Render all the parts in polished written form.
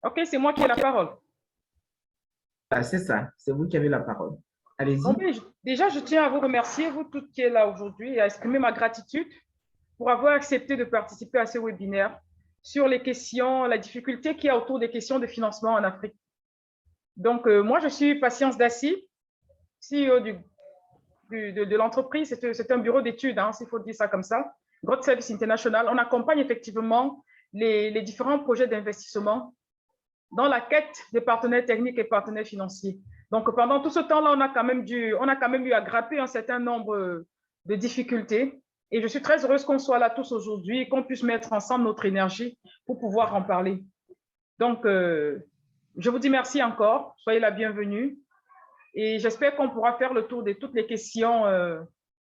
Ok, c'est moi qui ai la parole. Ah, c'est ça, c'est vous qui avez la parole. Bon, Allez-y. ben, déjà, je tiens à vous remercier, vous toutes qui êtes là aujourd'hui, et à exprimer ma gratitude pour avoir accepté de participer à ce webinaire sur les questions, la difficulté qu'il y a autour des questions de financement en Afrique. Donc, moi, je suis Patience Dassi, CEO de l'entreprise. C'est un bureau d'études, hein, s'il faut dire ça comme ça. Growth Service International. On accompagne effectivement les différents projets d'investissement dans la quête des partenaires techniques et partenaires financiers. Donc, pendant tout ce temps-là, on a quand même eu à grapper un certain nombre de difficultés. Et je suis très heureuse qu'on soit là tous aujourd'hui et qu'on puisse mettre ensemble notre énergie pour pouvoir en parler. Donc, je vous dis merci encore. Soyez la bienvenue. Et j'espère qu'on pourra faire le tour de toutes les questions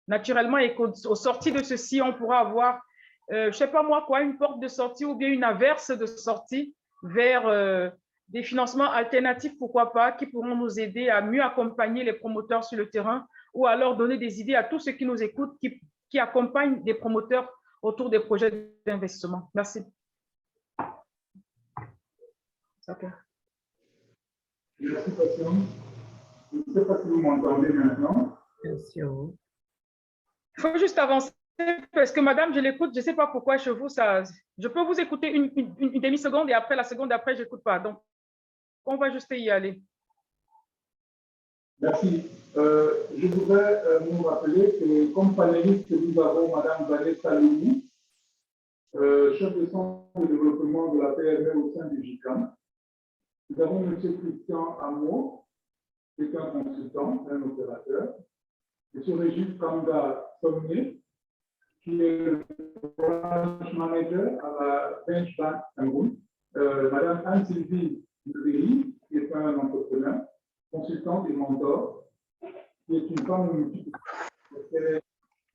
naturellement et qu'au sorti de ceci, on pourra avoir, je ne sais pas moi quoi, une porte de sortie ou bien une averse de sortie vers des financements alternatifs, pourquoi pas, qui pourront nous aider à mieux accompagner les promoteurs sur le terrain ou alors donner des idées à tous ceux qui nous écoutent, qui accompagnent des promoteurs autour des projets d'investissement. Merci. Okay. Merci, Patience. Je ne sais pas si vous m'entendez maintenant. Merci à vous. Il faut juste avancer parce que madame, je l'écoute, je ne sais pas pourquoi chez vous, ça, je peux vous écouter une demi-seconde et après, la seconde d'après, je n'écoute pas. Donc, on va juste y aller. Merci. Je voudrais vous rappeler que comme panéliste, nous avons madame Vanessa Louni, chef de centre de développement de la PME au sein du GICAM. Nous avons monsieur Christian Amo, qui est un consultant, un opérateur. Monsieur Régis Kanga Sommier, qui est le branch manager à la Bench Bank Cameroun. Madame Anne-Sylvie Ndéry, qui est un entrepreneur, consultante et mentor, qui est une femme multiple, qui est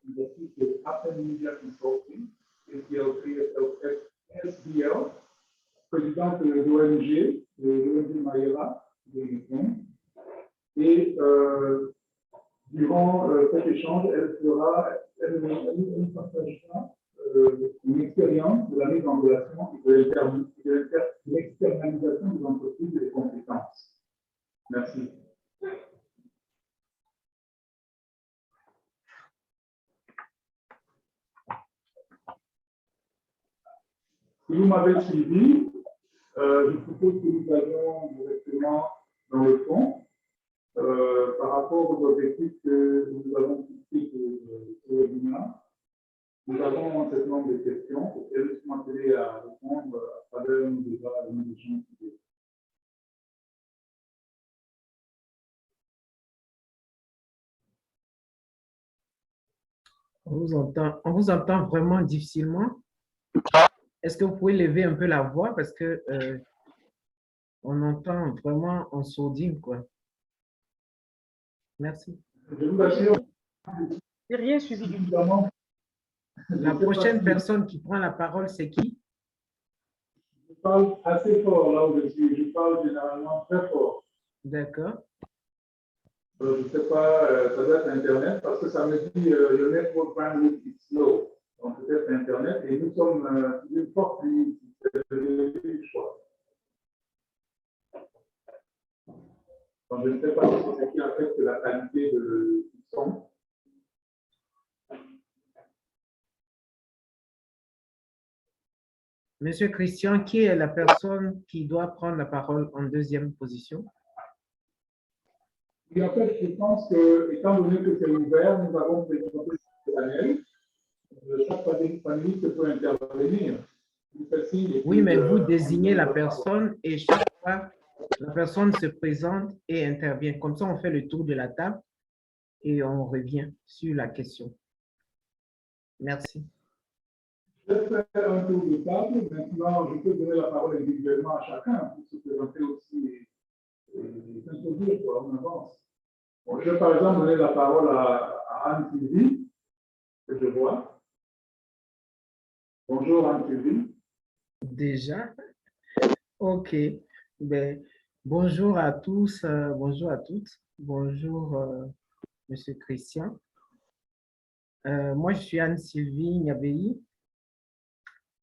de Apple Media Consulting, et qui a créé SBL, présidente de l'ONG, de l'ONG Maïra, de l'Union. Et durant cet échange, elle partagera une expérience de la mise en relation et de l'externalisation des entreprises et des compétences. Merci. Si vous m'avez suivi, je propose que nous allions directement dans le fond. Par rapport aux objectifs que nous avons fixés pour ce webinaire, nous avons un certain nombre de questions auxquelles je suis appelé à répondre à travers nos débats et nos échanges. On vous entend vraiment difficilement. Est-ce que vous pouvez lever un peu la voix parce que on entend vraiment en sourdine, quoi. Merci. Je vous assure, J'ai rien suivi. évidemment, la prochaine personne qui prend la parole, c'est qui? Je parle assez fort là où je suis. Je parle généralement très fort. D'accord. Je ne sais pas, ça doit être Internet parce que ça me dit le network bandwidth is slow. Donc peut-être Internet et nous sommes une forte je crois. Donc je ne sais pas si c'est ce qui affecte la qualité du son. Monsieur Christian, qui est la personne qui doit prendre la parole en deuxième position? Et en fait, je pense que, étant donné que c'est ouvert, nous avons présenté ce panel. Chaque panéliste peut intervenir. Oui, mais vous désignez la personne et chaque fois, la personne se présente et intervient. Comme ça, on fait le tour de la table et on revient sur la question. Merci. Je vais faire un tour de table. Maintenant, je peux donner la parole individuellement à chacun pour se présenter aussi et s'introduire en avance. Bon, je vais par exemple donner la parole à Anne-Sylvie, que je vois. Bonjour Anne-Sylvie. Déjà? OK. Ben, bonjour à tous, bonjour à toutes. Bonjour, Monsieur Christian. Moi, je suis Anne-Sylvie Niabéi,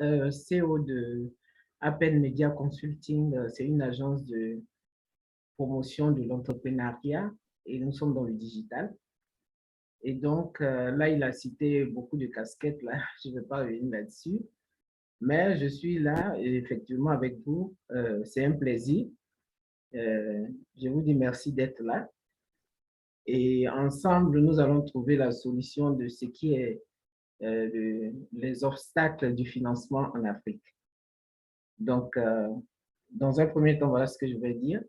CEO de Appen Media Consulting, c'est une agence de promotion de l'entrepreneuriat et nous sommes dans le digital. Et donc, là, il a cité beaucoup de casquettes, là, je ne vais pas revenir là-dessus. Mais je suis là, effectivement, avec vous. C'est un plaisir. Je vous dis merci d'être là. Et ensemble, nous allons trouver la solution de ce qui est les obstacles du financement en Afrique. Donc, dans un premier temps, voilà ce que je vais dire.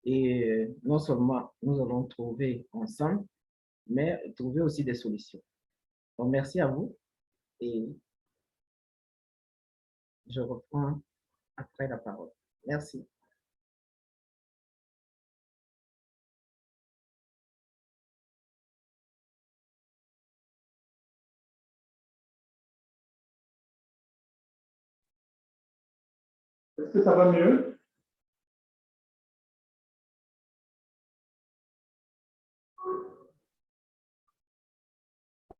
Et non seulement nous allons trouver ensemble, mais trouver aussi des solutions. Donc, merci à vous. Et je reprends après la parole. Merci. Est-ce que ça va mieux?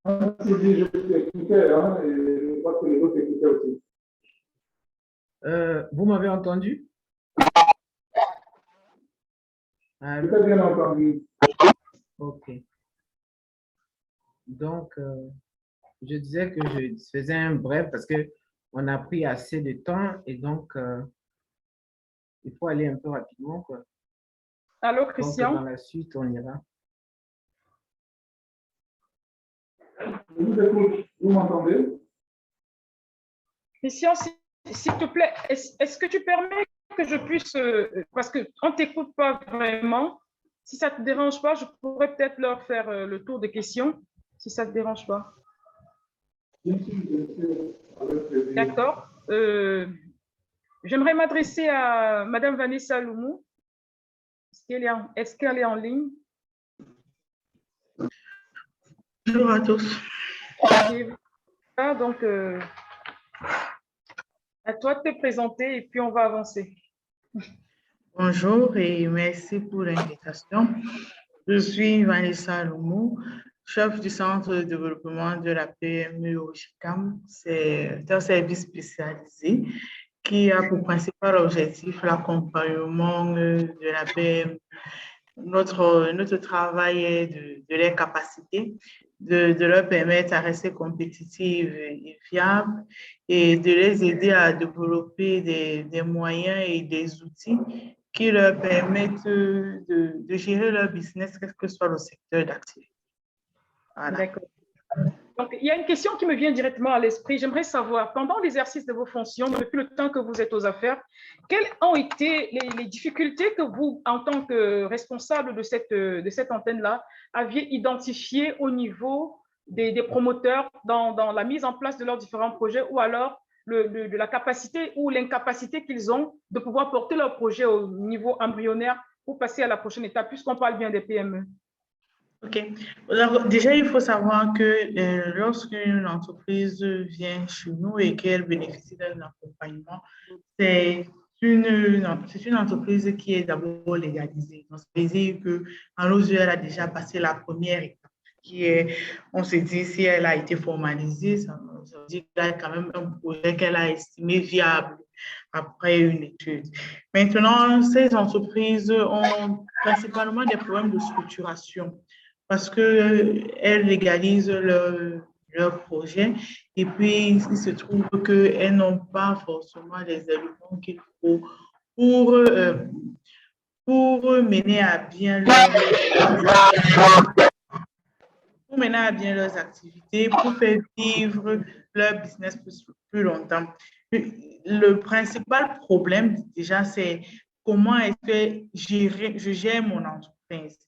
Je t'écoutais, hein, et je crois que les autres écoutaient aussi. Vous m'avez entendu? Je t'ai bien entendu. OK. Donc, je disais que je faisais un bref parce qu'on a pris assez de temps et donc, il faut aller un peu rapidement, quoi. Allô, Donc, Christian? dans la suite, on ira. Je vous écoute. Vous m'entendez? Christian, s'il te plaît, est-ce que tu permets que je puisse, parce qu'on ne t'écoute pas vraiment, si ça ne te dérange pas, je pourrais peut-être leur faire le tour des questions, si ça ne te dérange pas. Bien sûr, avec plaisir. D'accord. J'aimerais m'adresser à Madame Vanessa Loumou. Est-ce qu'elle est en ligne? Bonjour à tous. Donc, à toi de te présenter et puis on va avancer. Bonjour et merci pour l'invitation. Je suis Vanessa Loumou, chef du Centre de développement de la PME au GICAM. C'est un service spécialisé qui a pour principal objectif l'accompagnement de la PME. Notre travail est de les capaciter, de leur permettre à rester compétitives et fiables et de les aider à développer des moyens et des outils qui leur permettent de gérer leur business, quel que soit le secteur d'activité. Voilà. D'accord. Donc, il y a une question qui me vient directement à l'esprit. J'aimerais savoir, pendant l'exercice de vos fonctions, depuis le temps que vous êtes aux affaires, quelles ont été les difficultés que vous, en tant que responsable de cette antenne-là, aviez identifiées au niveau des promoteurs dans la mise en place de leurs différents projets ou alors de la capacité ou l'incapacité qu'ils ont de pouvoir porter leur projet au niveau embryonnaire pour passer à la prochaine étape, puisqu'on parle bien des PME? OK. Alors, déjà, il faut savoir que lorsqu'une entreprise vient chez nous et qu'elle bénéficie d'un accompagnement, c'est une entreprise qui est d'abord légalisée. Donc, ça veut dire qu'en nos yeux, elle a déjà passé la première étape, qui est, on se dit, si elle a été formalisée, ça veut dire qu'elle a quand même un projet qu'elle a estimé viable après une étude. Maintenant, ces entreprises ont principalement des problèmes de structuration, parce qu'elles légalisent leur projet et puis il se trouve qu'elles n'ont pas forcément les éléments qu'il faut pour mener à bien leurs activités, pour faire vivre leur business plus longtemps. Le principal problème, déjà, c'est comment est-ce que je gère mon entreprise.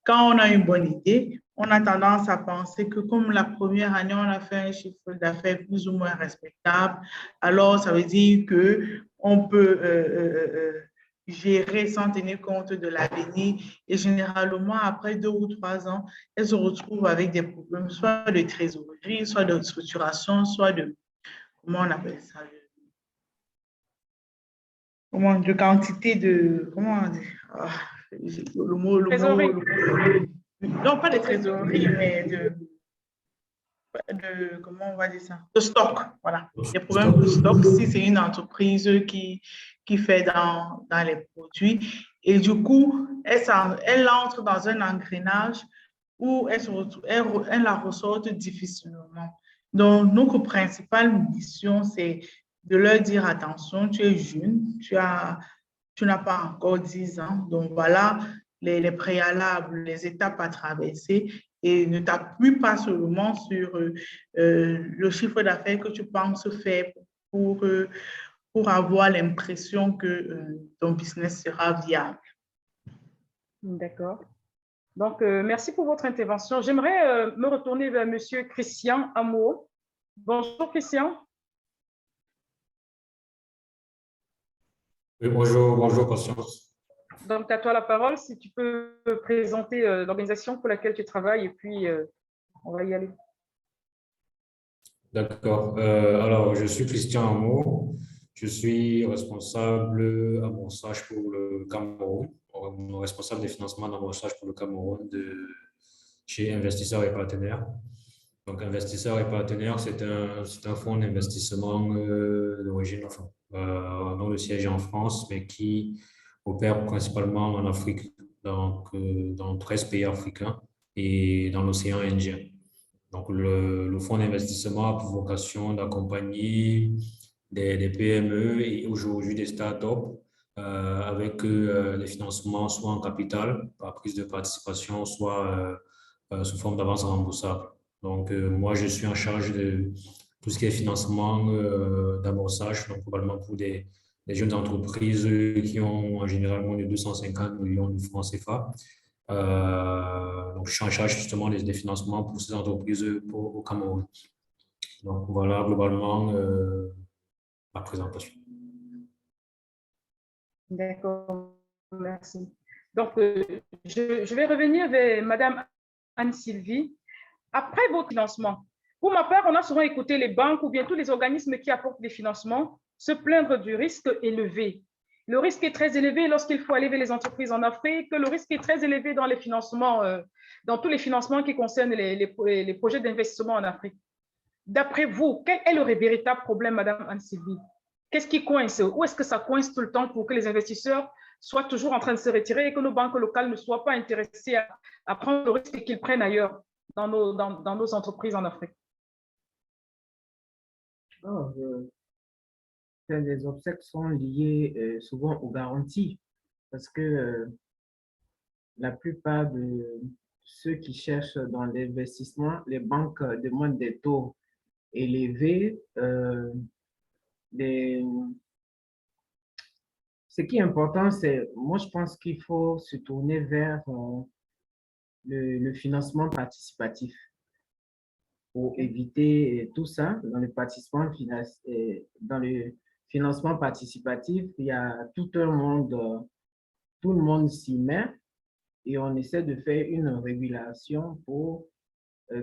Quand on a une bonne idée, on a tendance à penser que comme la première année, on a fait un chiffre d'affaires plus ou moins respectable, alors ça veut dire qu'on peut gérer sans tenir compte de l'avenir. Et généralement, après 2 ou 3 ans, elles se retrouvent avec des problèmes, soit de trésorerie, soit de structuration, soit de, comment on appelle ça, de quantité de, comment on dit, Trésorerie. non, pas de trésorerie, mais comment on va dire ça, de stock, voilà, des problèmes de stock si c'est une entreprise qui fait dans les produits. Et du coup, elle entre dans un engrenage où elle la ressorte difficilement. Donc, notre principale mission, c'est de leur dire attention, tu es jeune, tu n'as pas encore 10 ans, donc voilà les préalables, les étapes à traverser et ne t'appuie pas seulement sur le chiffre d'affaires que tu penses faire pour avoir l'impression que ton business sera viable. D'accord. Donc, merci pour votre intervention. J'aimerais me retourner vers M. Christian Amo. Bonjour, Christian. Oui, bonjour, Patience. Donc, à toi la parole, si tu peux présenter l'organisation pour laquelle tu travailles et puis on va y aller. D'accord. Alors, je suis Christian Amo. Je suis responsable amorçage pour le Cameroun, responsable des financements d'amorçage pour le Cameroun chez Investisseurs et Partenaires. Donc, Investisseurs et Partenaires, c'est un fonds d'investissement d'origine, enfin, dont le siège est en France, mais qui opère principalement en Afrique, donc dans 13 pays africains et dans l'océan Indien. Donc, le fonds d'investissement a pour vocation d'accompagner des PME et aujourd'hui des startups avec des financements soit en capital, par prise de participation, soit sous forme d'avance remboursable. Donc, moi, je suis en charge de tout ce qui est financement d'amorçage, donc probablement pour des jeunes entreprises qui ont en général moins de 250 millions de francs CFA. Donc, je suis en charge justement des financements pour ces entreprises au Cameroun. Donc, voilà globalement ma présentation. D'accord, merci. Donc, je vais revenir vers Madame Anne-Sylvie. Après vos financements, pour ma part, on a souvent écouté les banques ou bien tous les organismes qui apportent des financements se plaindre du risque élevé. Le risque est très élevé lorsqu'il faut aller vers les entreprises en Afrique, le risque est très élevé dans les financements, dans tous les financements qui concernent les projets d'investissement en Afrique. D'après vous, quel est le véritable problème, Madame Anne-Sylvie? Qu'est-ce qui coince? Où est-ce que ça coince tout le temps pour que les investisseurs soient toujours en train de se retirer et que nos banques locales ne soient pas intéressées à prendre le risque qu'ils prennent ailleurs dans nos entreprises en Afrique? Les obstacles sont liés souvent aux garanties parce que la plupart de ceux qui cherchent dans l'investissement, les banques demandent des taux élevés. Ce qui est important, c'est, moi je pense qu'il faut se tourner vers le financement participatif pour éviter tout ça. Dans le financement participatif, il y a tout le monde s'y met et on essaie de faire une régulation pour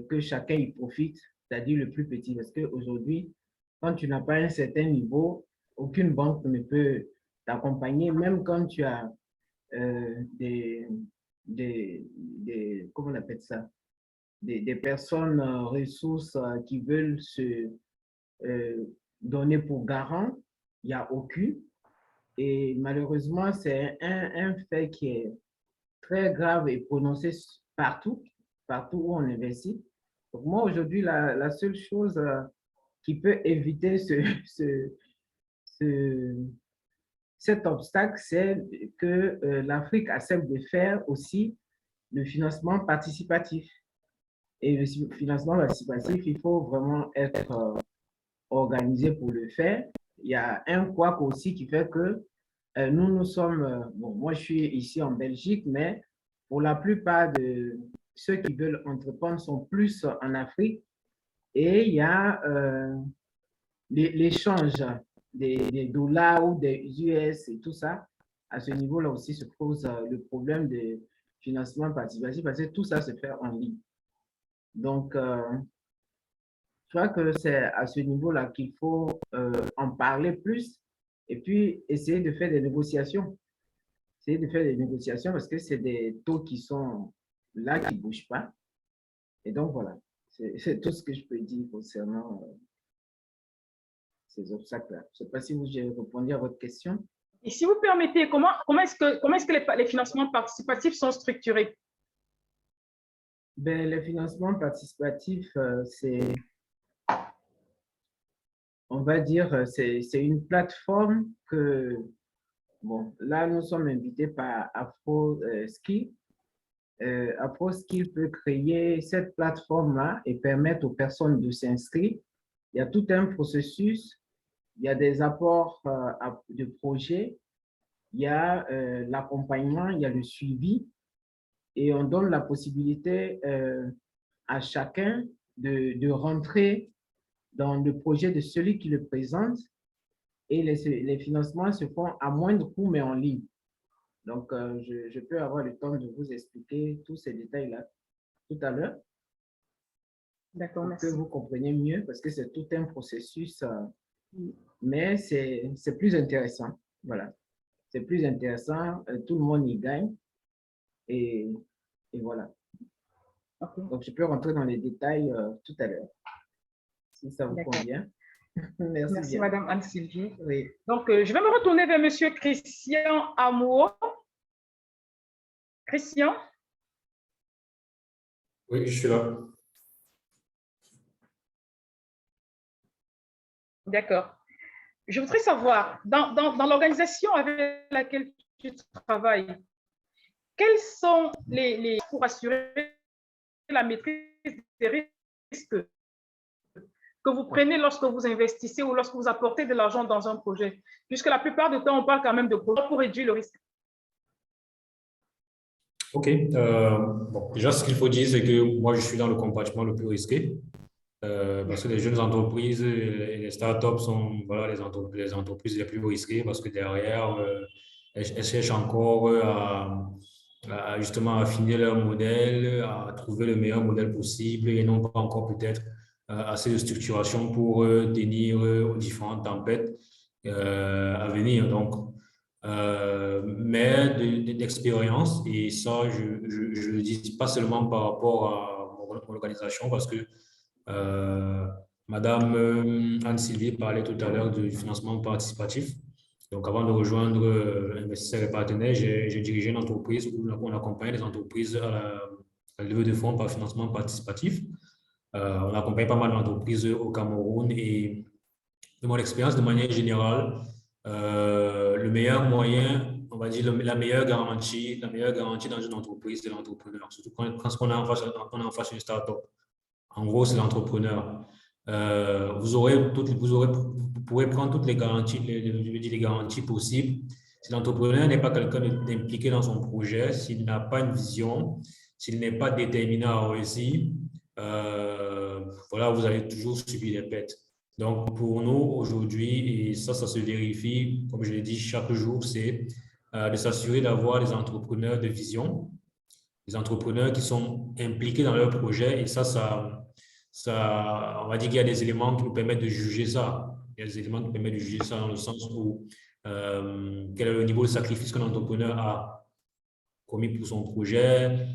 que chacun y profite, c'est-à-dire le plus petit. Parce qu'aujourd'hui, quand tu n'as pas un certain niveau, aucune banque ne peut t'accompagner, même quand tu as comment on appelle ça, des personnes ressources qui veulent se donner pour garant, il n'y a aucune. Et malheureusement, c'est un fait qui est très grave et prononcé partout où on investit. Donc moi, aujourd'hui, la seule chose qui peut éviter cet obstacle, c'est que l'Afrique accepte de faire aussi le financement participatif. Et le financement participatif, il faut vraiment être organisé pour le faire. Il y a un couac aussi qui fait que nous sommes, bon, moi je suis ici en Belgique, mais pour la plupart de ceux qui veulent entreprendre sont plus en Afrique. Et il y a l'échange des dollars ou des US et tout ça. À ce niveau-là aussi se pose le problème de financement participatif parce que tout ça se fait en ligne. Donc, je crois que c'est à ce niveau-là qu'il faut en parler plus et puis essayer de faire des négociations. Essayer de faire des négociations parce que c'est des taux qui sont là, qui ne bougent pas. Et donc, voilà. C'est tout ce que je peux dire concernant ces obstacles-là. Je ne sais pas si j'ai répondu à votre question. Et si vous permettez, comment est-ce que les financements participatifs sont structurés? Ben, le financement participatif, on va dire, c'est une plateforme que, bon, là, nous sommes invités par AfroSkill. AfroSkill peut créer cette plateforme-là et permettre aux personnes de s'inscrire. Il y a tout un processus, il y a des apports de projets, il y a l'accompagnement, il y a le suivi et on donne la possibilité à chacun de rentrer dans le projet de celui qui le présente et les financements se font à moindre coût mais en ligne. Donc, je peux avoir le temps de vous expliquer tous ces détails-là tout à l'heure. D'accord, pour merci. que vous compreniez mieux parce que c'est tout un processus, mais c'est plus intéressant. Voilà. C'est plus intéressant, tout le monde y gagne et voilà. Okay. Donc, je peux rentrer dans les détails tout à l'heure, si ça vous convient. Merci, bien. Madame Anne-Sylvie. Oui. Donc, je vais me retourner vers Monsieur Christian Amour. Christian? Oui, je suis là. D'accord. Je voudrais savoir, dans l'organisation avec laquelle tu travailles, quels sont les pour assurer la maîtrise des risques que vous prenez lorsque vous investissez ou lorsque vous apportez de l'argent dans un projet? Puisque la plupart du temps, on parle quand même de projets pour réduire le risque. OK. Bon, déjà, ce qu'il faut dire, c'est que moi, je suis dans le compartiment le plus risqué. Parce que les jeunes entreprises et les startups sont voilà, les entreprises les plus risquées parce que derrière, elles cherchent encore à justement affiner leur modèle, à trouver le meilleur modèle possible et n'ont pas encore peut-être assez de structuration pour tenir aux différentes tempêtes à venir. Donc, mais d'expérience, et ça, je le dis pas seulement par rapport à mon organisation parce que Madame Anne-Sylvie parlait tout à l'heure du financement participatif. Donc, avant de rejoindre Investisseurs et Partenaires, j'ai dirigé une entreprise où on accompagne les entreprises à la levée de fonds par financement participatif. On accompagne pas mal d'entreprises au Cameroun et de mon expérience, de manière générale, le meilleur moyen, on va dire la meilleure garantie dans une entreprise, c'est l'entrepreneur. Surtout quand on est en face d'une start-up. En gros, c'est l'entrepreneur. Vous pourrez prendre toutes les garanties, les garanties possibles. Si l'entrepreneur n'est pas quelqu'un d'impliqué dans son projet, s'il n'a pas une vision, s'il n'est pas déterminé à réussir, voilà, vous allez toujours subir des pertes. Donc, pour nous, aujourd'hui, et ça se vérifie, comme je l'ai dit, chaque jour, c'est de s'assurer d'avoir des entrepreneurs de vision, des entrepreneurs qui sont impliqués dans leur projet. Et ça, on va dire qu'il y a des éléments qui nous permettent de juger ça. Il y a des éléments qui nous permettent de juger ça dans le sens où quel est le niveau de sacrifice qu'un entrepreneur a commis pour son projet,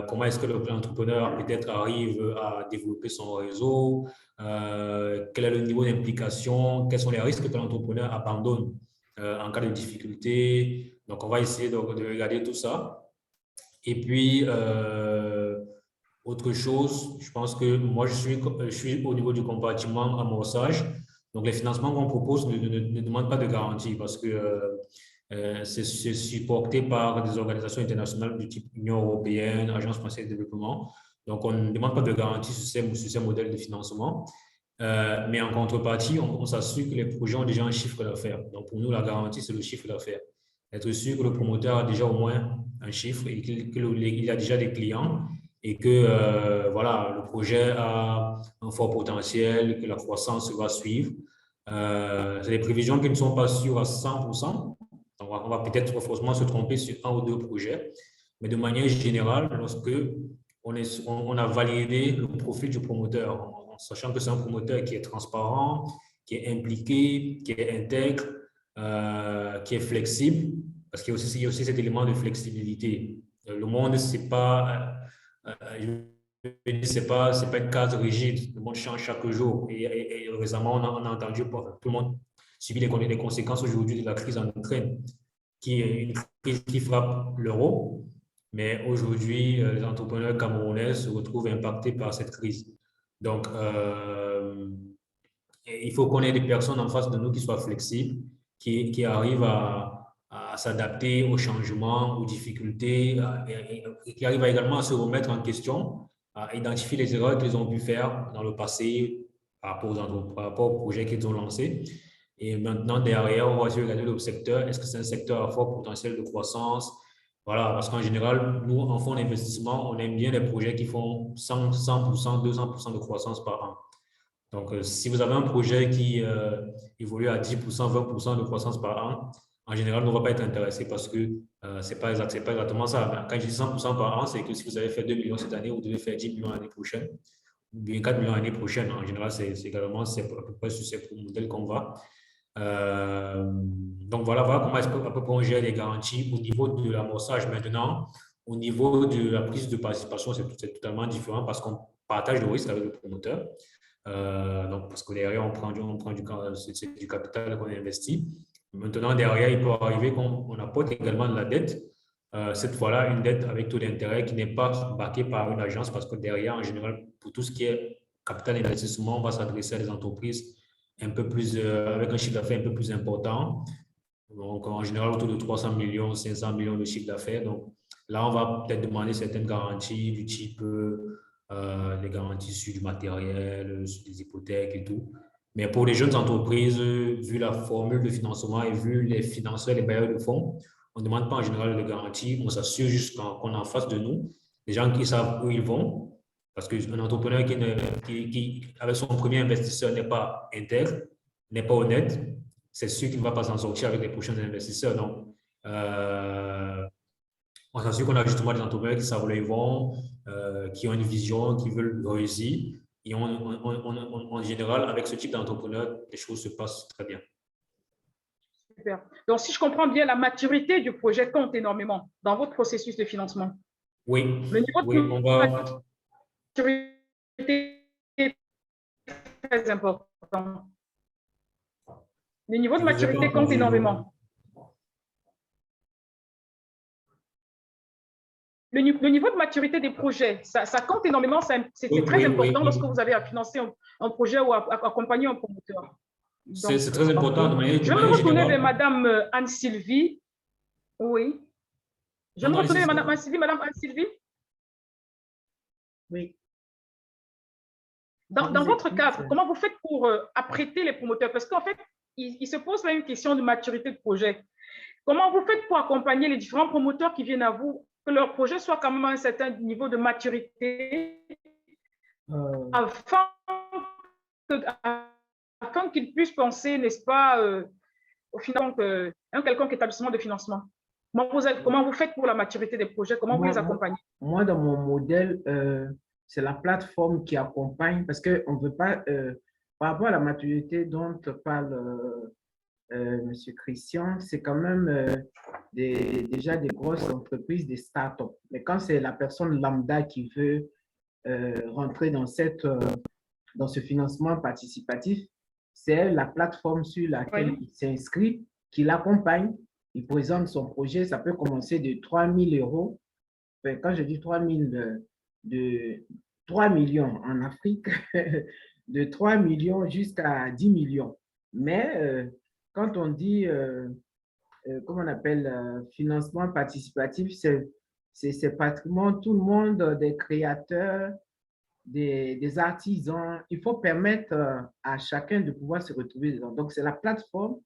comment est-ce que l'entrepreneur peut-être arrive à développer son réseau, quel est le niveau d'implication, quels sont les risques que l'entrepreneur abandonne en cas de difficulté. Donc, on va essayer de regarder tout ça. Et puis, autre chose, je pense que moi, je suis au niveau du compartiment amorçage. Donc, les financements qu'on propose ne demandent pas de garantie parce que c'est supporté par des organisations internationales du type Union européenne, Agence française de développement. Donc, on ne demande pas de garantie sur ces modèles de financement. Mais en contrepartie, on s'assure que les projets ont déjà un chiffre d'affaires. Donc, pour nous, la garantie, c'est le chiffre d'affaires. Être sûr que le promoteur a déjà au moins un chiffre et qu'il a déjà des clients et que voilà, le projet a un fort potentiel, que la croissance va suivre. C'est des prévisions qui ne sont pas sûres à 100%. On va peut-être forcément se tromper sur un ou deux projets, mais de manière générale, lorsque on a validé le profil du promoteur, en sachant que c'est un promoteur qui est transparent, qui est impliqué, qui est intègre, qui est flexible, parce qu'il y a aussi cet élément de flexibilité. Le monde, c'est pas, je c'est pas une case rigide. Le monde change chaque jour. Et récemment, on a entendu, tout le monde subit les conséquences aujourd'hui de la crise en Ukraine, qui est une crise qui frappe l'euro. Mais aujourd'hui, les entrepreneurs camerounais se retrouvent impactés par cette crise. Donc, il faut qu'on ait des personnes en face de nous qui soient flexibles, qui arrivent à s'adapter aux changements, aux difficultés, et qui arrivent également à se remettre en question, à identifier les erreurs qu'ils ont pu faire dans le passé par rapport aux projets qu'ils ont lancés. Et maintenant, derrière, on va essayer de regarder le secteur. Est-ce que c'est un secteur à fort potentiel de croissance? Voilà, parce qu'en général, nous, en fonds d'investissement, on aime bien les projets qui font 100%, 200% de croissance par an. Donc, si vous avez un projet qui évolue à 10%, 20% de croissance par an, en général, on ne va pas être intéressé parce que ce n'est pas exactement ça. Quand je dis 100% par an, c'est que si vous avez fait 2 millions cette année, vous devez faire 10 millions l'année prochaine, ou bien 4 millions l'année prochaine. En général, c'est à peu près sur ces modèles qu'on va. Donc, voilà comment est-ce à peu près on gère les garanties au niveau de l'amorçage. Maintenant, au niveau de la prise de participation, c'est totalement différent parce qu'on partage le risque avec le promoteur. Donc, parce que derrière, c'est du capital qu'on investit. Maintenant, derrière, il peut arriver qu'on apporte également de la dette. Cette fois-là, une dette avec taux d'intérêt qui n'est pas baquée par une agence parce que derrière, en général, pour tout ce qui est capital d'investissement, on va s'adresser à des entreprises un peu plus, avec un chiffre d'affaires un peu plus important. Donc, en général, autour de 300 millions, 500 millions de chiffre d'affaires. Donc, là, on va peut-être demander certaines garanties du type des garanties sur du matériel, sur des hypothèques et tout. Mais pour les jeunes entreprises, vu la formule de financement et vu les financeurs, les bailleurs de fonds, on ne demande pas en général de garantie. On s'assure juste qu'on a en face de nous des gens qui savent où ils vont. Parce qu'un entrepreneur qui, avec son premier investisseur, n'est pas intègre, n'est pas honnête, c'est sûr qu'il ne va pas s'en sortir avec les prochains investisseurs. Donc, on s'assure qu'on a justement des entrepreneurs qui savent où ils vont, qui ont une vision, qui veulent réussir. Et en général, avec ce type d'entrepreneur, les choses se passent très bien. Super. Donc, si je comprends bien, la maturité du projet compte énormément dans votre processus de financement. Oui, Le niveau de maturité est très important. Le niveau de maturité compte énormément. Le niveau de maturité des projets, ça compte énormément. C'est très important lorsque vous avez à financer un projet ou à accompagner un promoteur. C'est très important. Je vais me retourner vers Madame Anne-Sylvie. Oui. Je vais me retourner vers Madame Anne-Sylvie. Madame Anne-Sylvie? Oui. Dans votre cadre, comment vous faites pour apprêter les promoteurs? Parce qu'en fait, il se pose là une question de maturité de projet. Comment vous faites pour accompagner les différents promoteurs qui viennent à vous, que leur projet soit quand même à un certain niveau de maturité afin qu'ils puissent penser, n'est-ce pas, au final, un quelconque établissement de financement? Comment vous faites pour la maturité des projets? Comment vous les accompagnez? Moi, dans mon modèle, c'est la plateforme qui accompagne parce qu'on ne veut pas, par rapport à la maturité dont parle Monsieur Christian, c'est quand même déjà des grosses entreprises, des startups. Mais quand c'est la personne lambda qui veut rentrer dans ce financement participatif, c'est la plateforme sur laquelle il s'inscrit qui l'accompagne. Il présente son projet, ça peut commencer de 3 000 euros. Enfin, quand je dis 3 000, de 3 millions en Afrique, de 3 millions jusqu'à 10 millions. Mais quand on dit, comment on appelle, financement participatif, c'est pratiquement tout le monde, des créateurs, des artisans. Il faut permettre à chacun de pouvoir se retrouver dedans. Donc, c'est la plateforme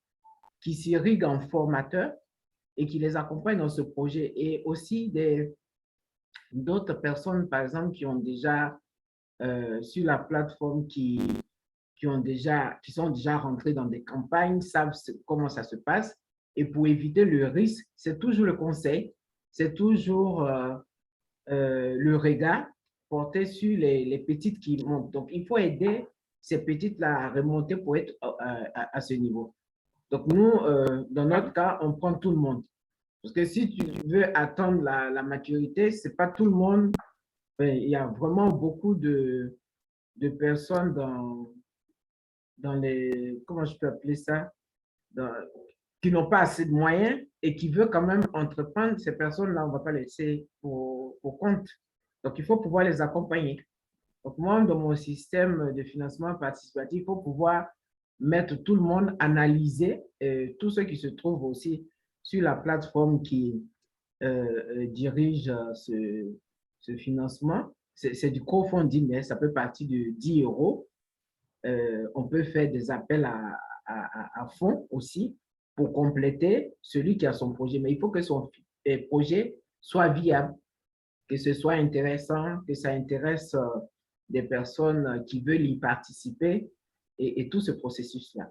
qui s'irrigue en formateur et qui les accompagne dans ce projet. Et aussi d'autres personnes, par exemple, qui ont déjà sur la plateforme, qui sont déjà rentrées dans des campagnes, savent comment ça se passe. Et pour éviter le risque, c'est toujours le conseil, c'est toujours le regard porté sur les petites qui montent. Donc, il faut aider ces petites-là à remonter pour être à ce niveau. Donc, nous, dans notre cas, on prend tout le monde. Parce que si tu veux attendre la maturité, ce n'est pas tout le monde il y a vraiment beaucoup de personnes dans les, comment je peux appeler ça, qui n'ont pas assez de moyens et qui veulent quand même entreprendre. Ces personnes-là, on ne va pas laisser pour compte. Donc, il faut pouvoir les accompagner. Donc, moi, dans mon système de financement participatif, il faut pouvoir mettre tout le monde, analyser tous ceux qui se trouvent aussi sur la plateforme qui dirige ce financement. C'est du crowdfunding, mais ça peut partir de 10 euros. On peut faire des appels à fonds aussi pour compléter celui qui a son projet. Mais il faut que son projet soit viable, que ce soit intéressant, que ça intéresse des personnes qui veulent y participer et tout ce processus-là.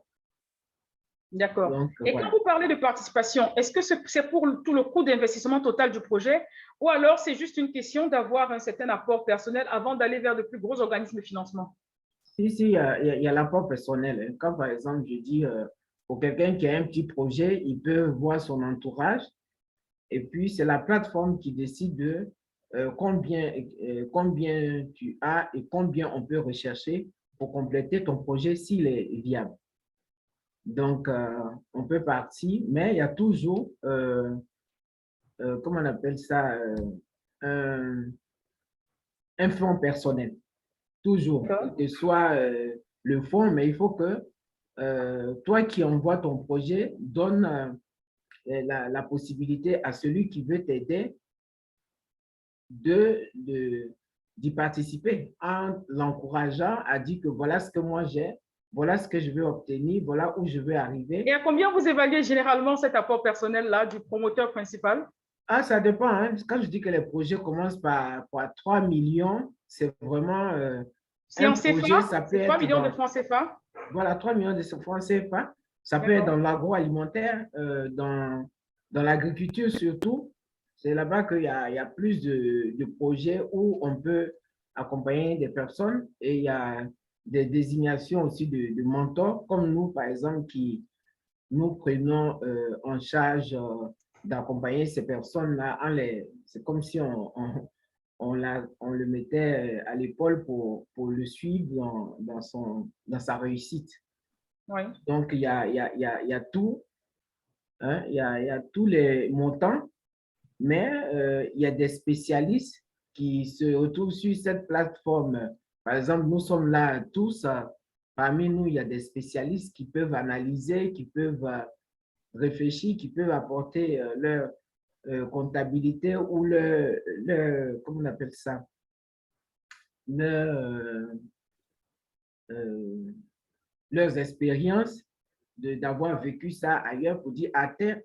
D'accord. Et voilà. quand vous parlez de participation, est-ce que c'est pour tout le coût d'investissement total du projet ou alors c'est juste une question d'avoir un certain apport personnel avant d'aller vers de plus gros organismes de financement? Si, il y a l'apport personnel. Quand, par exemple, je dis, pour quelqu'un qui a un petit projet, il peut voir son entourage et puis c'est la plateforme qui décide de combien tu as et combien on peut rechercher pour compléter ton projet s'il est viable. Donc, on peut partir, mais il y a toujours, comment on appelle ça, un fonds personnel. Toujours, que ce soit le fonds, mais il faut que toi qui envoies ton projet, donne la possibilité à celui qui veut t'aider d'y participer en l'encourageant à dire que voilà ce que moi j'ai, voilà ce que je veux obtenir, voilà où je veux arriver. Et à combien vous évaluez généralement cet apport personnel-là du promoteur principal? Ah, ça dépend. Hein. Quand je dis que les projets commencent par 3 millions, c'est vraiment si un en projet, CFA, ça peut être 3 millions de francs CFA. Voilà, 3 millions de francs CFA. Ça peut être dans l'agroalimentaire, dans l'agriculture surtout. C'est là-bas qu'il y a plus de projets où on peut accompagner des personnes et il y a des désignations aussi de mentors, comme nous, par exemple, qui nous prenons en charge d'accompagner ces personnes-là. C'est comme si on le mettait à l'épaule pour le suivre dans sa réussite. Oui. Donc, il y a tout, hein, il y a tous les montants, mais il y a des spécialistes qui se retrouvent sur cette plateforme. Par exemple, nous sommes là tous. Parmi nous, il y a des spécialistes qui peuvent analyser, qui peuvent réfléchir, qui peuvent apporter leur comptabilité ou comment on appelle ça, leurs expériences d'avoir vécu ça ailleurs pour dire à tel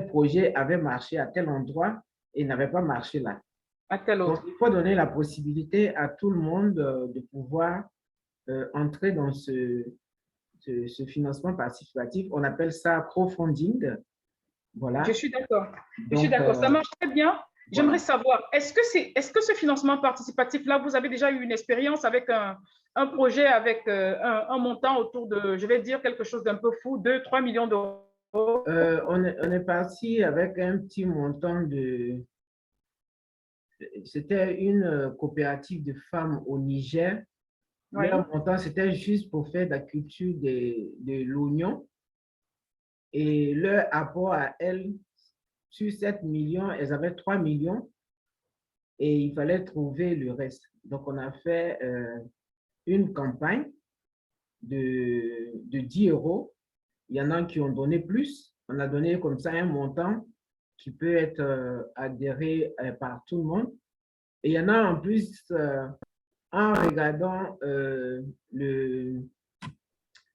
projet avait marché à tel endroit et n'avait pas marché là. À tel autre. Donc, il faut donner la possibilité à tout le monde de pouvoir entrer dans ce financement participatif. On appelle ça crowdfunding. Voilà. Je suis d'accord. Je suis d'accord. Ça marche très bien. J'aimerais savoir, est-ce que ce financement participatif-là, vous avez déjà eu une expérience avec un projet avec un montant autour de, je vais dire quelque chose d'un peu fou, 2-3 millions d'euros? On est parti avec un petit montant C'était une coopérative de femmes au Niger. Oui. Leur montant, c'était juste pour faire la culture de l'oignon. Et leur apport à elles, sur 7 millions, elles avaient 3 millions et il fallait trouver le reste. Donc, on a fait une campagne de 10 euros. Il y en a qui ont donné plus. On a donné comme ça un montant qui peut être adhéré par tout le monde. Et il y en a en plus, en regardant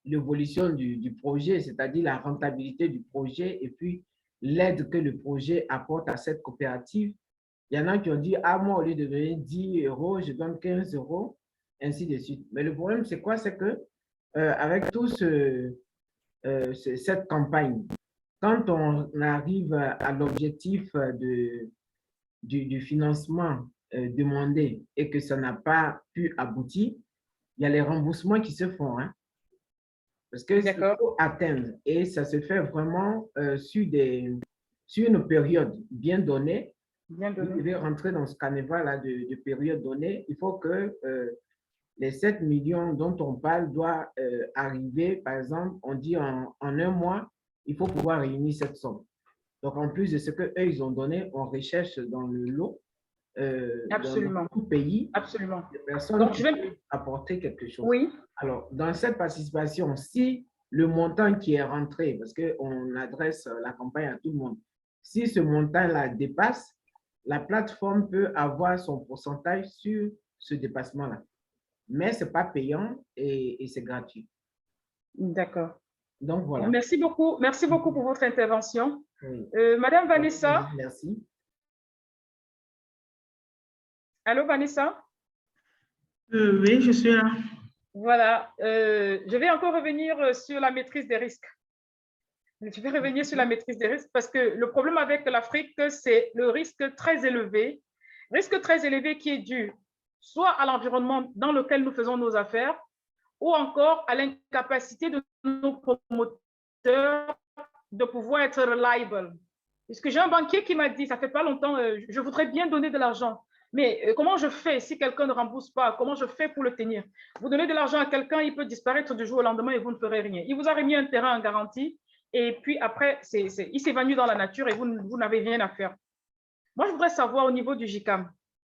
l'évolution du projet, c'est-à-dire la rentabilité du projet et puis l'aide que le projet apporte à cette coopérative. Il y en a qui ont dit, ah, moi, au lieu de donner 10 euros, je donne 15 euros, ainsi de suite. Mais le problème, c'est quoi? C'est que avec tout cette campagne, quand on arrive à l'objectif du financement demandé et que ça n'a pas pu aboutir, il y a les remboursements qui se font. Hein? Parce que il faut atteindre et ça se fait vraiment sur une période bien donnée. Bien Vous donné. devez rentrer dans ce carnaval-là de période donnée. Il faut que les 7 millions dont on parle doivent arriver, par exemple, on dit en un mois, il faut pouvoir réunir cette somme. Donc, en plus de ce qu'eux, ils ont donné, on recherche dans le lot, dans Absolument. tout pays, Absolument. des personnes Donc, qui je vais... peuvent apporter quelque chose. Oui. Alors, dans cette participation, si le montant qui est rentré, parce qu'on adresse la campagne à tout le monde, si ce montant-là dépasse, la plateforme peut avoir son pourcentage sur ce dépassement-là. Mais ce n'est pas payant et c'est gratuit. D'accord. Donc, voilà. Merci beaucoup. Merci beaucoup pour votre intervention. Oui. Madame Vanessa. Merci. Allô, Vanessa? Oui, je suis là. Voilà. Je vais encore revenir sur la maîtrise des risques. Je vais revenir sur la maîtrise des risques parce que le problème avec l'Afrique, c'est le risque très élevé. Risque très élevé qui est dû soit à l'environnement dans lequel nous faisons nos affaires ou encore à l'incapacité de nos promoteurs de pouvoir être reliable. Parce que j'ai un banquier qui m'a dit, ça fait pas longtemps, je voudrais bien donner de l'argent, mais comment je fais si quelqu'un ne rembourse pas? Comment je fais pour le tenir? Vous donnez de l'argent à quelqu'un, il peut disparaître du jour au lendemain et vous ne ferez rien. Il vous a remis un terrain en garantie et puis après, il s'évanouit dans la nature et vous n'avez rien à faire. Moi, je voudrais savoir au niveau du GICAM,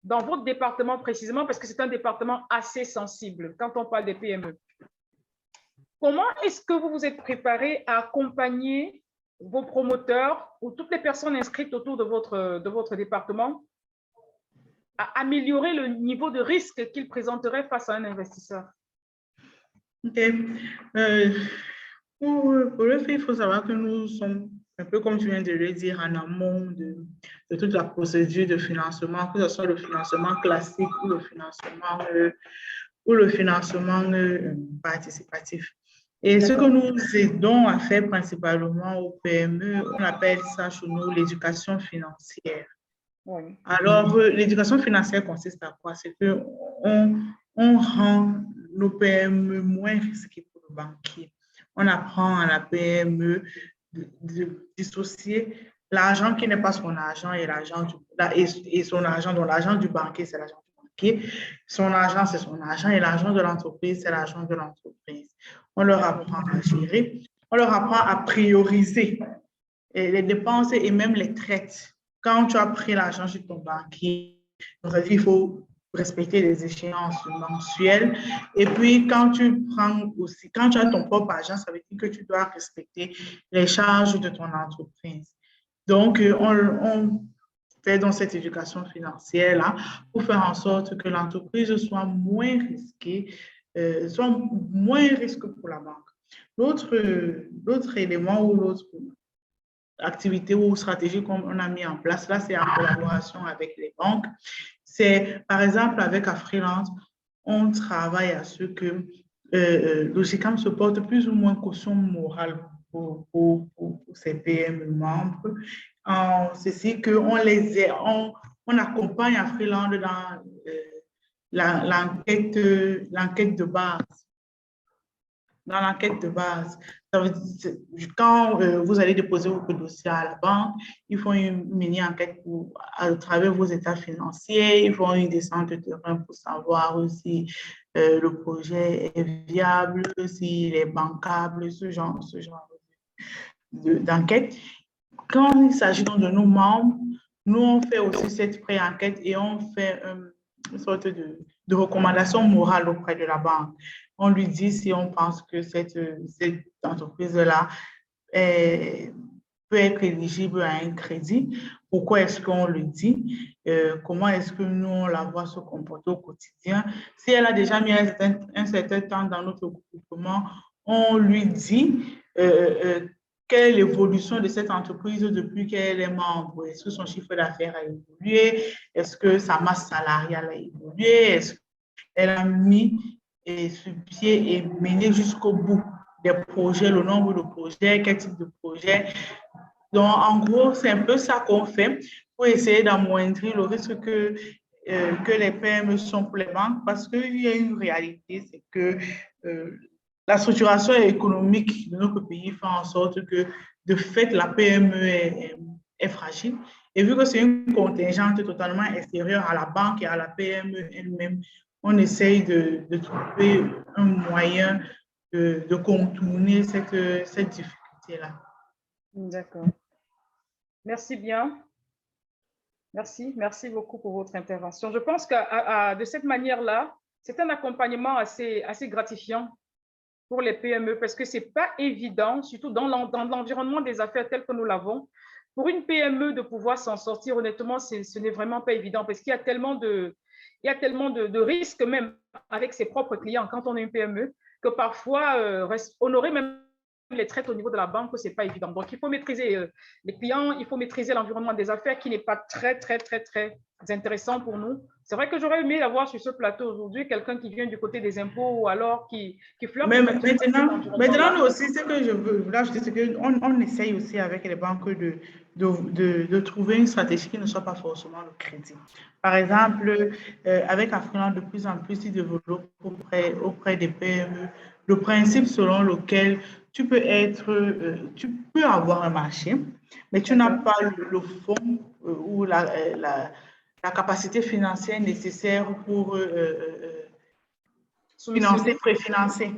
dans votre département précisément, parce que c'est un département assez sensible quand on parle des PME. Comment est-ce que vous vous êtes préparé à accompagner vos promoteurs ou toutes les personnes inscrites autour de votre département à améliorer le niveau de risque qu'ils présenteraient face à un investisseur? OK. Pour le fait, il faut savoir que nous sommes un peu, comme tu viens de le dire, en amont de toute la procédure de financement, que ce soit le financement classique ou le financement participatif. Et ce que nous aidons à faire principalement aux PME, on appelle ça chez nous l'éducation financière. Oui. Alors, l'éducation financière consiste à quoi? C'est qu'on rend nos PME moins risquées pour le banquier. On apprend à la PME de dissocier l'argent qui n'est pas son argent et son argent, dont l'argent du banquier, c'est l'argent du banquier. Son argent, c'est son argent et l'argent de l'entreprise, c'est l'argent de l'entreprise. On leur apprend à gérer, on leur apprend à prioriser les dépenses et même les traites. Quand tu as pris l'argent chez ton banquier, il faut respecter les échéances mensuelles. Et puis, quand tu as ton propre argent, ça veut dire que tu dois respecter les charges de ton entreprise. Donc, on fait dans cette éducation financière-là pour faire en sorte que l'entreprise soit moins risquée, soit moins risque pour la banque. L'autre élément ou l'autre activité ou stratégie qu'on a mis en place, là, c'est en collaboration avec les banques. C'est, par exemple, avec Afriland, on travaille à ce que le GICAM se porte plus ou moins caution morale pour ses PME membres. C'est qu'on on accompagne Afriland dans l'enquête de base. Dans l'enquête de base, ça veut dire, quand vous allez déposer votre dossier à la banque, ils font une mini-enquête à travers vos états financiers, ils font une descente de terrain pour savoir si le projet est viable, s'il est bancable, ce genre d'enquête. Quand il s'agit donc de nos membres, nous, on fait aussi cette pré-enquête et on fait une sorte de recommandation morale auprès de la banque. On lui dit si on pense que cette entreprise-là peut être éligible à un crédit. Pourquoi est-ce qu'on le dit? Comment est-ce que nous, on la voit se comporter au quotidien? Si elle a déjà mis un certain temps dans notre groupement, on lui dit quelle est l'évolution de cette entreprise depuis qu'elle est membre? Est-ce que son chiffre d'affaires a évolué? Est-ce que sa masse salariale a évolué? Est-ce qu'elle a mis sur pied et mené jusqu'au bout des projets, le nombre de projets, quel type de projet? Donc, en gros, c'est un peu ça qu'on fait pour essayer d'amoindrir le risque que les PME sont pour les banques, parce qu'il y a une réalité, c'est que la structuration économique de notre pays fait en sorte que, de fait, la PME est fragile Et vu que c'est une contingente totalement extérieure à la banque et à la PME elle-même, on essaye de trouver un moyen de contourner cette difficulté-là. D'accord. Merci bien. Merci beaucoup pour votre intervention. Je pense que de cette manière-là, c'est un accompagnement assez gratifiant pour les PME parce que ce n'est pas évident, surtout dans l'environnement des affaires tel que nous l'avons. Pour une PME de pouvoir s'en sortir, honnêtement, ce n'est vraiment pas évident parce qu'il y a tellement de risques même avec ses propres clients quand on est une PME que parfois, honorer même les traites au niveau de la banque, ce n'est pas évident. Donc, il faut maîtriser les clients, il faut maîtriser l'environnement des affaires qui n'est pas très intéressant pour nous. C'est vrai que j'aurais aimé avoir sur ce plateau aujourd'hui quelqu'un qui vient du côté des impôts ou alors qui flirte. Mais maintenant, nous aussi, ce que je veux ajouter, c'est qu'on essaye aussi avec les banques de trouver une stratégie qui ne soit pas forcément le crédit. Par exemple, avec Afriland, de plus en plus, ils développent auprès des PME le principe selon lequel tu peux avoir un marché, mais tu n'as pas le fonds ou la capacité financière nécessaire pour préfinancer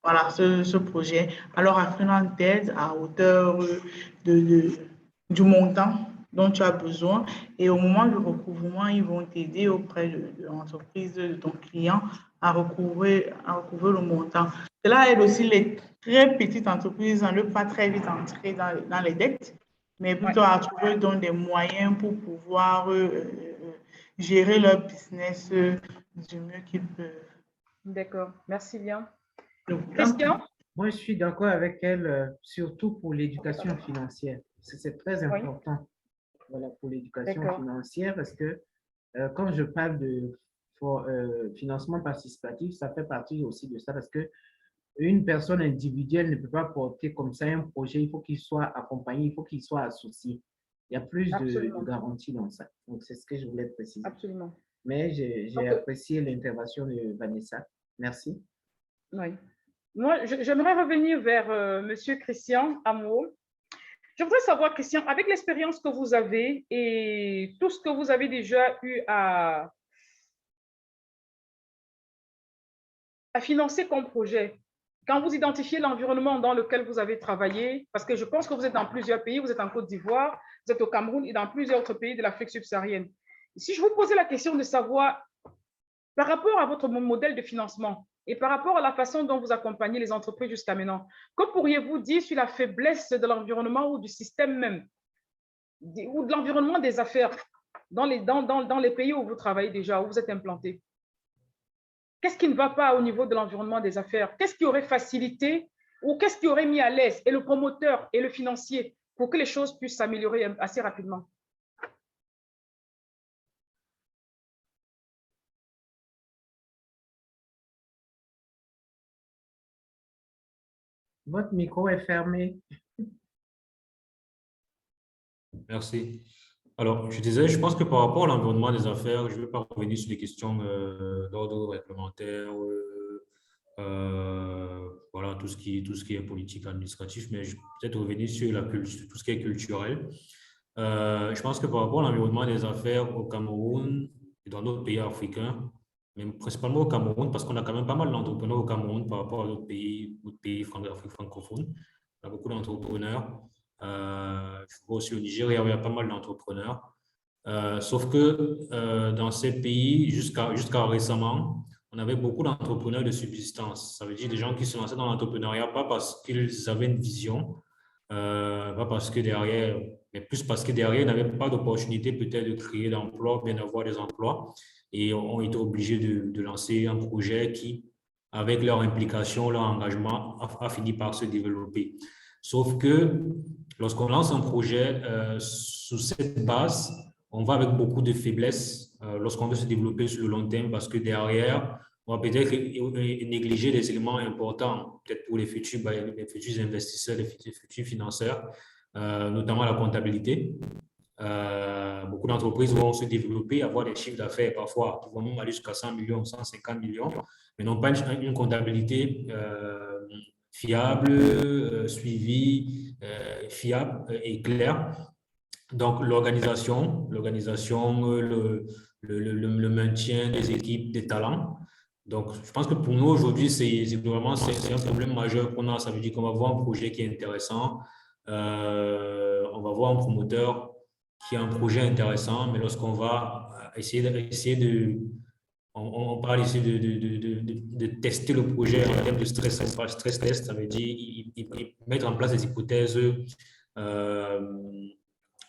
voilà, ce projet. Alors, Afriland t'aide à hauteur du montant dont tu as besoin et au moment du recouvrement, ils vont t'aider auprès de l'entreprise, de ton client à recouvrer le montant. Cela aide aussi les très petites entreprises à ne pas très vite entrer dans les dettes, mais plutôt à trouver donc des moyens pour pouvoir gérer leur business du mieux qu'ils peuvent. D'accord, merci bien. Christian? Moi, je suis d'accord avec elle, surtout pour l'éducation financière. C'est très important voilà, pour l'éducation financière parce que quand je parle de financement participatif, ça fait partie aussi de ça parce que une personne individuelle ne peut pas porter comme ça un projet, il faut qu'il soit accompagné, il faut qu'il soit associé. Il y a plus de garanties dans ça. Donc, c'est ce que je voulais préciser. Absolument. Mais j'ai apprécié l'intervention de Vanessa. Merci. Oui. Moi, j'aimerais revenir vers M. Christian Amo. Je voudrais savoir, Christian, avec l'expérience que vous avez et tout ce que vous avez déjà eu à financer comme projet, quand vous identifiez l'environnement dans lequel vous avez travaillé, parce que je pense que vous êtes dans plusieurs pays, vous êtes en Côte d'Ivoire, vous êtes au Cameroun et dans plusieurs autres pays de l'Afrique subsaharienne. Si je vous posais la question de savoir, par rapport à votre modèle de financement et par rapport à la façon dont vous accompagnez les entreprises jusqu'à maintenant, que pourriez-vous dire sur la faiblesse de l'environnement ou du système même, ou de l'environnement des affaires dans les pays où vous travaillez déjà, où vous êtes implanté? Qu'est-ce qui ne va pas au niveau de l'environnement des affaires? Qu'est-ce qui aurait facilité ou qu'est-ce qui aurait mis à l'aise et le promoteur et le financier pour que les choses puissent s'améliorer assez rapidement? Votre micro est fermé. Merci. Alors, je disais, je pense que par rapport à l'environnement des affaires, je ne vais pas revenir sur les questions d'ordre réglementaire, voilà, tout ce qui est politique, administratif, mais je vais peut-être revenir sur tout ce qui est culturel. Je pense que par rapport à l'environnement des affaires au Cameroun et dans d'autres pays africains, mais principalement au Cameroun, parce qu'on a quand même pas mal d'entrepreneurs au Cameroun par rapport à d'autres pays d'Afrique francophone. On a beaucoup d'entrepreneurs. Je vois aussi au Nigeria, il y a pas mal d'entrepreneurs. Sauf que dans ces pays, jusqu'à récemment, on avait beaucoup d'entrepreneurs de subsistance. Ça veut dire des gens qui se lançaient dans l'entrepreneuriat, pas parce qu'ils avaient une vision, pas parce que derrière, mais plus parce que derrière, ils n'avaient pas d'opportunité peut-être de créer d'emplois, bien d'avoir des emplois, et ont été obligés de lancer un projet qui, avec leur implication, leur engagement, a fini par se développer. Sauf que lorsqu'on lance un projet sous cette base, on va avec beaucoup de faiblesses lorsqu'on veut se développer sur le long terme parce que derrière, on va peut-être négliger des éléments importants, peut-être pour les futurs investisseurs, les futurs financeurs, notamment la comptabilité. Beaucoup d'entreprises vont se développer, avoir des chiffres d'affaires parfois qui vont même aller jusqu'à 100 millions, 150 millions, mais n'ont pas une comptabilité fiable, suivie, fiable et claire. Donc, l'organisation, le maintien des équipes, des talents. Donc, je pense que pour nous, aujourd'hui, c'est un problème majeur qu'on a. Ça veut dire qu'on va voir un projet qui est intéressant. On va voir un promoteur qui a un projet intéressant, mais lorsqu'on va essayer de on parle ici de tester le projet en termes de stress test, ça veut dire mettre en place des hypothèses,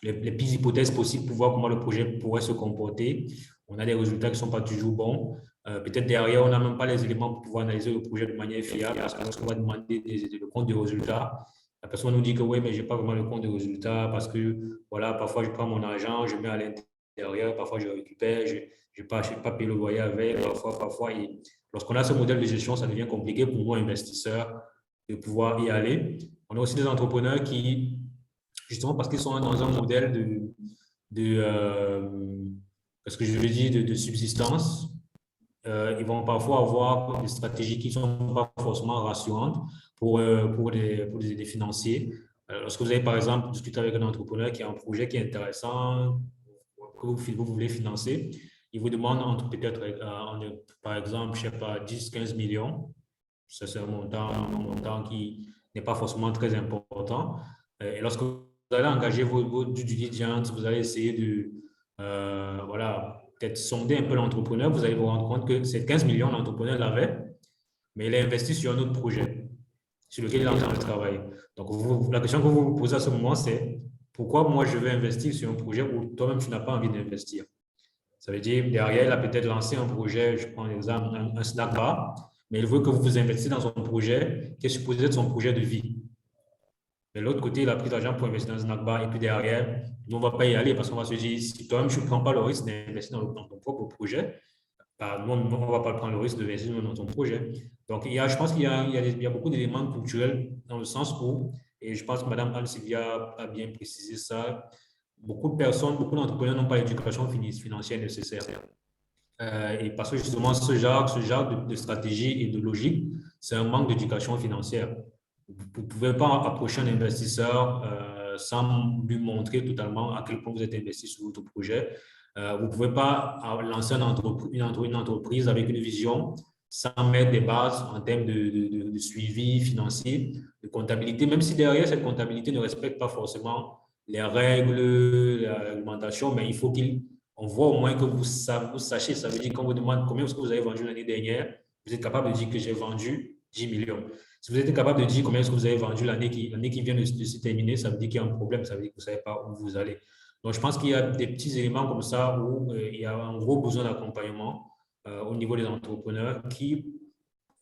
les pires hypothèses possibles pour voir comment le projet pourrait se comporter. On a des résultats qui ne sont pas toujours bons. Peut-être derrière, on n'a même pas les éléments pour pouvoir analyser le projet de manière fiable parce que lorsqu'on va demander le compte de résultats, la personne nous dit que oui, mais je n'ai pas vraiment le compte de résultats parce que voilà, parfois je prends mon argent, je mets à l'intérieur, parfois je récupère, je n'ai pas payé le loyer avec, parfois. Et lorsqu'on a ce modèle de gestion, ça devient compliqué pour nous, investisseurs, de pouvoir y aller. On a aussi des entrepreneurs qui, justement parce qu'ils sont dans un modèle parce que je veux dire, de subsistance, ils vont parfois avoir des stratégies qui ne sont pas forcément rassurantes pour des financiers. Lorsque vous avez, par exemple, discuté avec un entrepreneur qui a un projet qui est intéressant, que vous voulez financer, il vous demande entre peut-être, par exemple, je ne sais pas, 10, 15 millions. Ça, c'est un montant qui n'est pas forcément très important. Et lorsque vous allez engager vos due diligence, vous allez essayer de, voilà, peut-être sonder un peu l'entrepreneur, vous allez vous rendre compte que ces 15 millions, l'entrepreneur l'avait, mais il a investi sur un autre projet sur lequel il est en train de travailler. Donc, la question que vous vous posez à ce moment, c'est pourquoi moi je vais investir sur un projet où toi-même tu n'as pas envie d'investir? Ça veut dire, derrière, il a peut-être lancé un projet, je prends l'exemple, un snack bar, mais il veut que vous vous investissiez dans son projet qui est supposé être son projet de vie. De l'autre côté, il a pris l'argent pour investir dans un snack bar et puis derrière, nous, on ne va pas y aller parce qu'on va se dire, si toi-même, tu ne prends pas le risque d'investir dans ton propre projet, bah, nous, on ne va pas prendre le risque d'investir dans ton projet. Donc, je pense qu'il y a beaucoup d'éléments culturels dans le sens où, et je pense que Mme Anne-Sylvia a bien précisé ça, beaucoup de personnes, beaucoup d'entrepreneurs n'ont pas l'éducation financière nécessaire. Et parce que justement, ce genre de stratégie et de logique, c'est un manque d'éducation financière. Vous ne pouvez pas approcher un investisseur sans lui montrer totalement à quel point vous êtes investi sur votre projet. Vous ne pouvez pas lancer une entreprise avec une vision sans mettre des bases en termes de suivi financier, de comptabilité, même si derrière cette comptabilité ne respecte pas forcément les règles, la réglementation, mais il faut on voit au moins que vous sachiez. Ça veut dire qu'on vous demande combien est-ce que vous avez vendu l'année dernière, vous êtes capable de dire que j'ai vendu 10 millions. Si vous êtes capable de dire combien est-ce que vous avez vendu l'année qui vient de se terminer, ça veut dire qu'il y a un problème, ça veut dire que vous ne savez pas où vous allez. Donc, je pense qu'il y a des petits éléments comme ça où il y a un gros besoin d'accompagnement au niveau des entrepreneurs qui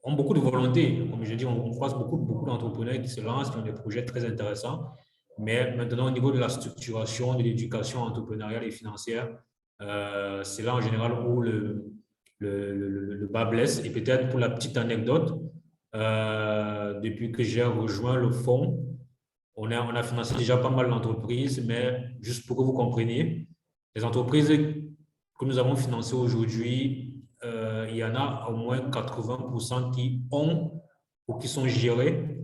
ont beaucoup de volonté. Comme je dis, on croise beaucoup d'entrepreneurs qui se lancent, qui ont des projets très intéressants. Mais maintenant, au niveau de la structuration, de l'éducation entrepreneuriale et financière, c'est là en général où le bas blesse. Et peut-être pour la petite anecdote, depuis que j'ai rejoint le fonds, on a financé déjà pas mal d'entreprises, mais juste pour que vous compreniez, les entreprises que nous avons financées aujourd'hui, il y en a au moins 80% qui ont ou qui sont gérées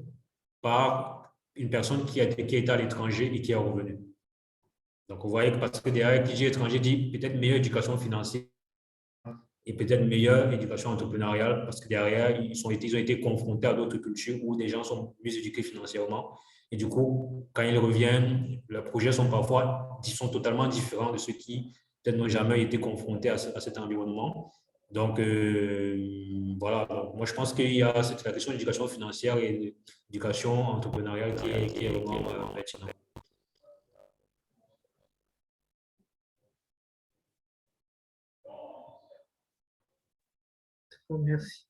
par une personne qui a été à l'étranger et qui est revenue. Donc, vous voyez que parce que derrière, qui dit étranger dit peut-être meilleure éducation financière et peut-être meilleure éducation entrepreneuriale parce que derrière, ils ont été confrontés à d'autres cultures où des gens sont mieux éduqués financièrement. Et du coup, quand ils reviennent, leurs projets sont sont totalement différents de ceux qui peut-être n'ont jamais été confrontés à cet environnement. Donc, voilà. Donc, moi, je pense qu'il y a la question de l'éducation financière et l'éducation entrepreneuriale qui est vraiment pertinente. Merci.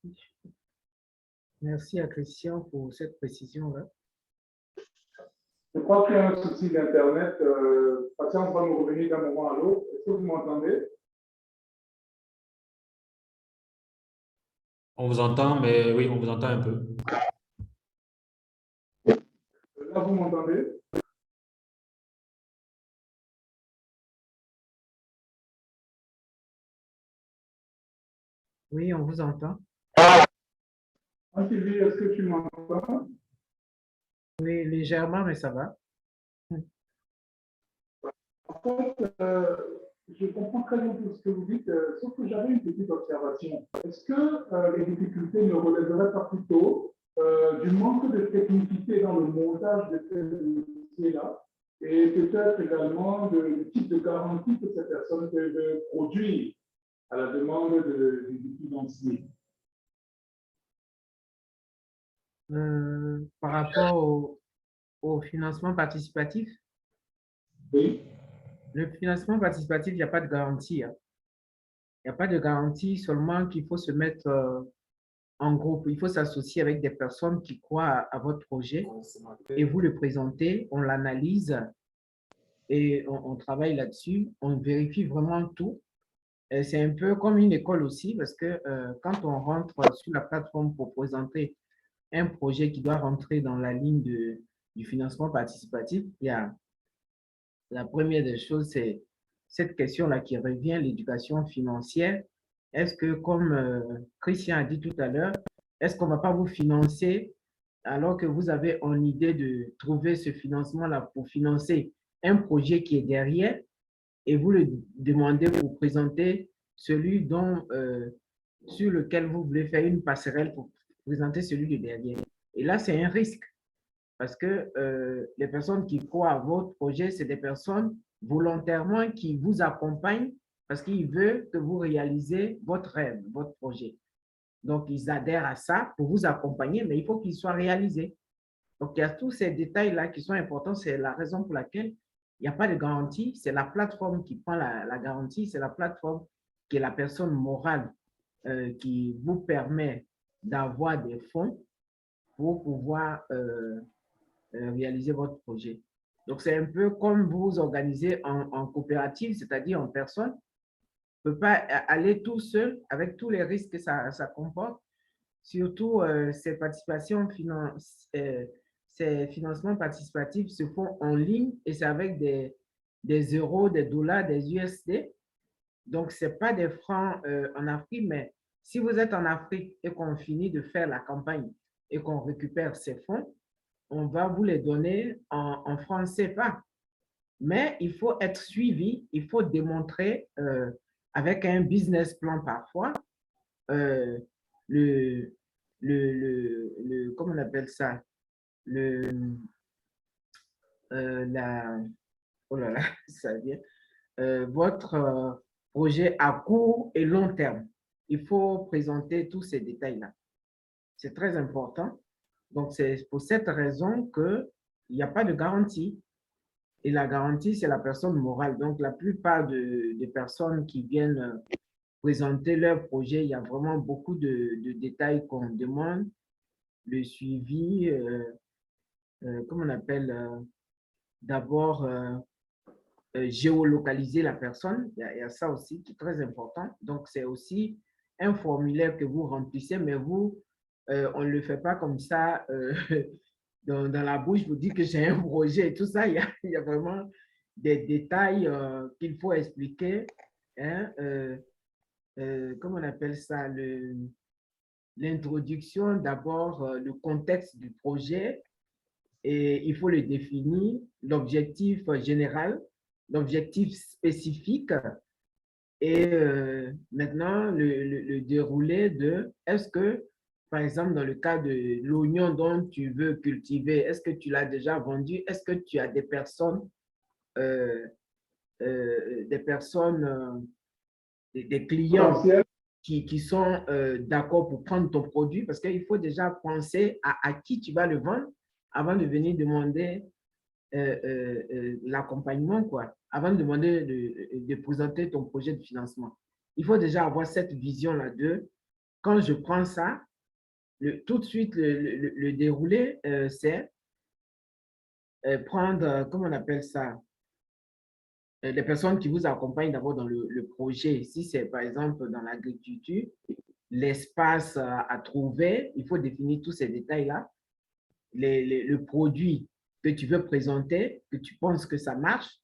Merci à Christian pour cette précision-là. Je crois qu'il y a un souci d'Internet. Patience va nous revenir d'un moment à l'autre. Est-ce que vous m'entendez? On vous entend, mais oui, on vous entend un peu. Là, vous m'entendez? Oui, on vous entend. Sylvie, est-ce que tu m'entends? Oui, légèrement, mais ça va. fait, je comprends très bien tout ce que vous dites, sauf que j'avais une petite observation. Est-ce que les difficultés ne relèveraient pas plutôt du manque de technicité dans le montage de ces dossiers-là et peut-être également du type de garantie que ces personnes peuvent produire à la demande du financier? Par rapport au financement participatif, Oui. le financement participatif, il n'y a pas de garantie, hein. Il n'y a pas de garantie, seulement qu'il faut se mettre en groupe. Il faut s'associer avec des personnes qui croient à votre projet et vous le présentez, on l'analyse et on travaille là-dessus. On vérifie vraiment tout. C'est un peu comme une école aussi parce que quand on rentre sur la plateforme pour présenter un projet qui doit rentrer dans la ligne du financement participatif, il y a la première des choses, c'est cette question-là qui revient, l'éducation financière. Est-ce que, comme Christian a dit tout à l'heure, est-ce qu'on ne va pas vous financer alors que vous avez en idée de trouver ce financement-là pour financer un projet qui est derrière et vous le demandez pour présenter celui sur lequel vous voulez faire une passerelle pour présenter celui de derrière. Et là, c'est un risque. Parce que les personnes qui croient à votre projet, c'est des personnes volontairement qui vous accompagnent parce qu'ils veulent que vous réalisez votre rêve, votre projet. Donc, ils adhèrent à ça pour vous accompagner, mais il faut qu'il soit réalisé. Donc, il y a tous ces détails-là qui sont importants. C'est la raison pour laquelle il n'y a pas de garantie. C'est la plateforme qui prend la garantie. C'est la plateforme qui est la personne morale qui vous permet d'avoir des fonds pour pouvoir réaliser votre projet. Donc, c'est un peu comme vous vous organisez en coopérative, c'est-à-dire en personne. On ne peut pas aller tout seul avec tous les risques que ça comporte. Surtout, ces financements participatifs se font en ligne et c'est avec des euros, des dollars, des USD. Donc, ce n'est pas des francs en Afrique, mais si vous êtes en Afrique et qu'on finit de faire la campagne et qu'on récupère ces fonds, on va vous les donner en francs CFA. Mais il faut être suivi, il faut démontrer avec un business plan parfois comment on appelle ça? Oh là là, ça vient. Votre projet à court et long terme. Il faut présenter tous ces détails-là. C'est très important. Donc, c'est pour cette raison qu'il n'y a pas de garantie. Et la garantie, c'est la personne morale. Donc, la plupart des personnes qui viennent présenter leur projet, il y a vraiment beaucoup de détails qu'on demande. Le suivi, comment on appelle, d'abord géolocaliser la personne. Il y a ça aussi qui est très important. Donc, c'est aussi un formulaire que vous remplissez, mais vous, on ne le fait pas comme ça dans la bouche, vous dites que j'ai un projet et tout ça. Il y a vraiment des détails qu'il faut expliquer. Hein, comment on appelle ça? L'introduction, d'abord, le contexte du projet, et il faut le définir, l'objectif général, l'objectif spécifique, et maintenant le déroulé de est-ce que, par exemple, dans le cas de l'oignon dont tu veux cultiver, est-ce que tu l'as déjà vendu? Est-ce que tu as des personnes, des clients qui sont d'accord pour prendre ton produit? Parce qu'il faut déjà penser à qui tu vas le vendre avant de venir demander l'accompagnement, quoi, avant de demander de présenter ton projet de financement. Il faut déjà avoir cette vision-là de, quand je prends ça, tout de suite, le déroulé, c'est prendre, comment on appelle ça, les personnes qui vous accompagnent d'abord dans le projet. Si c'est, par exemple, dans l'agriculture, l'espace à trouver, il faut définir tous ces détails-là. Le produit que tu veux présenter, que tu penses que ça marche,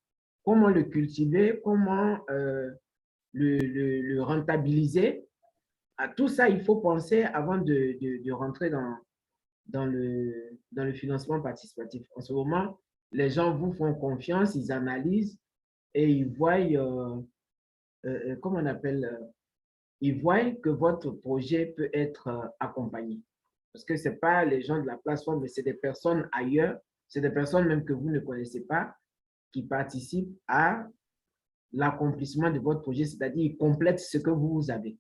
comment le cultiver, comment le rentabiliser. À tout ça, il faut penser avant de rentrer dans le financement participatif. En ce moment, les gens vous font confiance, ils analysent et ils voient, comment on appelle, ils voient que votre projet peut être accompagné. Parce que ce n'est pas les gens de la plateforme, mais c'est des personnes ailleurs, c'est des personnes même que vous ne connaissez pas qui participent à l'accomplissement de votre projet, c'est-à-dire ils complètent ce que vous avez.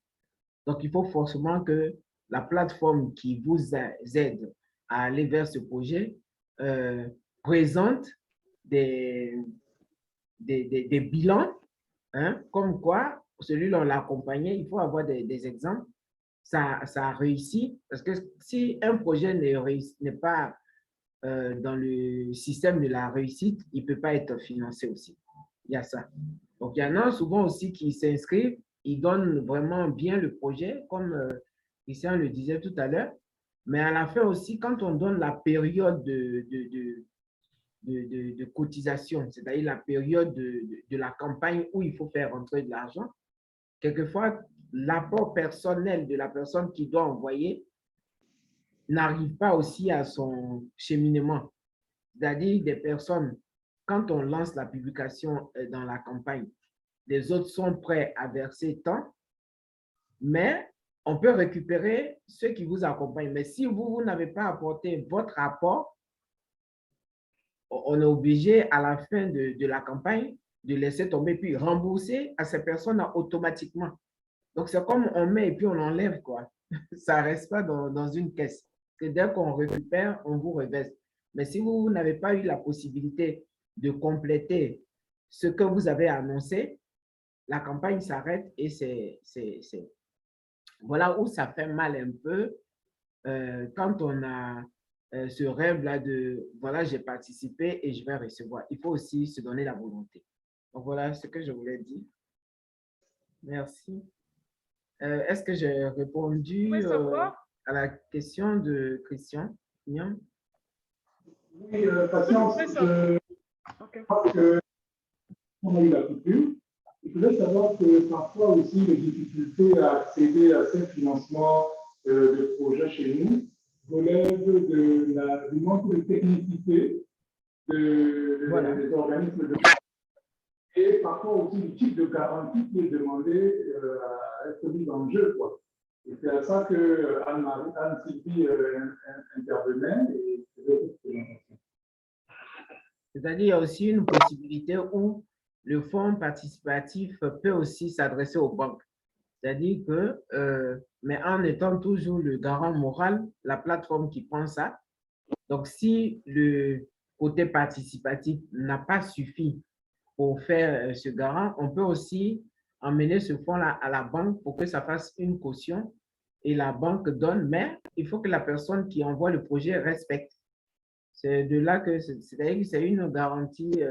Donc, il faut forcément que la plateforme qui vous aide à aller vers ce projet présente des bilans, hein, comme quoi celui-là, on l'a accompagné, il faut avoir des exemples. Ça a réussi, parce que si un projet n'est pas dans le système de la réussite, il ne peut pas être financé aussi. Il y a ça. Donc, il y en a souvent aussi qui s'inscrivent, ils donnent vraiment bien le projet, comme Christian le disait tout à l'heure, mais à la fin aussi, quand on donne la période de cotisation, c'est-à-dire la période de la campagne où il faut faire rentrer de l'argent, quelquefois, l'apport personnel de la personne qui doit envoyer n'arrive pas aussi à son cheminement. C'est-à-dire des personnes, quand on lance la publication dans la campagne, les autres sont prêts à verser tant, mais on peut récupérer ceux qui vous accompagnent. Mais si vous n'avez pas apporté votre apport, on est obligé à la fin de la campagne de laisser tomber puis rembourser à ces personnes automatiquement. Donc, c'est comme on met et puis on enlève, quoi. Ça ne reste pas dans une caisse. Dès qu'on récupère, on vous reverse. Mais si vous n'avez pas eu la possibilité de compléter ce que vous avez annoncé, la campagne s'arrête et c'est voilà où ça fait mal un peu quand on a ce rêve-là de voilà, j'ai participé et je vais recevoir. Il faut aussi se donner la volonté. Donc, voilà ce que je voulais dire. Merci. Est-ce que j'ai répondu à la question de Christian? Oui, patience, je pense qu'on a eu la coutume. Il faudrait savoir que parfois aussi les difficultés à accéder à ces financements de projets chez nous relèvent du manque de technicité des organismes de et parfois aussi du type de garantie qui est demandé à être mis en jeu, quoi. Et c'est à ça que Anne-Sylvie intervenait. C'est-à-dire qu'il y a aussi une possibilité où le fonds participatif peut aussi s'adresser aux banques. C'est-à-dire que, mais en étant toujours le garant moral, la plateforme qui prend ça. Donc, si le côté participatif n'a pas suffi pour faire ce garant, on peut aussi emmener ce fonds-là à la banque pour que ça fasse une caution et la banque donne, mais il faut que la personne qui envoie le projet respecte. C'est de là que c'est une garantie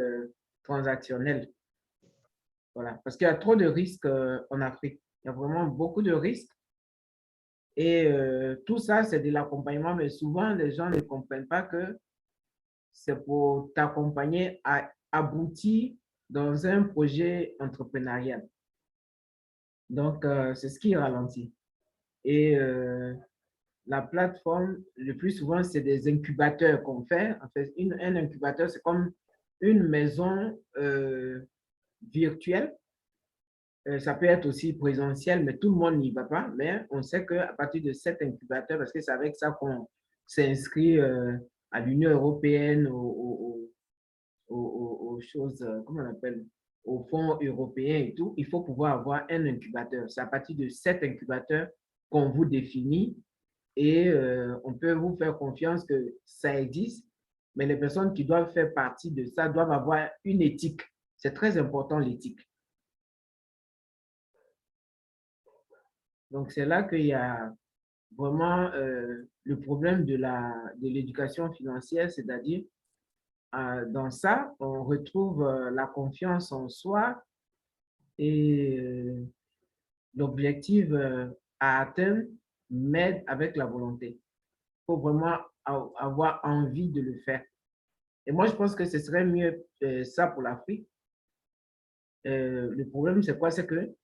transactionnelle. Voilà. Parce qu'il y a trop de risques en Afrique. Il y a vraiment beaucoup de risques. Et tout ça, c'est de l'accompagnement, mais souvent, les gens ne comprennent pas que c'est pour t'accompagner à aboutir dans un projet entrepreneurial. Donc, c'est ce qui ralentit. Et la plateforme, le plus souvent, c'est des incubateurs qu'on fait. En fait, un incubateur, c'est comme une maison virtuelle. Ça peut être aussi présentiel, mais tout le monde n'y va pas. Mais on sait qu'à partir de cet incubateur, parce que c'est avec ça qu'on s'inscrit à l'Union européenne, aux choses, comment on appelle, aux fonds européens et tout, il faut pouvoir avoir un incubateur. C'est à partir de cet incubateur qu'on vous définit et on peut vous faire confiance que ça existe, mais les personnes qui doivent faire partie de ça doivent avoir une éthique. C'est très important, l'éthique. Donc, c'est là qu'il y a vraiment le problème de l'éducation financière, c'est-à-dire dans ça, on retrouve la confiance en soi et l'objectif à atteindre, mais avec la volonté. Il faut vraiment avoir envie de le faire. Et moi, je pense que ce serait mieux ça pour l'Afrique. Le problème, c'est quoi? C'est que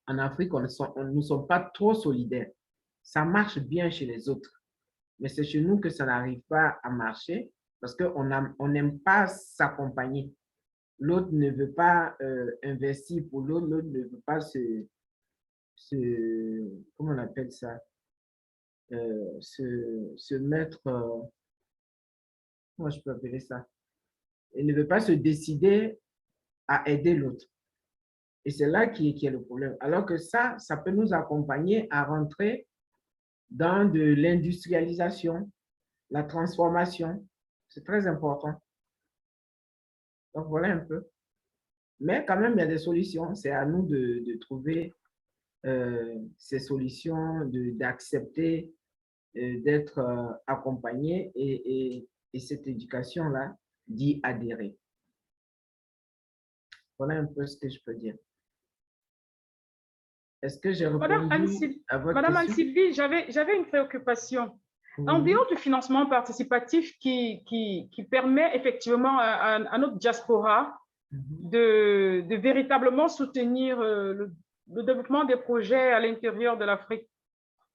en Afrique, nous ne sommes pas trop solidaires. Ça marche bien chez les autres, mais c'est chez nous que ça n'arrive pas à marcher parce qu'on n'aime pas s'accompagner. l'autre ne veut pas investir pour l'autre, l'autre ne veut pas comment on appelle ça, se mettre, comment je peux appeler ça, il ne veut pas se décider à aider l'autre. Et c'est là qui est le problème. Alors que ça peut nous accompagner à rentrer dans de l'industrialisation, la transformation. C'est très important. Donc, voilà un peu. Mais quand même, il y a des solutions. C'est à nous de trouver ces solutions, d'accepter d'être accompagné et cette éducation-là, d'y adhérer. Voilà un peu ce que je peux dire. Est-ce que j'ai répondu à votre Madame question? Anne-Sylvie, j'avais une préoccupation. Oui. En dehors du financement participatif qui permet effectivement à notre diaspora de véritablement soutenir le développement des projets à l'intérieur de l'Afrique,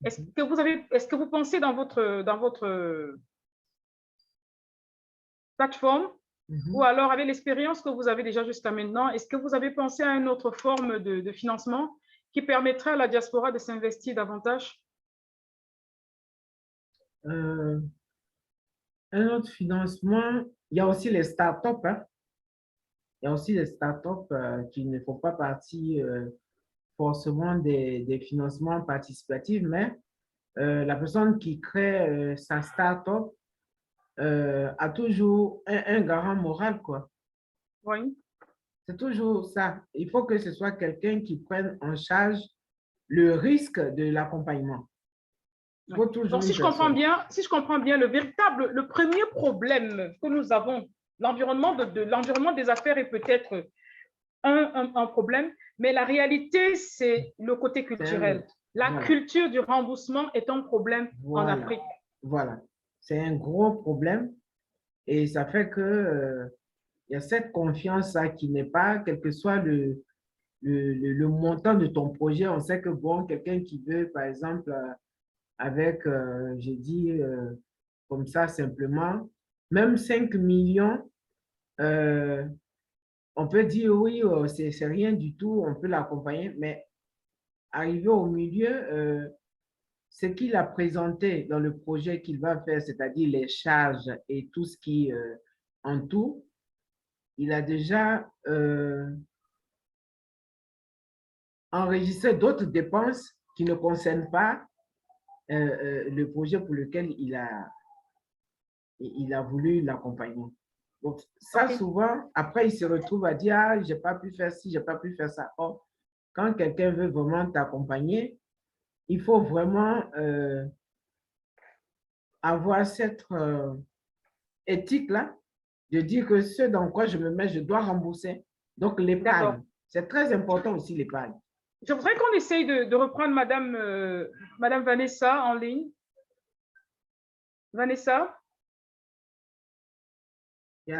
est-ce que vous pensez dans votre plateforme ou alors avec l'expérience que vous avez déjà jusqu'à maintenant, est-ce que vous avez pensé à une autre forme de financement qui permettrait à la diaspora de s'investir davantage? Un autre financement, il y a aussi les startups. Hein. Il y a aussi les startups qui ne font pas partie forcément des financements participatifs, mais la personne qui crée sa startup a toujours un garant moral, quoi. Oui. C'est toujours ça. Il faut que ce soit quelqu'un qui prenne en charge le risque de l'accompagnement. Donc, si je comprends bien, le premier problème que nous avons, l'environnement des affaires est peut-être un problème, mais la réalité, c'est le côté culturel. La culture du remboursement est un problème en Afrique. Voilà. C'est un gros problème et ça fait que il y a cette confiance-là qui n'est pas, quel que soit le montant de ton projet. On sait que, bon, quelqu'un qui veut, par exemple, avec, j'ai dit, comme ça, simplement, même 5 millions, on peut dire, oui, c'est rien du tout, on peut l'accompagner, mais arrivé au milieu, ce qu'il a présenté dans le projet qu'il va faire, c'est-à-dire les charges et tout ce qui entoure, il a déjà enregistré d'autres dépenses qui ne concernent pas le projet pour lequel il a voulu l'accompagner. Donc, ça, souvent, après, il se retrouve à dire, ah, je n'ai pas pu faire ci, je n'ai pas pu faire ça. Or, quand quelqu'un veut vraiment t'accompagner, il faut vraiment avoir cette éthique-là, de dire que ce dans quoi je me mets, je dois rembourser. Donc, l'épargne, c'est très important aussi, l'épargne. Je voudrais qu'on essaye de reprendre Madame Vanessa en ligne. Vanessa? Il y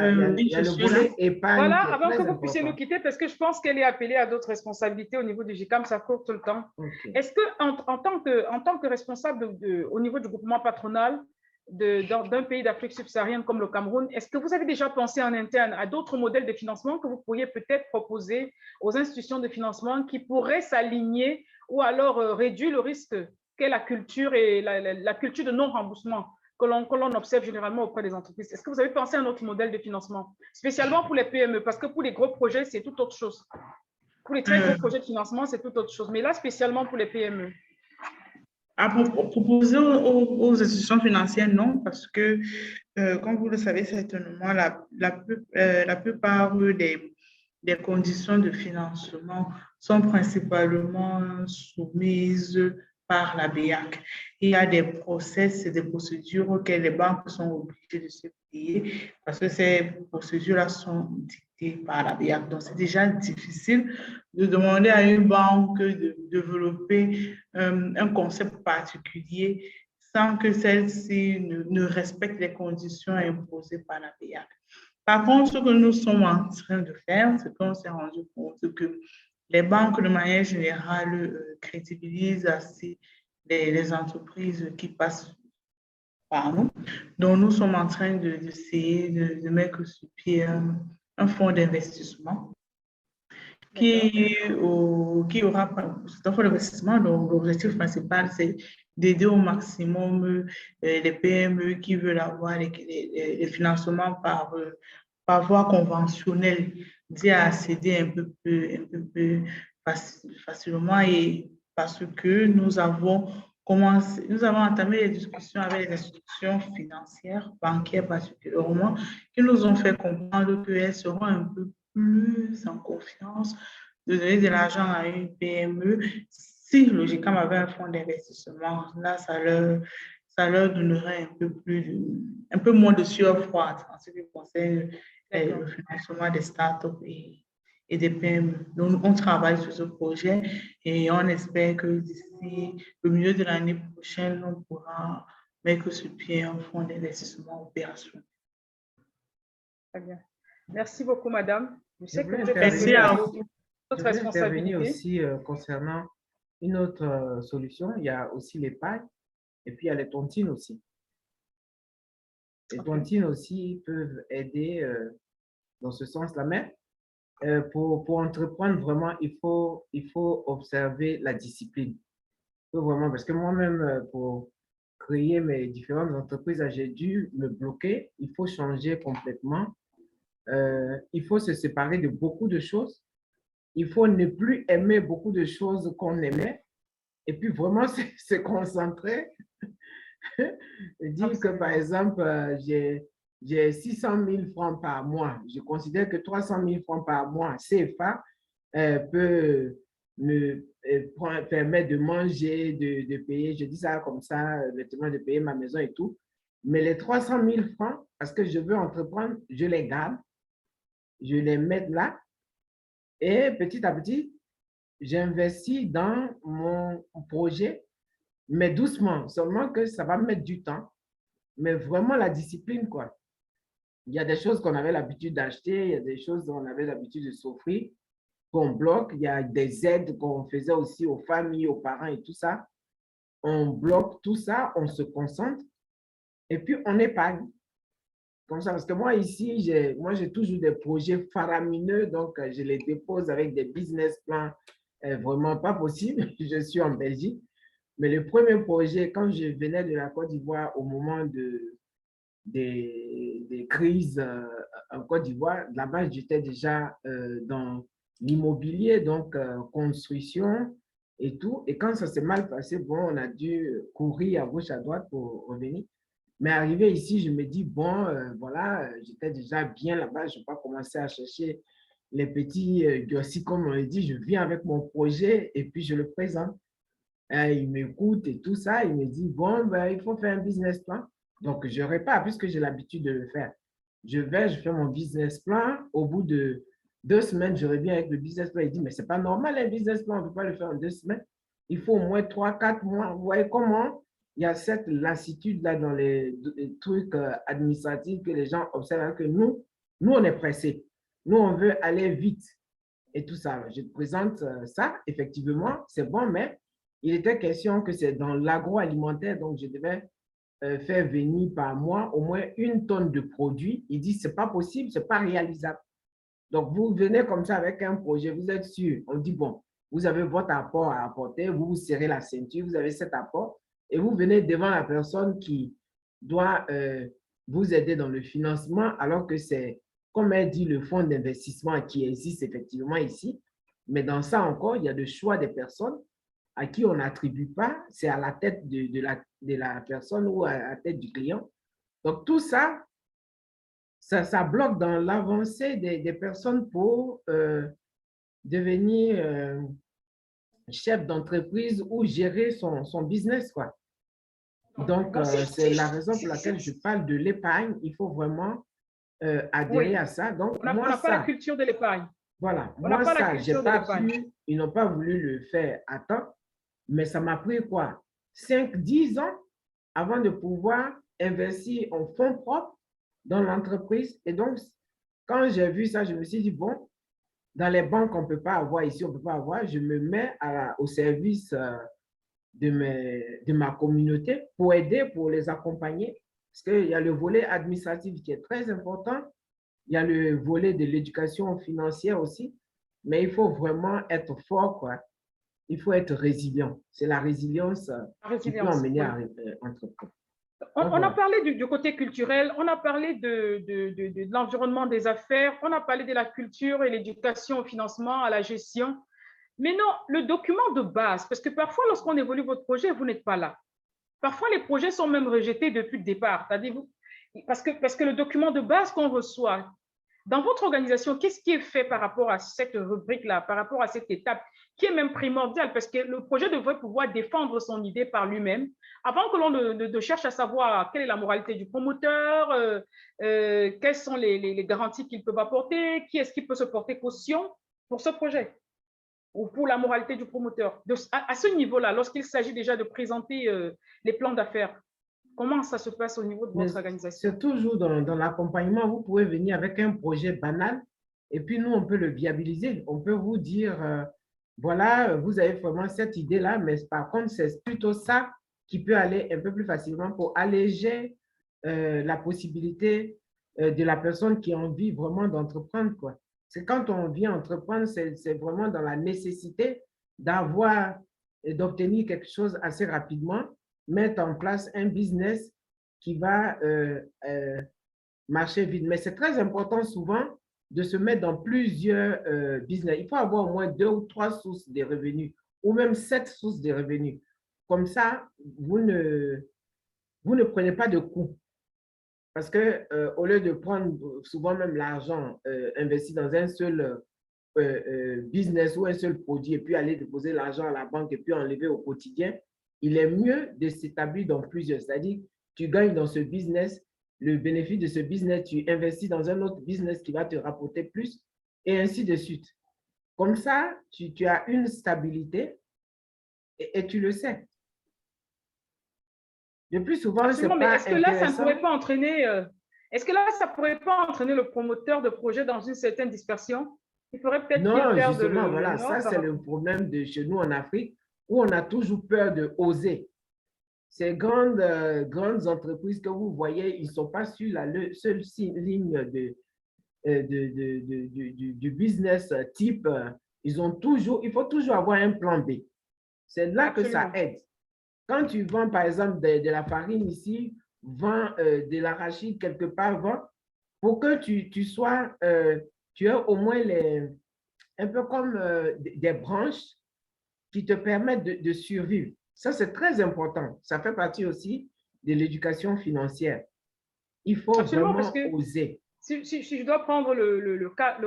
a le volet épargne. Voilà, avant que vous puissiez nous quitter, parce que je pense qu'elle est appelée à d'autres responsabilités au niveau du GICAM, ça court tout le temps. Est-ce qu'en tant que responsable au niveau du groupement patronal d'un pays d'Afrique subsaharienne comme le Cameroun, est-ce que vous avez déjà pensé en interne à d'autres modèles de financement que vous pourriez peut-être proposer aux institutions de financement qui pourraient s'aligner ou alors réduire le risque qu'est la culture et la culture de non-remboursement que l'on observe généralement auprès des entreprises? Est-ce que vous avez pensé à un autre modèle de financement, spécialement pour les PME? Parce que pour les gros projets, c'est tout autre chose. Pour les très gros projets de financement, c'est tout autre chose. Mais là, spécialement pour les PME. À proposer aux institutions financières, non, parce que, comme vous le savez certainement, la plupart des conditions de financement sont principalement soumises par la BEAC. Il y a des process et des procédures auxquelles les banques sont obligées de se payer parce que ces procédures-là sont dictées par la BEAC. Donc, c'est déjà difficile de demander à une banque de développer un concept particulier sans que celle-ci ne respecte les conditions imposées par la BEAC. Par contre, ce que nous sommes en train de faire, c'est qu'on s'est rendu compte que les banques, de manière générale, crédibilisent assez les entreprises qui passent par nous. Donc, nous sommes en train d'essayer de mettre sur pied un fonds d'investissement qui aura, c'est un fonds d'investissement dont l'objectif principal, c'est d'aider au maximum les PME qui veulent avoir les financements par voie conventionnelle, d'y accéder un peu plus facilement, et parce que nous avons entamé les discussions avec les institutions financières, bancaires particulièrement, qui nous ont fait comprendre qu'elles seront un peu plus en confiance de donner de l'argent à une PME si le GCAM avait un fonds d'investissement. Là, ça leur donnerait un peu moins de sueur froide en ce qui concerne le financement des startups et des PME. Donc, on travaille sur ce projet et on espère que d'ici le milieu de l'année prochaine, on pourra mettre sur pied un fonds d'investissement opérationnel. Très bien. Merci beaucoup, madame. Je sais que voulais merci à vous. Je voulais intervenir aussi concernant une autre solution. Il y a aussi l'épargne et puis il y a les tontines aussi. Les tontines aussi peuvent aider dans ce sens-là. Mais pour entreprendre, vraiment, il faut observer la discipline. Il faut vraiment, parce que moi-même, pour créer mes différentes entreprises, j'ai dû me bloquer. Il faut changer complètement. Il faut se séparer de beaucoup de choses. Il faut ne plus aimer beaucoup de choses qu'on aimait. Et puis vraiment se concentrer. Dire que, par exemple, j'ai 600 000 francs par mois. Je considère que 300 000 francs par mois, CFA, peut me permettre de manger, de payer, je dis ça comme ça, de payer ma maison et tout. Mais les 300 000 francs, parce que je veux entreprendre, je les garde, je les mets là. Et petit à petit, j'investis dans mon projet, mais doucement, seulement que ça va mettre du temps, mais vraiment la discipline, quoi. Il y a des choses qu'on avait l'habitude d'acheter, il y a des choses qu'on avait l'habitude de s'offrir, qu'on bloque, il y a des aides qu'on faisait aussi aux familles, aux parents et tout ça. On bloque tout ça, on se concentre et puis on épargne. Comme ça, parce que moi ici, j'ai toujours des projets faramineux, donc je les dépose avec des business plans vraiment pas possibles. Je suis en Belgique. Mais le premier projet, quand je venais de la Côte d'Ivoire au moment des crises en Côte d'Ivoire, là-bas, j'étais déjà dans l'immobilier, donc construction et tout. Et quand ça s'est mal passé, bon, on a dû courir à gauche, à droite pour revenir. Mais arrivé ici, je me dis, bon, voilà, j'étais déjà bien là-bas, je ne vais pas commencer à chercher les petits gossis, comme on le dit, je viens avec mon projet et puis je le présente. Il m'écoute et tout ça, il me dit, bon, ben, il faut faire un business plan. Donc, je répare puisque j'ai l'habitude de le faire. Je fais mon business plan. Au bout de 2 semaines, je reviens avec le business plan. Il dit, mais ce n'est pas normal, un business plan, on ne peut pas le faire en 2 semaines. Il faut au moins 3, 4 mois. Vous voyez comment il y a cette lassitude-là dans les trucs administratifs que les gens observent, que nous, on est pressés. Nous, on veut aller vite et tout ça. Je te présente ça, effectivement, c'est bon, mais il était question que c'est dans l'agroalimentaire, donc je devais faire venir par mois au moins 1 tonne de produits. Il dit, ce n'est pas possible, ce n'est pas réalisable. Donc, vous venez comme ça avec un projet, vous êtes sûr. On dit, bon, vous avez votre apport à apporter, vous vous serrez la ceinture, vous avez cet apport, et vous venez devant la personne qui doit vous aider dans le financement, alors que c'est, comme elle dit, le fonds d'investissement qui existe effectivement ici. Mais dans ça encore, il y a le choix des personnes à qui on n'attribue pas, c'est à la tête de la personne ou à la tête du client. Donc, tout ça, ça bloque dans l'avancée des personnes pour devenir chef d'entreprise ou gérer son business, quoi. Donc, c'est la raison pour laquelle je parle de l'épargne. Il faut vraiment adhérer à ça. Donc, on n'a pas la culture de l'épargne. Voilà. Moi, ça, ils n'ont pas voulu le faire à temps. Mais ça m'a pris quoi? 5-10 ans avant de pouvoir investir en fonds propres dans l'entreprise. Et donc, quand j'ai vu ça, je me suis dit, bon, dans les banques, on ne peut pas avoir ici, on ne peut pas avoir. Je me mets au service de ma communauté pour aider, pour les accompagner. Parce qu'il y a le volet administratif qui est très important. il y a le volet de l'éducation financière aussi, mais il faut vraiment être fort, quoi. Il faut être résilient. C'est la résilience qui peut Résilience, emmener oui. à entreprendre. On a parlé du côté culturel, on a parlé de l'environnement des affaires, on a parlé de la culture et l'éducation au financement, à la gestion. Mais non, le document de base, parce que parfois, lorsqu'on évolue votre projet, vous n'êtes pas là. Parfois, les projets sont même rejetés depuis le départ. Parce que le document de base qu'on reçoit, dans votre organisation, qu'est-ce qui est fait par rapport à cette rubrique-là, par rapport à cette étape qui est même primordiale? Parce que le projet devrait pouvoir défendre son idée par lui-même avant que l'on ne cherche à savoir quelle est la moralité du promoteur, quelles sont les garanties qu'il peut apporter, qui est-ce qui peut se porter caution pour ce projet ou pour la moralité du promoteur. À ce niveau-là, lorsqu'il s'agit déjà de présenter les plans d'affaires, comment ça se passe au niveau de votre organisation? C'est toujours dans l'accompagnement, vous pouvez venir avec un projet banal et puis nous, on peut le viabiliser. On peut vous dire, voilà, vous avez vraiment cette idée-là, mais par contre, c'est plutôt ça qui peut aller un peu plus facilement pour alléger la possibilité de la personne qui a envie vraiment d'entreprendre, quoi. C'est quand on vient entreprendre, c'est vraiment dans la nécessité d'avoir et d'obtenir quelque chose assez rapidement, mettre en place un business qui va marcher vite. Mais c'est très important souvent de se mettre dans plusieurs business. Il faut avoir au moins 2 ou 3 sources de revenus ou même 7 sources de revenus. Comme ça, vous ne prenez pas de coûts. Parce que au lieu de prendre souvent même l'argent investi dans un seul business ou un seul produit et puis aller déposer l'argent à la banque et puis enlever au quotidien, il est mieux de s'établir dans plusieurs. C'est-à-dire, tu gagnes dans ce business, le bénéfice de ce business, tu investis dans un autre business qui va te rapporter plus et ainsi de suite. Comme ça, tu as une stabilité et tu le sais. Le plus souvent, c'est pas mais est-ce que là, ça ne intéressant. pourrait pas entraîner, est-ce que là, ça pourrait pas entraîner le promoteur de projet dans une certaine dispersion? Il faudrait peut-être qu'il Non, perde justement, voilà, nord ça, c'est le problème de chez nous en Afrique où on a toujours peur de oser. Ces grandes entreprises que vous voyez, ils ne sont pas sur la seule ligne du business type. Il faut toujours avoir un plan B. C'est là que ça aide. Quand tu vends, par exemple, de la farine ici, vends de l'arachide quelque part, vends, pour que tu sois, tu as au moins un peu comme des branches qui te permettent de survivre. Ça, c'est très important. Ça fait partie aussi de l'éducation financière. Il faut Absolument, vraiment parce que oser. si je dois prendre le cas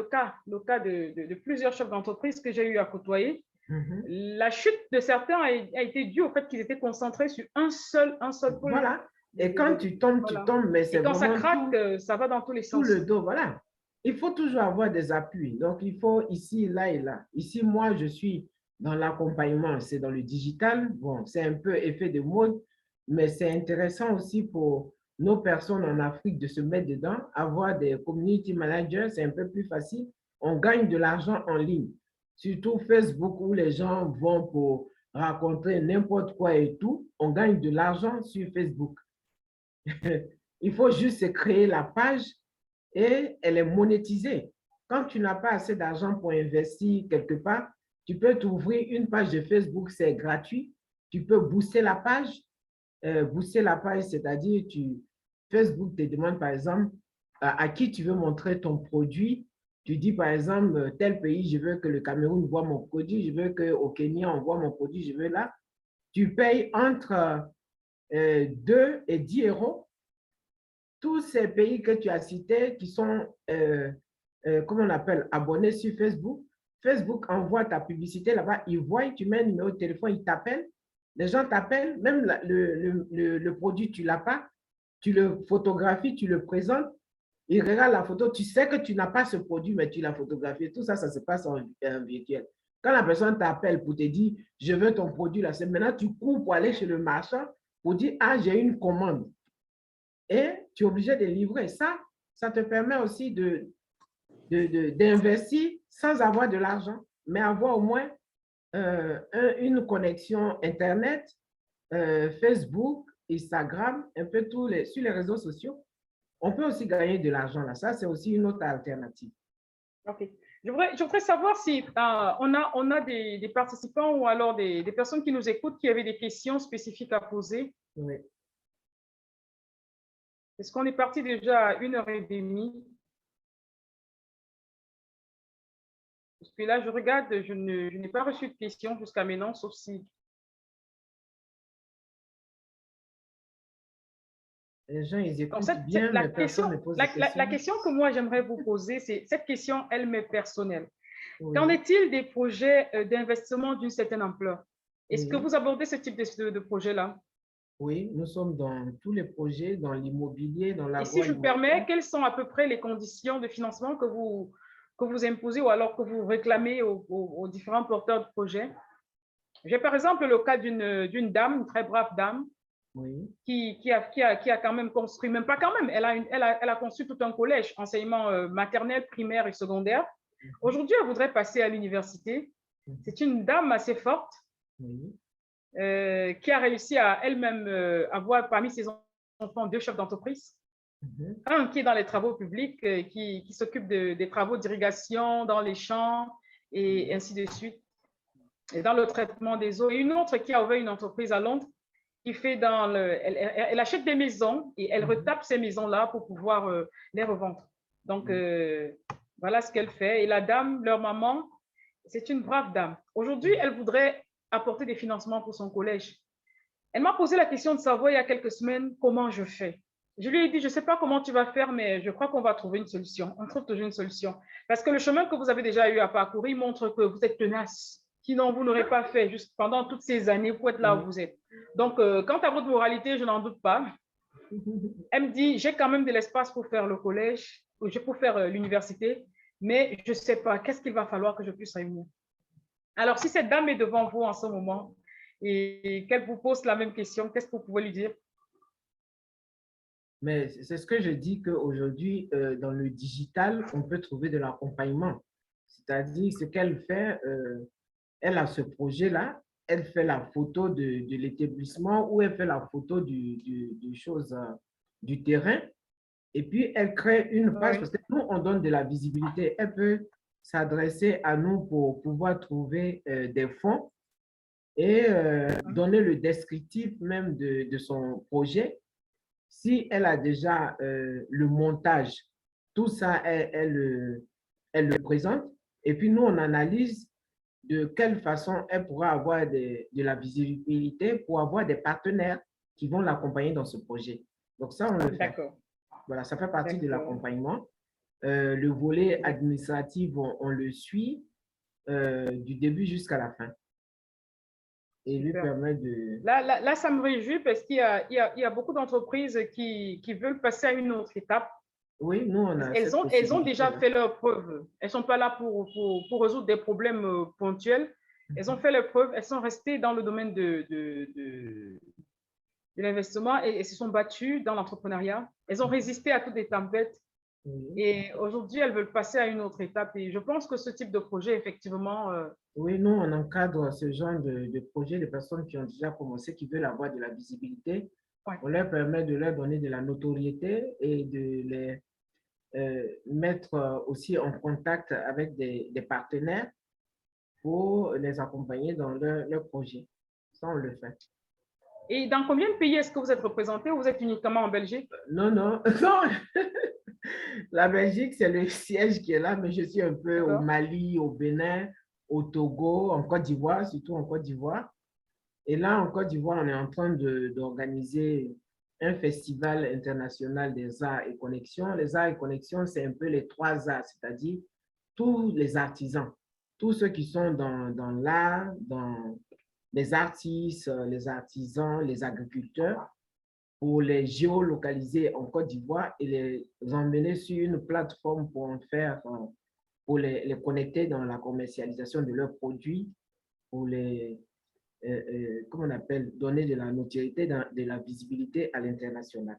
de plusieurs chefs d'entreprise que j'ai eu à côtoyer, la chute de certains a été due au fait qu'ils étaient concentrés sur un seul pôle. Voilà. Et quand tu tombes, tu tombes, mais c'est vraiment. Et quand ça vraiment craque, ça va dans tous les sens. tout le dos, voilà. Il faut toujours avoir des appuis. Donc, il faut ici, là et là. Ici, moi, je suis dans l'accompagnement, c'est dans le digital. Bon, c'est un peu effet de mode, mais c'est intéressant aussi pour nos personnes en Afrique de se mettre dedans. Avoir des community managers, c'est un peu plus facile. On gagne de l'argent en ligne. Surtout Facebook où les gens vont pour rencontrer n'importe quoi et tout. On gagne de l'argent sur Facebook. Il faut juste créer la page et elle est monétisée. Quand tu n'as pas assez d'argent pour investir quelque part, tu peux t'ouvrir une page de Facebook, c'est gratuit. Tu peux booster la page. Booster la page, c'est-à-dire Facebook te demande par exemple à qui tu veux montrer ton produit. Tu dis par exemple, tel pays, je veux que le Cameroun voit mon produit, je veux qu'au Kenya, on voit mon produit, je veux là. Tu payes entre 2 et 10 euros. Tous ces pays que tu as cités qui sont, comment on appelle, abonnés sur Facebook, Facebook envoie ta publicité là-bas, ils voient, tu mets un numéro de téléphone, ils t'appellent, les gens t'appellent, même le produit, tu ne l'as pas, tu le photographies, tu le présentes, ils regardent la photo, tu sais que tu n'as pas ce produit, mais tu l'as photographié, tout ça, ça se passe en virtuel. Quand la personne t'appelle pour te dire, je veux ton produit, là, maintenant tu cours pour aller chez le marchand pour dire, ah, j'ai une commande. Et tu es obligé de livrer. Ça te permet aussi d'investir sans avoir de l'argent, mais avoir au moins une connexion Internet, Facebook, Instagram, un peu sur les réseaux sociaux. On peut aussi gagner de l'argent là. Ça, c'est aussi une autre alternative. OK. Je voudrais savoir si on a des participants ou alors des personnes qui nous écoutent qui avaient des questions spécifiques à poser. Oui. Est-ce qu'on est parti déjà à 1h30? Parce que là, je regarde, je n'ai pas reçu de questions jusqu'à maintenant, sauf si… Les gens, ils écoutent Donc, bien, mais personne ne pose des questions. La question que moi, j'aimerais vous poser, c'est cette question, elle m'est personnelle. Oui. Qu'en est-il des projets d'investissement d'une certaine ampleur? Est-ce que Oui. vous abordez ce type de projet-là? Oui, nous sommes dans tous les projets, dans l'immobilier, dans Et si je me permets, l'agroalimentaire. quelles sont à peu près les conditions de financement que vous imposez ou alors que vous réclamez aux différents porteurs de projets? J'ai par exemple le cas d'une dame, une très brave dame, Oui. qui a quand même construit, même pas quand même, elle a construit tout un collège, enseignement maternel, primaire et secondaire. Aujourd'hui, elle voudrait passer à l'université. C'est une dame assez forte. Oui. Qui a réussi à elle-même avoir parmi ses enfants 2 chefs d'entreprise. Un qui est dans les travaux publics, qui s'occupe des travaux d'irrigation dans les champs et ainsi de suite, et dans le traitement des eaux. Et une autre qui a ouvert une entreprise à Londres, qui fait elle achète des maisons et elle retape ces maisons-là pour pouvoir les revendre. Donc, voilà ce qu'elle fait. Et la dame, leur maman, c'est une brave dame. Aujourd'hui, elle voudrait apporter des financements pour son collège. Elle m'a posé la question de savoir il y a quelques semaines comment je fais. Je lui ai dit, je ne sais pas comment tu vas faire, mais je crois qu'on va trouver une solution. On trouve toujours une solution. Parce que le chemin que vous avez déjà eu à parcourir montre que vous êtes tenace. Sinon, vous n'aurez pas fait juste pendant toutes ces années pour être là où vous êtes. Donc, quant à votre moralité, je n'en doute pas. Elle me dit, j'ai quand même de l'espace pour faire le collège, pour faire l'université, mais je ne sais pas, qu'est-ce qu'il va falloir que je puisse réunir? Alors, si cette dame est devant vous en ce moment et qu'elle vous pose la même question, qu'est-ce que vous pouvez lui dire? Mais c'est ce que je dis qu'aujourd'hui, dans le digital, on peut trouver de l'accompagnement. C'est-à-dire, ce qu'elle fait, elle a ce projet-là, elle fait la photo de l'établissement ou elle fait la photo du terrain. Et puis, elle crée une page parce que nous, on donne de la visibilité. Elle peut s'adresser à nous pour pouvoir trouver des fonds et donner le descriptif même de son projet. Si elle a déjà le montage, tout ça, elle le présente. Et puis, nous, on analyse de quelle façon elle pourra avoir de la visibilité pour avoir des partenaires qui vont l'accompagner dans ce projet. Donc, ça, on le fait. D'accord. Voilà, ça fait partie de l'accompagnement. Le volet administratif, on le suit du début jusqu'à la fin. Et lui permet de… Là, ça me réjouit parce qu'il y a beaucoup d'entreprises qui veulent passer à une autre étape. Oui, nous, on a elles ont déjà fait leurs preuves. Elles ne sont pas là pour résoudre des problèmes ponctuels. Elles ont fait leurs preuves. Elles sont restées dans le domaine de l'investissement et se sont battues dans l'entrepreneuriat. Elles ont résisté à toutes les tempêtes. Et aujourd'hui, elles veulent passer à une autre étape. Et je pense que ce type de projet, effectivement… Oui, nous, on encadre ce genre de projet, de personnes qui ont déjà commencé, qui veulent avoir de la visibilité. Ouais. On leur permet de leur donner de la notoriété et de les mettre aussi en contact avec des partenaires pour les accompagner dans leur projet. Ça, on le fait. Et dans combien de pays est-ce que vous êtes représenté ou vous êtes uniquement en Belgique? Non, non, non. La Belgique, c'est le siège qui est là, mais je suis un peu au Mali, au Bénin, au Togo, en Côte d'Ivoire, surtout en Côte d'Ivoire. Et là, en Côte d'Ivoire, on est en train d'organiser un festival international des arts et connexions. Les arts et connexions, c'est un peu les 3 arts, c'est-à-dire tous les artisans, tous ceux qui sont dans l'art, dans les artistes, les artisans, les agriculteurs, pour les géolocaliser en Côte d'Ivoire et les emmener sur une plateforme pour en faire, pour les connecter dans la commercialisation de leurs produits, pour les, comment on appelle, donner de la notoriété, de la visibilité à l'international.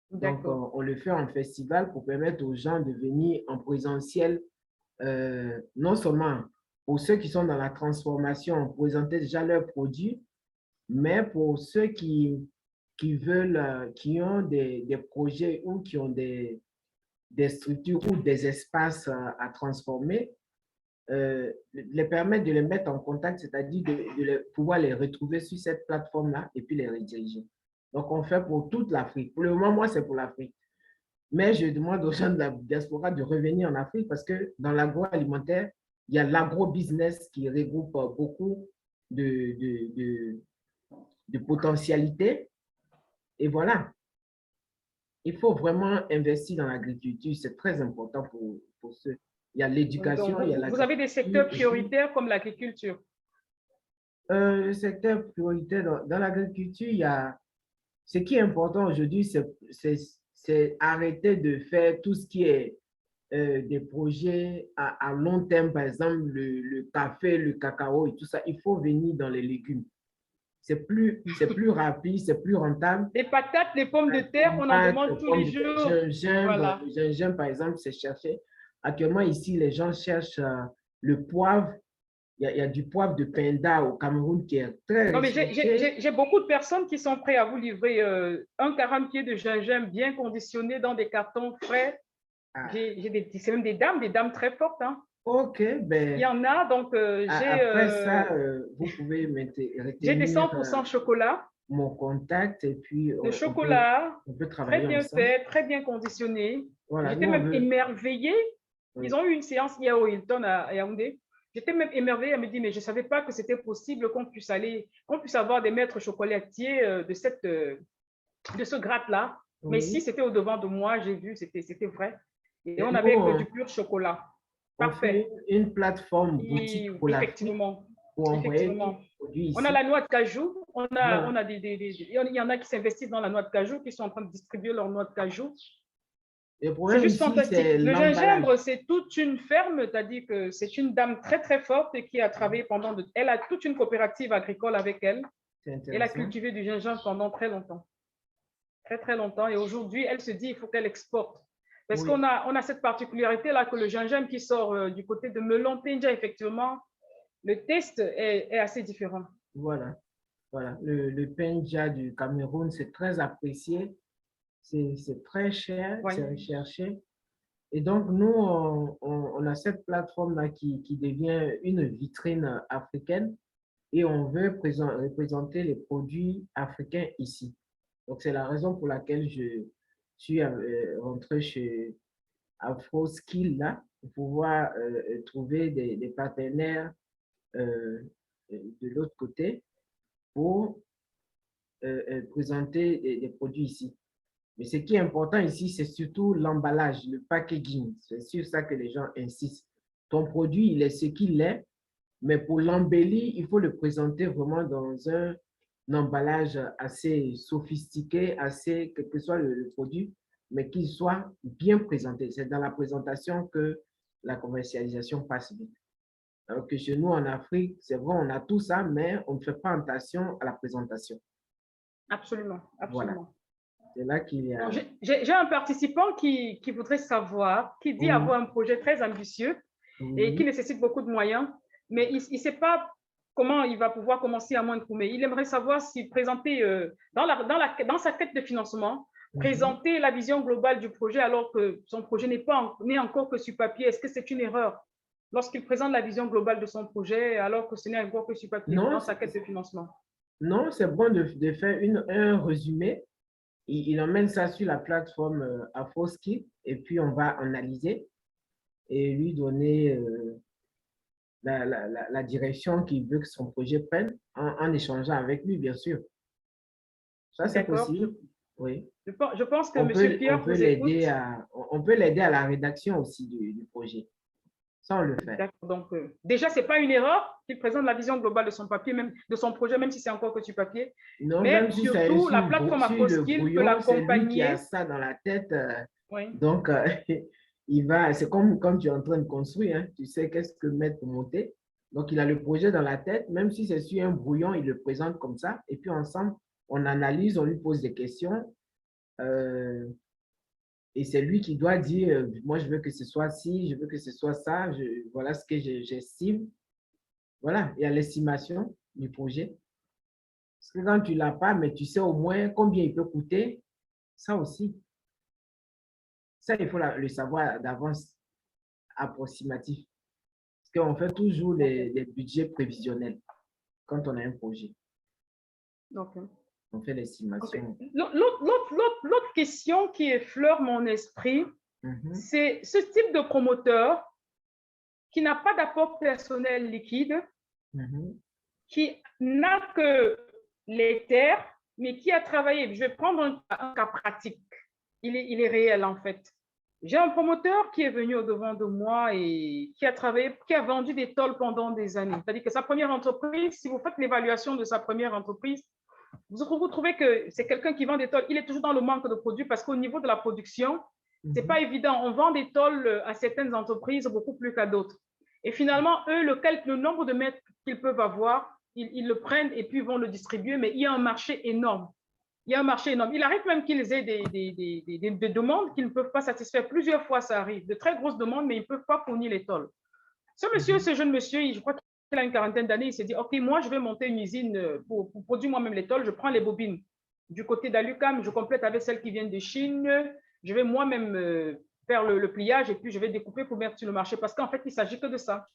Donc, on le fait en festival pour permettre aux gens de venir en présentiel, non seulement pour ceux qui sont dans la transformation, présenter déjà leurs produits, mais pour ceux qui qui veulent, qui ont des projets ou qui ont des structures ou des espaces à transformer, les permettre de les mettre en contact, c'est-à-dire pouvoir les retrouver sur cette plateforme-là et puis les rediriger. Donc, on fait pour toute l'Afrique. Pour le moment, moi, c'est pour l'Afrique. Mais je demande aux gens de la diaspora de revenir en Afrique parce que dans l'agroalimentaire, il y a l'agro-business qui regroupe beaucoup de potentialités. Et voilà, il faut vraiment investir dans l'agriculture. C'est très important pour ceux. Il y a l'éducation, il y a vous avez des secteurs prioritaires comme l'agriculture? Le secteur prioritaire dans l'agriculture, il y a… Ce qui est important aujourd'hui, c'est arrêter de faire tout ce qui est des projets à long terme, par exemple le café, le cacao et tout ça. Il faut venir dans les légumes. C'est plus rapide, c'est plus rentable. Les patates, les pommes de terre, on en demande tous les jours. Voilà. Le gingembre, par exemple, c'est cherché. Actuellement, ici, les gens cherchent le poivre. Il y a du poivre de Penda au Cameroun qui est très non, mais j'ai beaucoup de personnes qui sont prêtes à vous livrer un 40 pieds de gingembre bien conditionné dans des cartons frais. Ah. C'est même des dames très fortes. Hein. OK, ben… Il y en a, donc après ça, vous pouvez retenir… J'ai des 100% chocolat. Mon contact et puis… Le chocolat, on peut travailler très bien ensemble. Fait, très bien conditionné. Voilà, j'étais même émerveillée. Oui. Ils ont eu une séance hier au Hilton à Yaoundé. J'étais même émerveillée. Elle me dit, mais je ne savais pas que c'était possible qu'on puisse avoir des maîtres chocolatiers de ce gratte-là. Oui. Mais si c'était au-devant de moi, j'ai vu, c'était vrai. Et on avait du pur chocolat. Parfait. Une plateforme boutique pour effectivement. Effectivement. On a la noix de cajou. Il y en a qui s'investissent dans la noix de cajou, qui sont en train de distribuer leur noix de cajou. C'est juste fantastique. Le gingembre, c'est toute une ferme, c'est-à-dire que c'est une dame très, très forte et qui a travaillé elle a toute une coopérative agricole avec elle. Elle a cultivé du gingembre pendant très longtemps. Très, très longtemps. Et aujourd'hui, elle se dit il faut qu'elle exporte. Parce qu'on a cette particularité-là que le gingembre qui sort du côté de Melon Tinja, effectivement, le test est assez différent. Voilà. Le Penja du Cameroun, c'est très apprécié. C'est très cher, c'est recherché. Et donc, nous, on a cette plateforme-là qui devient une vitrine africaine et on veut représenter les produits africains ici. Donc, c'est la raison pour laquelle je suis rentré chez AfroSkill là, pour pouvoir trouver des partenaires de l'autre côté pour présenter des produits ici. Mais ce qui est important ici, c'est surtout l'emballage, le packaging. C'est sur ça que les gens insistent. Ton produit, il est ce qu'il est, mais pour l'embellir, il faut le présenter vraiment dans un emballage assez sophistiqué, quel que soit le produit, mais qu'il soit bien présenté. C'est dans la présentation que la commercialisation passe vite. Alors que chez nous, en Afrique, c'est vrai, on a tout ça, mais on ne fait pas attention à la présentation. Absolument, absolument. Voilà. C'est là qu'il y a… J'ai un participant qui voudrait savoir, qui dit avoir un projet très ambitieux et qui nécessite beaucoup de moyens, mais il ne sait pas comment il va pouvoir commencer à moindre coût. Mais il aimerait savoir si présenter, dans sa quête de financement, présenter la vision globale du projet alors que son projet n'est encore que sur papier. Est-ce que c'est une erreur lorsqu'il présente la vision globale de son projet alors que ce n'est encore que sur papier dans sa quête de financement? Non, c'est bon de faire un résumé. Il emmène ça sur la plateforme AfroSkill et puis on va analyser et lui donner la direction qu'il veut que son projet prenne en échangeant avec lui, bien sûr. Ça, c'est possible. Oui. Je pense que M. Pierre on peut l'aider à la rédaction aussi du projet. Ça, on le fait. D'accord. Donc, déjà, ce n'est pas une erreur qu'il présente la vision globale de son papier, même de son projet, même si c'est encore que sur papier. Non, mais même si surtout, la plateforme AfroSkill peut l'accompagner. C'est lui qui a ça dans la tête. Donc, c'est comme tu es en train de construire, hein, tu sais qu'est-ce que mettre pour monter. Donc, il a le projet dans la tête, même si c'est sur un brouillon, il le présente comme ça. Et puis, ensemble, on analyse, on lui pose des questions. Et c'est lui qui doit dire, moi, je veux que ce soit ci, je veux que ce soit ça, voilà ce que j'estime. Voilà, il y a l'estimation du projet. Parce que quand tu ne l'as pas, mais tu sais au moins combien il peut coûter, ça aussi. Ça, il faut le savoir d'avance, approximatif. Parce qu'on fait toujours les budgets prévisionnels quand on a un projet. Ok. On fait l'estimation. L'autre question qui effleure mon esprit, c'est ce type de promoteur qui n'a pas d'apport personnel liquide, qui n'a que les terres, mais qui a travaillé. Je vais prendre un cas pratique. Il est réel, en fait. J'ai un promoteur qui est venu au-devant de moi et qui a travaillé, qui a vendu des tôles pendant des années. C'est-à-dire que sa première entreprise, si vous faites l'évaluation de sa première entreprise, vous trouvez que c'est quelqu'un qui vend des tôles. Il est toujours dans le manque de produits parce qu'au niveau de la production, ce n'est pas évident. On vend des tôles à certaines entreprises beaucoup plus qu'à d'autres. Et finalement, eux, le nombre de mètres qu'ils peuvent avoir, ils le prennent et puis vont le distribuer, mais il y a un marché énorme. Il y a un marché énorme. Il arrive même qu'ils aient des demandes qu'ils ne peuvent pas satisfaire. Plusieurs fois, ça arrive. De très grosses demandes, mais ils ne peuvent pas fournir les tôles. Ce jeune monsieur, je crois qu'il a une quarantaine d'années, il s'est dit, OK, moi, je vais monter une usine pour produire moi-même les tôles. Je prends les bobines du côté d'Alucam, je complète avec celles qui viennent de Chine. Je vais moi-même faire le pliage et puis je vais découper pour mettre sur le marché parce qu'en fait, il ne s'agit que de ça.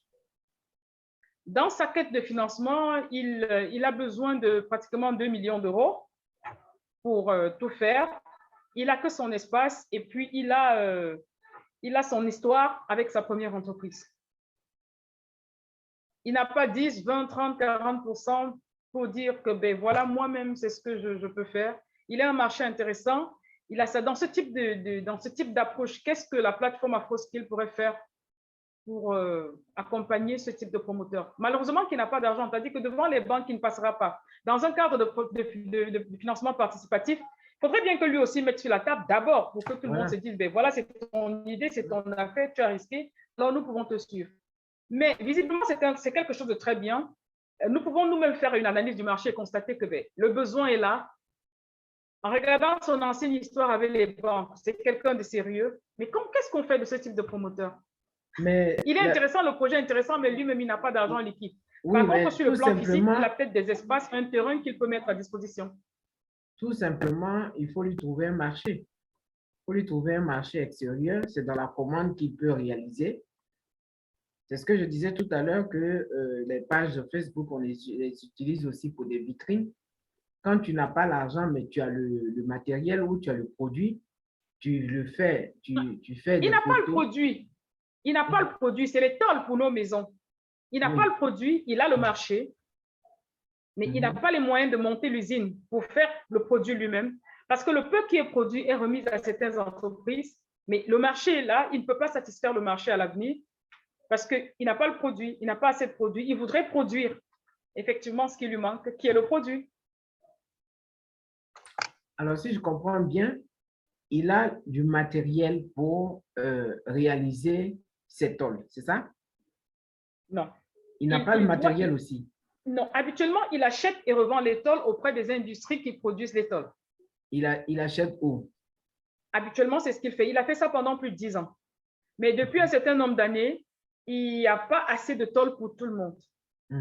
Dans sa quête de financement, il a besoin de pratiquement 2 millions d'euros pour tout faire. Il n'a que son espace et puis il a son histoire avec sa première entreprise. Il n'a pas 10, 20, 30, 40% pour dire que ben voilà, moi-même, c'est ce que je peux faire. Il a un marché intéressant. Il a ça. Dans ce type d'approche, qu'est-ce que la plateforme AfroSkill pourrait faire pour accompagner ce type de promoteur? Malheureusement, qui n'a pas d'argent. C'est-à-dire que devant les banques, il ne passera pas. Dans un cadre de financement participatif, il faudrait bien que lui aussi mette sur la table d'abord pour que tout le monde se dise, ben voilà, c'est ton idée, c'est ton affaire, tu as risqué, alors nous pouvons te suivre. Mais visiblement, c'est quelque chose de très bien. Nous pouvons nous-mêmes faire une analyse du marché et constater que ben, le besoin est là. En regardant son ancienne histoire avec les banques, c'est quelqu'un de sérieux. Mais qu'est-ce qu'on fait de ce type de promoteur? Il est intéressant, le projet est intéressant, mais lui-même, il n'a pas d'argent liquide. Par contre, sur le plan physique, il a peut-être des espaces, un terrain qu'il peut mettre à disposition. Tout simplement, il faut lui trouver un marché. Il faut lui trouver un marché extérieur. C'est dans la commande qu'il peut réaliser. C'est ce que je disais tout à l'heure que les pages de Facebook, on les utilise aussi pour des vitrines. Quand tu n'as pas l'argent, mais tu as le matériel ou tu as le produit, tu le fais. Tu fais il n'a pas le produit. Il n'a pas le produit. C'est les tôles pour nos maisons. Il n'a pas le produit. Il a le marché. Mais il n'a pas les moyens de monter l'usine pour faire le produit lui-même. Parce que le peu qui est produit est remis à certaines entreprises. Mais le marché est là. Il ne peut pas satisfaire le marché à l'avenir. Parce qu'il n'a pas le produit, il n'a pas assez de produits. Il voudrait produire effectivement ce qui lui manque, qui est le produit. Alors, si je comprends bien, il a du matériel pour réaliser ses tôles, c'est ça? Non. Il n'a pas le matériel aussi? Non. Habituellement, il achète et revend les tôles auprès des industries qui produisent les tôles. Il achète où? Habituellement, c'est ce qu'il fait. Il a fait ça pendant plus de 10 ans. Mais depuis un certain nombre d'années, il n'y a pas assez de tôles pour tout le monde.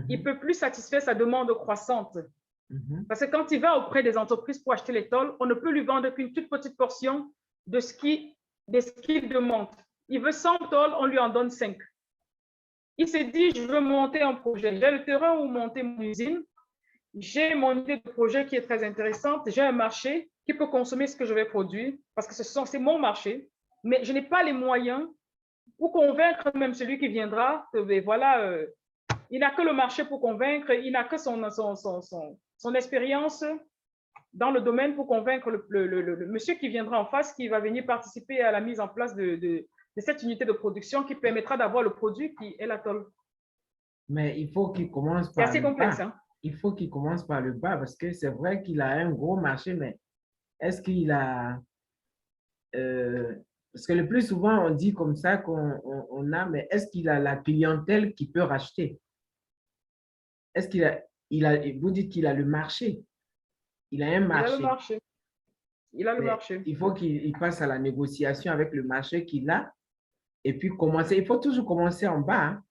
Il ne peut plus satisfaire sa demande croissante. Parce que quand il va auprès des entreprises pour acheter les tôles, on ne peut lui vendre qu'une toute petite portion de ce qu'il demande. Il veut 100 tôles, on lui en donne 5. Il s'est dit, je veux monter un projet. J'ai le terrain où monter mon usine. J'ai mon idée de projet qui est très intéressante. J'ai un marché qui peut consommer ce que je vais produire parce que c'est mon marché. Mais je n'ai pas les moyens pour convaincre même celui qui viendra que voilà, il n'a que le marché pour convaincre, il n'a que son expérience dans le domaine pour convaincre le monsieur qui viendra en face, qui va venir participer à la mise en place de cette unité de production qui permettra d'avoir le produit qui est la tôle. Mais il faut qu'il commence par c'est assez complexe, hein? Il faut qu'il commence par le bas parce que c'est vrai qu'il a un gros marché, mais est-ce qu'il a... parce que le plus souvent, on dit comme ça qu'on a, mais est-ce qu'il a la clientèle qui peut racheter? Est-ce qu'il a, vous dites qu'il a le marché. Il a un marché. Il a le marché. Il a le marché. Il faut qu'il passe à la négociation avec le marché qu'il a et puis commencer. Il faut toujours commencer en bas. Hein.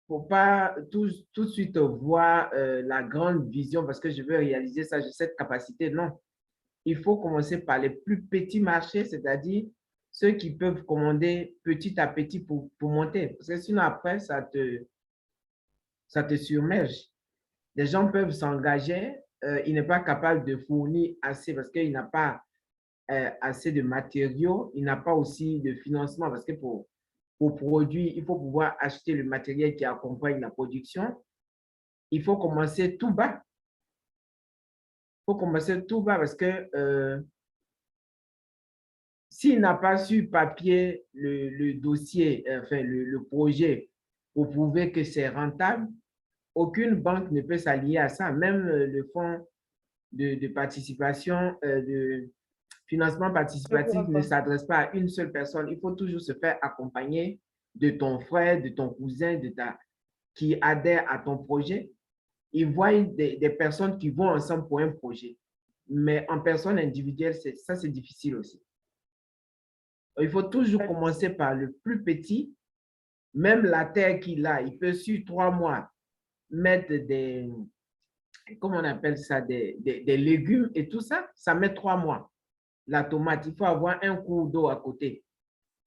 faut pas tout de suite voir la grande vision parce que je veux réaliser ça, j'ai cette capacité. Non. Il faut commencer par les plus petits marchés, c'est-à-dire ceux qui peuvent commander petit à petit pour monter. Parce que sinon, après, ça te submerge. Les gens peuvent s'engager, il n'est pas capable de fournir assez parce qu'il n'a pas assez de matériaux, il n'a pas aussi de financement parce que pour produire, il faut pouvoir acheter le matériel qui accompagne la production. Il faut commencer tout bas. Il faut commencer tout bas parce que s'il n'a pas sur papier le dossier, enfin le projet pour prouver que c'est rentable, aucune banque ne peut s'allier à ça. Même le fonds de participation, de financement participatif ne s'adresse pas à une seule personne. Il faut toujours se faire accompagner de ton frère, de ton cousin, qui adhère à ton projet. Ils voient des personnes qui vont ensemble pour un projet. Mais en personne individuelle, ça, c'est difficile aussi. Il faut toujours commencer par le plus petit. Même la terre qu'il a, il peut sur 3 mois mettre des, comment on appelle ça, des légumes et tout ça, ça met 3 mois. La tomate, il faut avoir un cours d'eau à côté.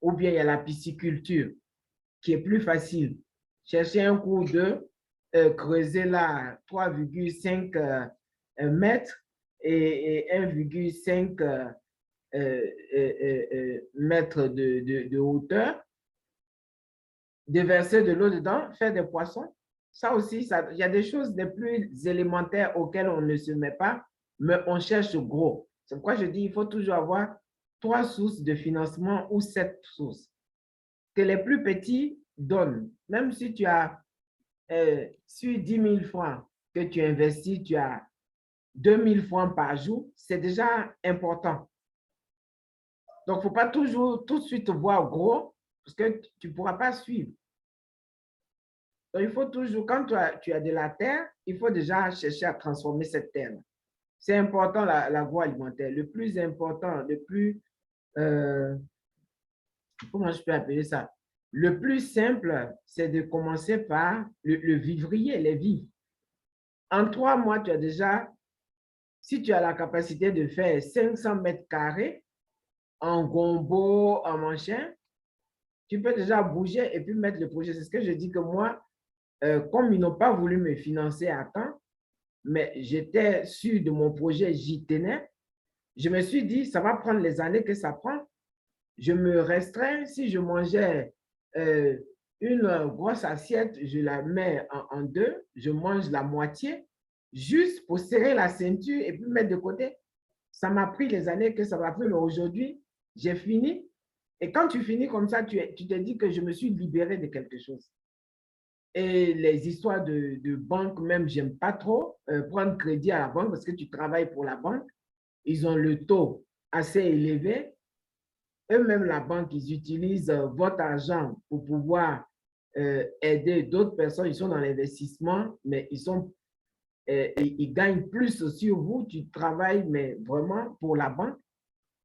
Ou bien il y a la pisciculture qui est plus facile. Chercher un cours d'eau, creuser là 3,5 mètres et 1,5 mètres de hauteur, déverser de l'eau dedans, faire des poissons. Ça aussi, il y a des choses les plus élémentaires auxquelles on ne se met pas, mais on cherche gros. C'est pourquoi je dis qu'il faut toujours avoir 3 sources de financement ou 7 sources. Que les plus petits donnent. Même si tu as sur 10 000 francs que tu investis, tu as 2 000 francs par jour, c'est déjà important. Donc, il ne faut pas toujours tout de suite voir gros parce que tu ne pourras pas suivre. Donc, il faut toujours, quand tu as de la terre, il faut déjà chercher à transformer cette terre. C'est important l'agroalimentaire. Le plus important, comment je peux appeler ça? Le plus simple, c'est de commencer par le vivrier, les vivres. En 3 mois, tu as déjà, si tu as la capacité de faire 500 mètres carrés en gombo, en machin, tu peux déjà bouger et puis mettre le projet. C'est ce que je dis que moi, comme ils n'ont pas voulu me financer à temps, mais j'étais sûr de mon projet, j'y tenais, je me suis dit, ça va prendre les années que ça prend. Je me restreins. Si je mangeais une grosse assiette, je la mets en 2, je mange la moitié, juste pour serrer la ceinture et puis mettre de côté. Ça m'a pris les années que ça m'a pris, mais aujourd'hui, j'ai fini. Et quand tu finis comme ça, tu te dis que je me suis libéré de quelque chose. Et les histoires de banque, même, j'aime pas trop prendre crédit à la banque parce que tu travailles pour la banque. Ils ont le taux assez élevé. Eux-mêmes, la banque, ils utilisent votre argent pour pouvoir aider d'autres personnes. Ils sont dans l'investissement, mais ils gagnent plus sur vous. Tu travailles, mais vraiment pour la banque.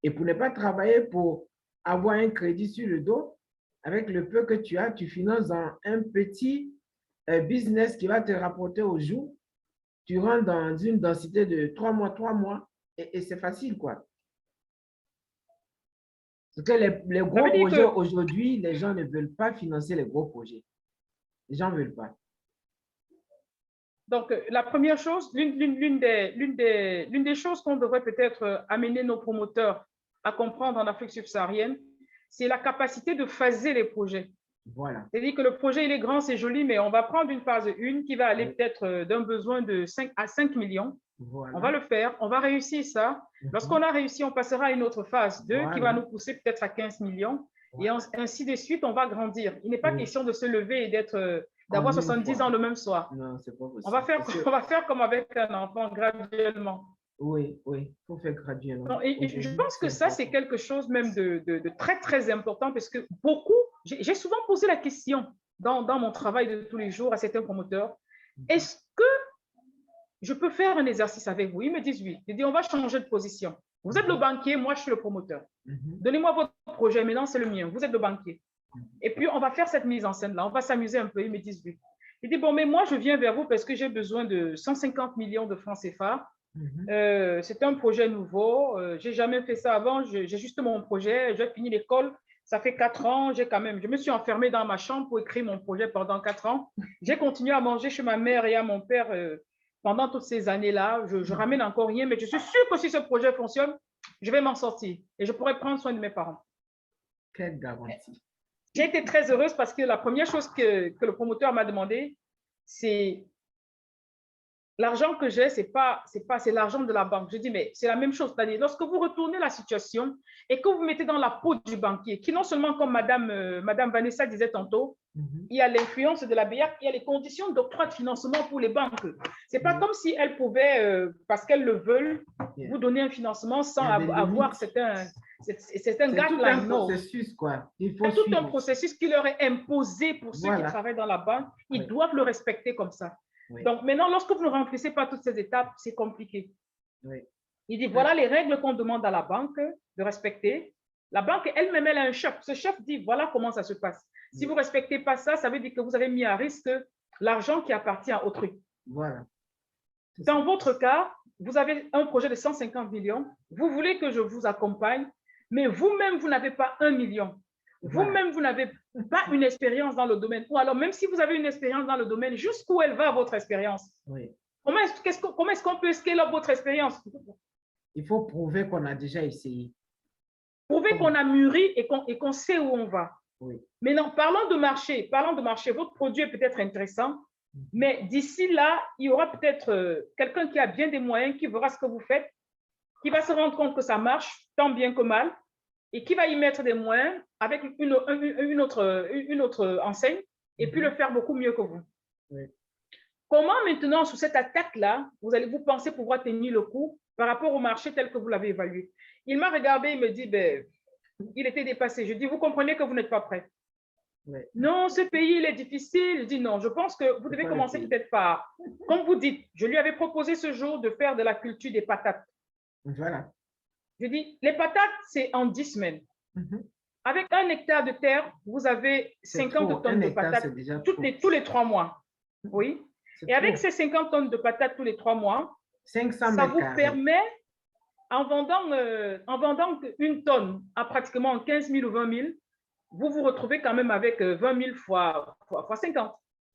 Et pour ne pas travailler pour avoir un crédit sur le dos, avec le peu que tu as, tu finances dans un petit business qui va te rapporter au jour. Tu rentres dans une densité de 3 mois, et c'est facile, quoi. Parce que les gros projets aujourd'hui, les gens ne veulent pas financer les gros projets. Les gens ne veulent pas. Donc, la première chose, l'une des choses qu'on devrait peut-être amener nos promoteurs à comprendre en Afrique subsaharienne, c'est la capacité de phaser les projets. Voilà. C'est-à-dire que le projet, il est grand, c'est joli, mais on va prendre une phase 1 qui va aller peut-être d'un besoin de 5 à 5 millions. Voilà. On va le faire, on va réussir ça. Lorsqu'on a réussi, on passera à une autre phase 2 qui va nous pousser peut-être à 15 millions. Et ainsi de suite, on va grandir. Il n'est pas question de se lever et d'avoir 70 ans le même soir. Non, c'est pas possible. On va faire comme avec un enfant, graduellement. Oui, il faut faire graduellement. Non, et je pense que ça, c'est quelque chose même de très, très important parce que j'ai souvent posé la question dans mon travail de tous les jours à certains promoteurs. Est-ce que je peux faire un exercice avec vous? Ils me disent oui. Ils disent, on va changer de position. Vous êtes le banquier, moi, je suis le promoteur. Donnez-moi votre projet, maintenant, c'est le mien. Vous êtes le banquier. Et puis, on va faire cette mise en scène-là. On va s'amuser un peu. Ils me disent oui. Je dis, bon, mais moi, je viens vers vous parce que j'ai besoin de 150 millions de francs CFA. C'est un projet nouveau. Je n'ai jamais fait ça avant. J'ai juste mon projet. J'ai fini l'école. Ça fait 4 ans. Je me suis enfermée dans ma chambre pour écrire mon projet pendant 4 ans. J'ai continué à manger chez ma mère et à mon père pendant toutes ces années-là. Je ramène encore rien, mais je suis sûre que si ce projet fonctionne, je vais m'en sortir et je pourrai prendre soin de mes parents. Quelle garantie. J'ai été très heureuse parce que la première chose que le promoteur m'a demandé, c'est l'argent que j'ai, c'est l'argent de la banque. Je dis, mais c'est la même chose. C'est-à-dire, lorsque vous retournez la situation et que vous mettez dans la peau du banquier, qui non seulement, comme Madame Vanessa disait tantôt, il y a l'influence de la BIAC, il y a les conditions d'octroi de financement pour les banques. Ce n'est pas comme si elles pouvaient, parce qu'elles le veulent, vous donner un financement sans avoir certains guidelines. C'est tout un processus, quoi. C'est tout un processus qui leur est imposé pour ceux qui travaillent dans la banque. Ils doivent le respecter comme ça. Oui. Donc, maintenant, lorsque vous ne remplissez pas toutes ces étapes, c'est compliqué. Oui. Il dit, voilà les règles qu'on demande à la banque de respecter. La banque elle-même, elle a un chef. Ce chef dit, voilà comment ça se passe. Si vous ne respectez pas ça, ça veut dire que vous avez mis à risque l'argent qui appartient à autrui. Voilà. Dans votre cas, vous avez un projet de 150 millions. Vous voulez que je vous accompagne, mais vous-même, vous n'avez pas 1 million. Vous-même, vous n'avez pas une expérience dans le domaine. Ou alors, même si vous avez une expérience dans le domaine, jusqu'où elle va votre expérience? Oui. Comment est-ce qu'on peut scale up votre expérience? Il faut prouver qu'on a déjà essayé. Prouver qu'on a mûri et qu'on sait où on va. Oui. Maintenant, parlons de marché. Votre produit est peut-être intéressant, mais d'ici là, il y aura peut-être quelqu'un qui a bien des moyens, qui verra ce que vous faites, qui va se rendre compte que ça marche tant bien que mal, et qui va y mettre des moyens avec une autre enseigne et puis le faire beaucoup mieux que vous. Oui. Comment maintenant, sous cette attaque-là, vous pensez pouvoir tenir le coup par rapport au marché tel que vous l'avez évalué? Il m'a regardé, il me dit, ben, il était dépassé. Je dis, vous comprenez que vous n'êtes pas prêt? Oui. Non, ce pays, il est difficile. Je dis, non, je pense que vous devez commencer peut-être par, comme vous dites, je lui avais proposé ce jour de faire de la culture des patates. Voilà. Je dis, les patates, c'est en 10 semaines. Avec 1 hectare de terre, vous avez 50 tonnes de patates tous les 3 mois. Oui. Et avec ces 50 tonnes de patates tous les 3 mois, ça vous permet, en vendant 1 tonne à pratiquement 15 000 ou 20 000, vous vous retrouvez quand même avec 20 000 fois 50.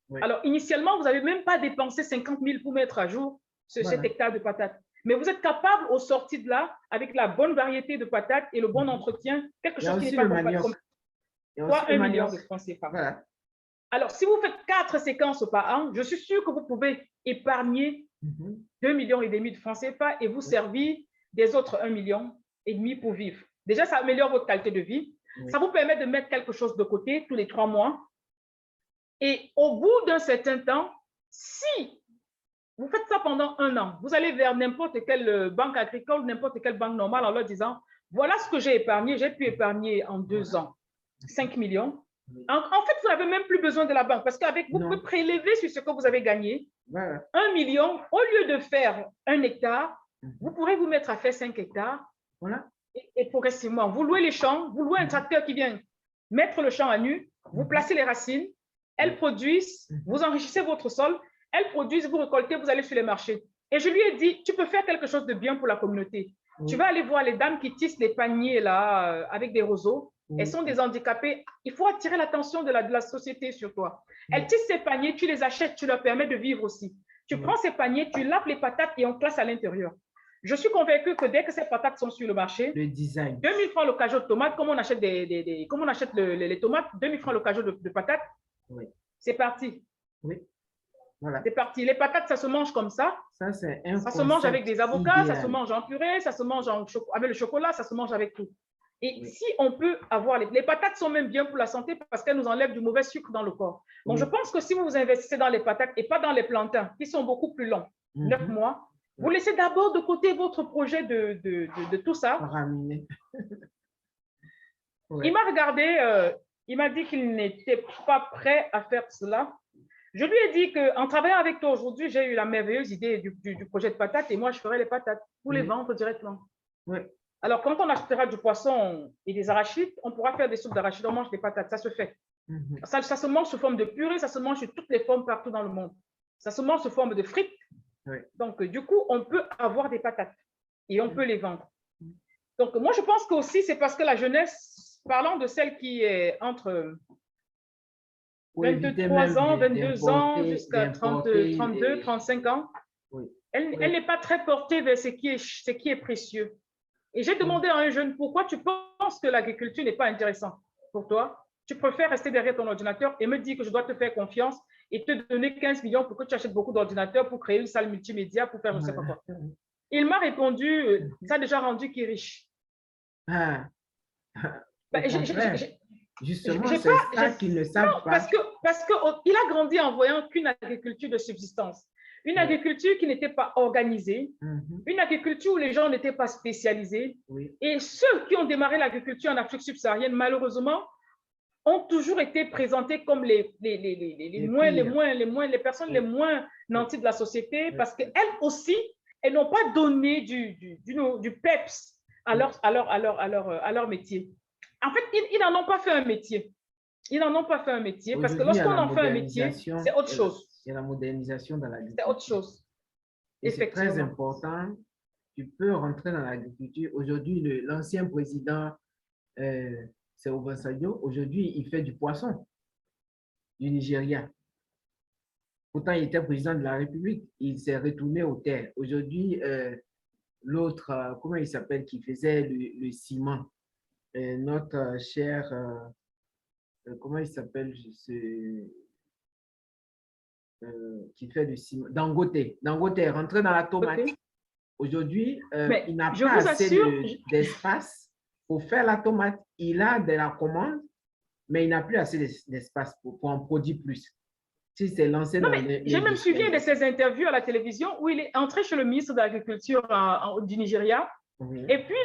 Oui. Alors, initialement, vous n'avez même pas dépensé 50 000 pour mettre à jour cet hectare de patates. Mais vous êtes capable, au sorti de là, avec la bonne variété de patates et le bon entretien, quelque chose qui n'est pas comme 1 million de francs CFA. Voilà. Alors, si vous faites 4 séquences par an, je suis sûre que vous pouvez épargner 2,5 millions de francs CFA et vous servir des autres 1,5 million pour vivre. Déjà, ça améliore votre qualité de vie. Oui. Ça vous permet de mettre quelque chose de côté tous les 3 mois. Et au bout d'un certain temps, si vous faites ça pendant 1 an, vous allez vers n'importe quelle banque agricole, n'importe quelle banque normale en leur disant, voilà ce que j'ai épargné, j'ai pu épargner en 2 ans 5 millions. En fait, vous n'avez même plus besoin de la banque parce qu'avec vous pouvez prélever sur ce que vous avez gagné. 1 million, au lieu de faire 1 hectare, vous pourrez vous mettre à faire 5 hectares. Voilà. Et progressivement, vous louez les champs, vous louez un tracteur qui vient mettre le champ à nu, vous placez les racines, elles produisent, vous enrichissez votre sol, elles produisent, vous récoltez, vous allez sur les marchés. Et je lui ai dit, tu peux faire quelque chose de bien pour la communauté. Tu vas aller voir les dames qui tissent les paniers là, avec des roseaux. Elles sont des handicapées. Il faut attirer l'attention de la société sur toi. Elles tissent ces paniers, tu les achètes, tu leur permets de vivre aussi. Tu prends ces paniers, tu laves les patates et on classe à l'intérieur. Je suis convaincue que dès que ces patates sont sur le marché, le design. 2 000 francs le cajot de tomates, comme on achète, comme on achète les tomates, 2 000 francs le cajot de patates, oui. C'est parti. Oui. Voilà. C'est parti. Les patates, ça se mange comme ça. Ça se mange avec des avocats, idéal. Ça se mange en purée, ça se mange avec le chocolat, ça se mange avec tout. Et si on peut avoir… Les patates sont même bien pour la santé parce qu'elles nous enlèvent du mauvais sucre dans le corps. Donc, je pense que si vous vous investissez dans les patates et pas dans les plantains, qui sont beaucoup plus longs, 9 mois, vous laissez d'abord de côté votre projet de tout ça. Il m'a regardé, il m'a dit qu'il n'était pas prêt à faire cela. Je lui ai dit qu'en travaillant avec toi aujourd'hui, j'ai eu la merveilleuse idée du projet de patates et moi, je ferai les patates pour les vendre directement. Oui. Alors, quand on achètera du poisson et des arachides, on pourra faire des soupes d'arachides, on mange des patates, ça se fait. Ça se mange sous forme de purée, ça se mange sous toutes les formes partout dans le monde. Ça se mange sous forme de frites. Oui. Donc, du coup, on peut avoir des patates et on peut les vendre. Donc, moi, je pense qu'aussi, c'est parce que la jeunesse, parlant de celle qui est entre 23 ans, 22 ans, jusqu'à 32, 35 ans, oui. elle n'est pas très portée vers ce qui est précieux. Et j'ai demandé à un jeune, pourquoi tu penses que l'agriculture n'est pas intéressante pour toi? Tu préfères rester derrière ton ordinateur et me dire que je dois te faire confiance et te donner 15 millions pour que tu achètes beaucoup d'ordinateurs, pour créer une salle multimédia, pour faire je ne sais pas quoi. Il m'a répondu, ça a déjà rendu qui est riche. Ah. Ben, Justement, c'est ça qu'ils ne savent pas. Parce qu'il a grandi en voyant qu'une agriculture de subsistance. Une agriculture qui n'était pas organisée, une agriculture où les gens n'étaient pas spécialisés. Oui. Et ceux qui ont démarré l'agriculture en Afrique subsaharienne, malheureusement, ont toujours été présentés comme les personnes les moins nanties de la société, parce qu'elles aussi, elles n'ont pas donné du peps à leur métier. En fait, ils n'en ont pas fait un métier. Ils n'en ont pas fait un métier, parce que lorsqu'on en fait un métier, c'est autre chose. C'est la modernisation dans l'agriculture. C'est autre chose. Et c'est très important. Tu peux rentrer dans l'agriculture. Aujourd'hui, l'ancien président, c'est Obasanjo. Aujourd'hui, il fait du poisson du Nigeria. Pourtant, il était président de la République. Il s'est retourné aux terres. Aujourd'hui, l'autre, comment il s'appelle, qui faisait le ciment, notre cher, comment il s'appelle, qui fait du ciment, Dangote. Dangote est rentré dans la tomate. Okay. Aujourd'hui, il n'a pas assez d'espace pour faire la tomate. Il a de la commande, mais il n'a plus assez d'espace pour en produire plus. Si c'est lancé dans j'ai même suivi de ses interviews à la télévision où il est entré chez le ministre de l'Agriculture du Nigeria. Et puis,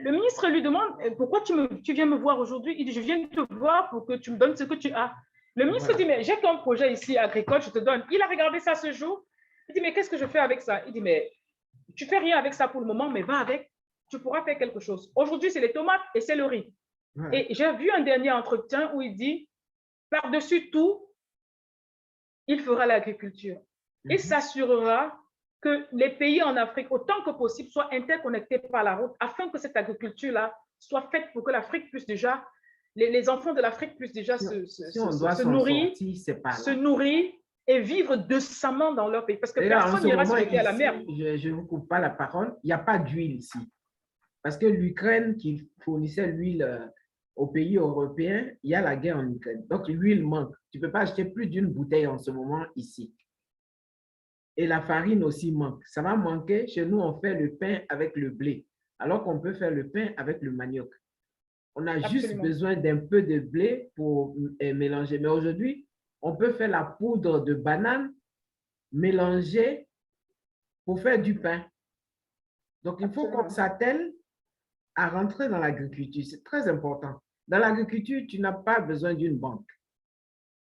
le ministre lui demande, pourquoi tu viens me voir aujourd'hui? Il dit, je viens te voir pour que tu me donnes ce que tu as. Le ministre dit, mais j'ai qu'un projet ici agricole, je te donne. Il a regardé ça ce jour. Il dit, mais qu'est-ce que je fais avec ça? Il dit, mais tu fais rien avec ça pour le moment, mais va avec. Tu pourras faire quelque chose. Aujourd'hui, c'est les tomates et c'est le riz. Et j'ai vu un dernier entretien où il dit, par-dessus tout, il fera l'agriculture. Il s'assurera que les pays en Afrique, autant que possible, soient interconnectés par la route afin que cette agriculture-là soit faite pour que l'Afrique puisse déjà, les enfants de l'Afrique puissent déjà se nourrir et vivre décemment dans leur pays. Parce que personne n'ira se jeter à la mer. Je ne vous coupe pas la parole. Il n'y a pas d'huile ici. Parce que l'Ukraine qui fournissait l'huile aux pays européens, il y a la guerre en Ukraine. Donc, l'huile manque. Tu ne peux pas acheter plus d'une bouteille en ce moment ici. Et la farine aussi manque. Ça va manquer. Chez nous, on fait le pain avec le blé, alors qu'on peut faire le pain avec le manioc. On a juste besoin d'un peu de blé pour mélanger. Mais aujourd'hui, on peut faire la poudre de banane mélangée pour faire du pain. Donc, il faut qu'on s'attelle à rentrer dans l'agriculture. C'est très important. Dans l'agriculture, tu n'as pas besoin d'une banque.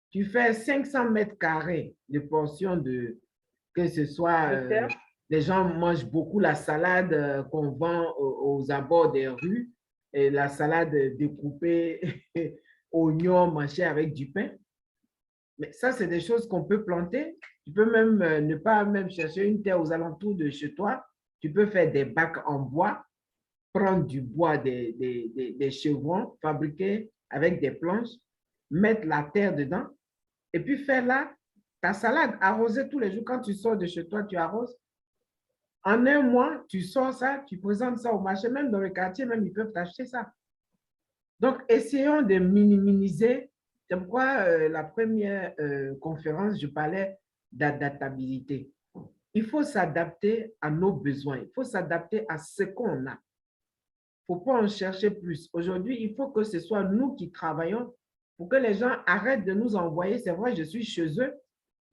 Tu fais 500 mètres carrés de portions que ce soit, les gens mangent beaucoup la salade qu'on vend aux abords des rues, et la salade découpée, oignons mâchés avec du pain. Mais ça, c'est des choses qu'on peut planter. Tu peux même ne pas même chercher une terre aux alentours de chez toi. Tu peux faire des bacs en bois, prendre du bois des chevrons fabriqués avec des planches, mettre la terre dedans et puis faire là ta salade, arroser tous les jours. Quand tu sors de chez toi, tu arroses. En un mois, tu sors ça, tu présentes ça au marché, même dans le quartier, même ils peuvent t'acheter ça. Donc, essayons de minimiser. C'est pourquoi la première conférence, je parlais d'adaptabilité. Il faut s'adapter à nos besoins. Il faut s'adapter à ce qu'on a. Il ne faut pas en chercher plus. Aujourd'hui, il faut que ce soit nous qui travaillons pour que les gens arrêtent de nous envoyer. C'est vrai, je suis chez eux,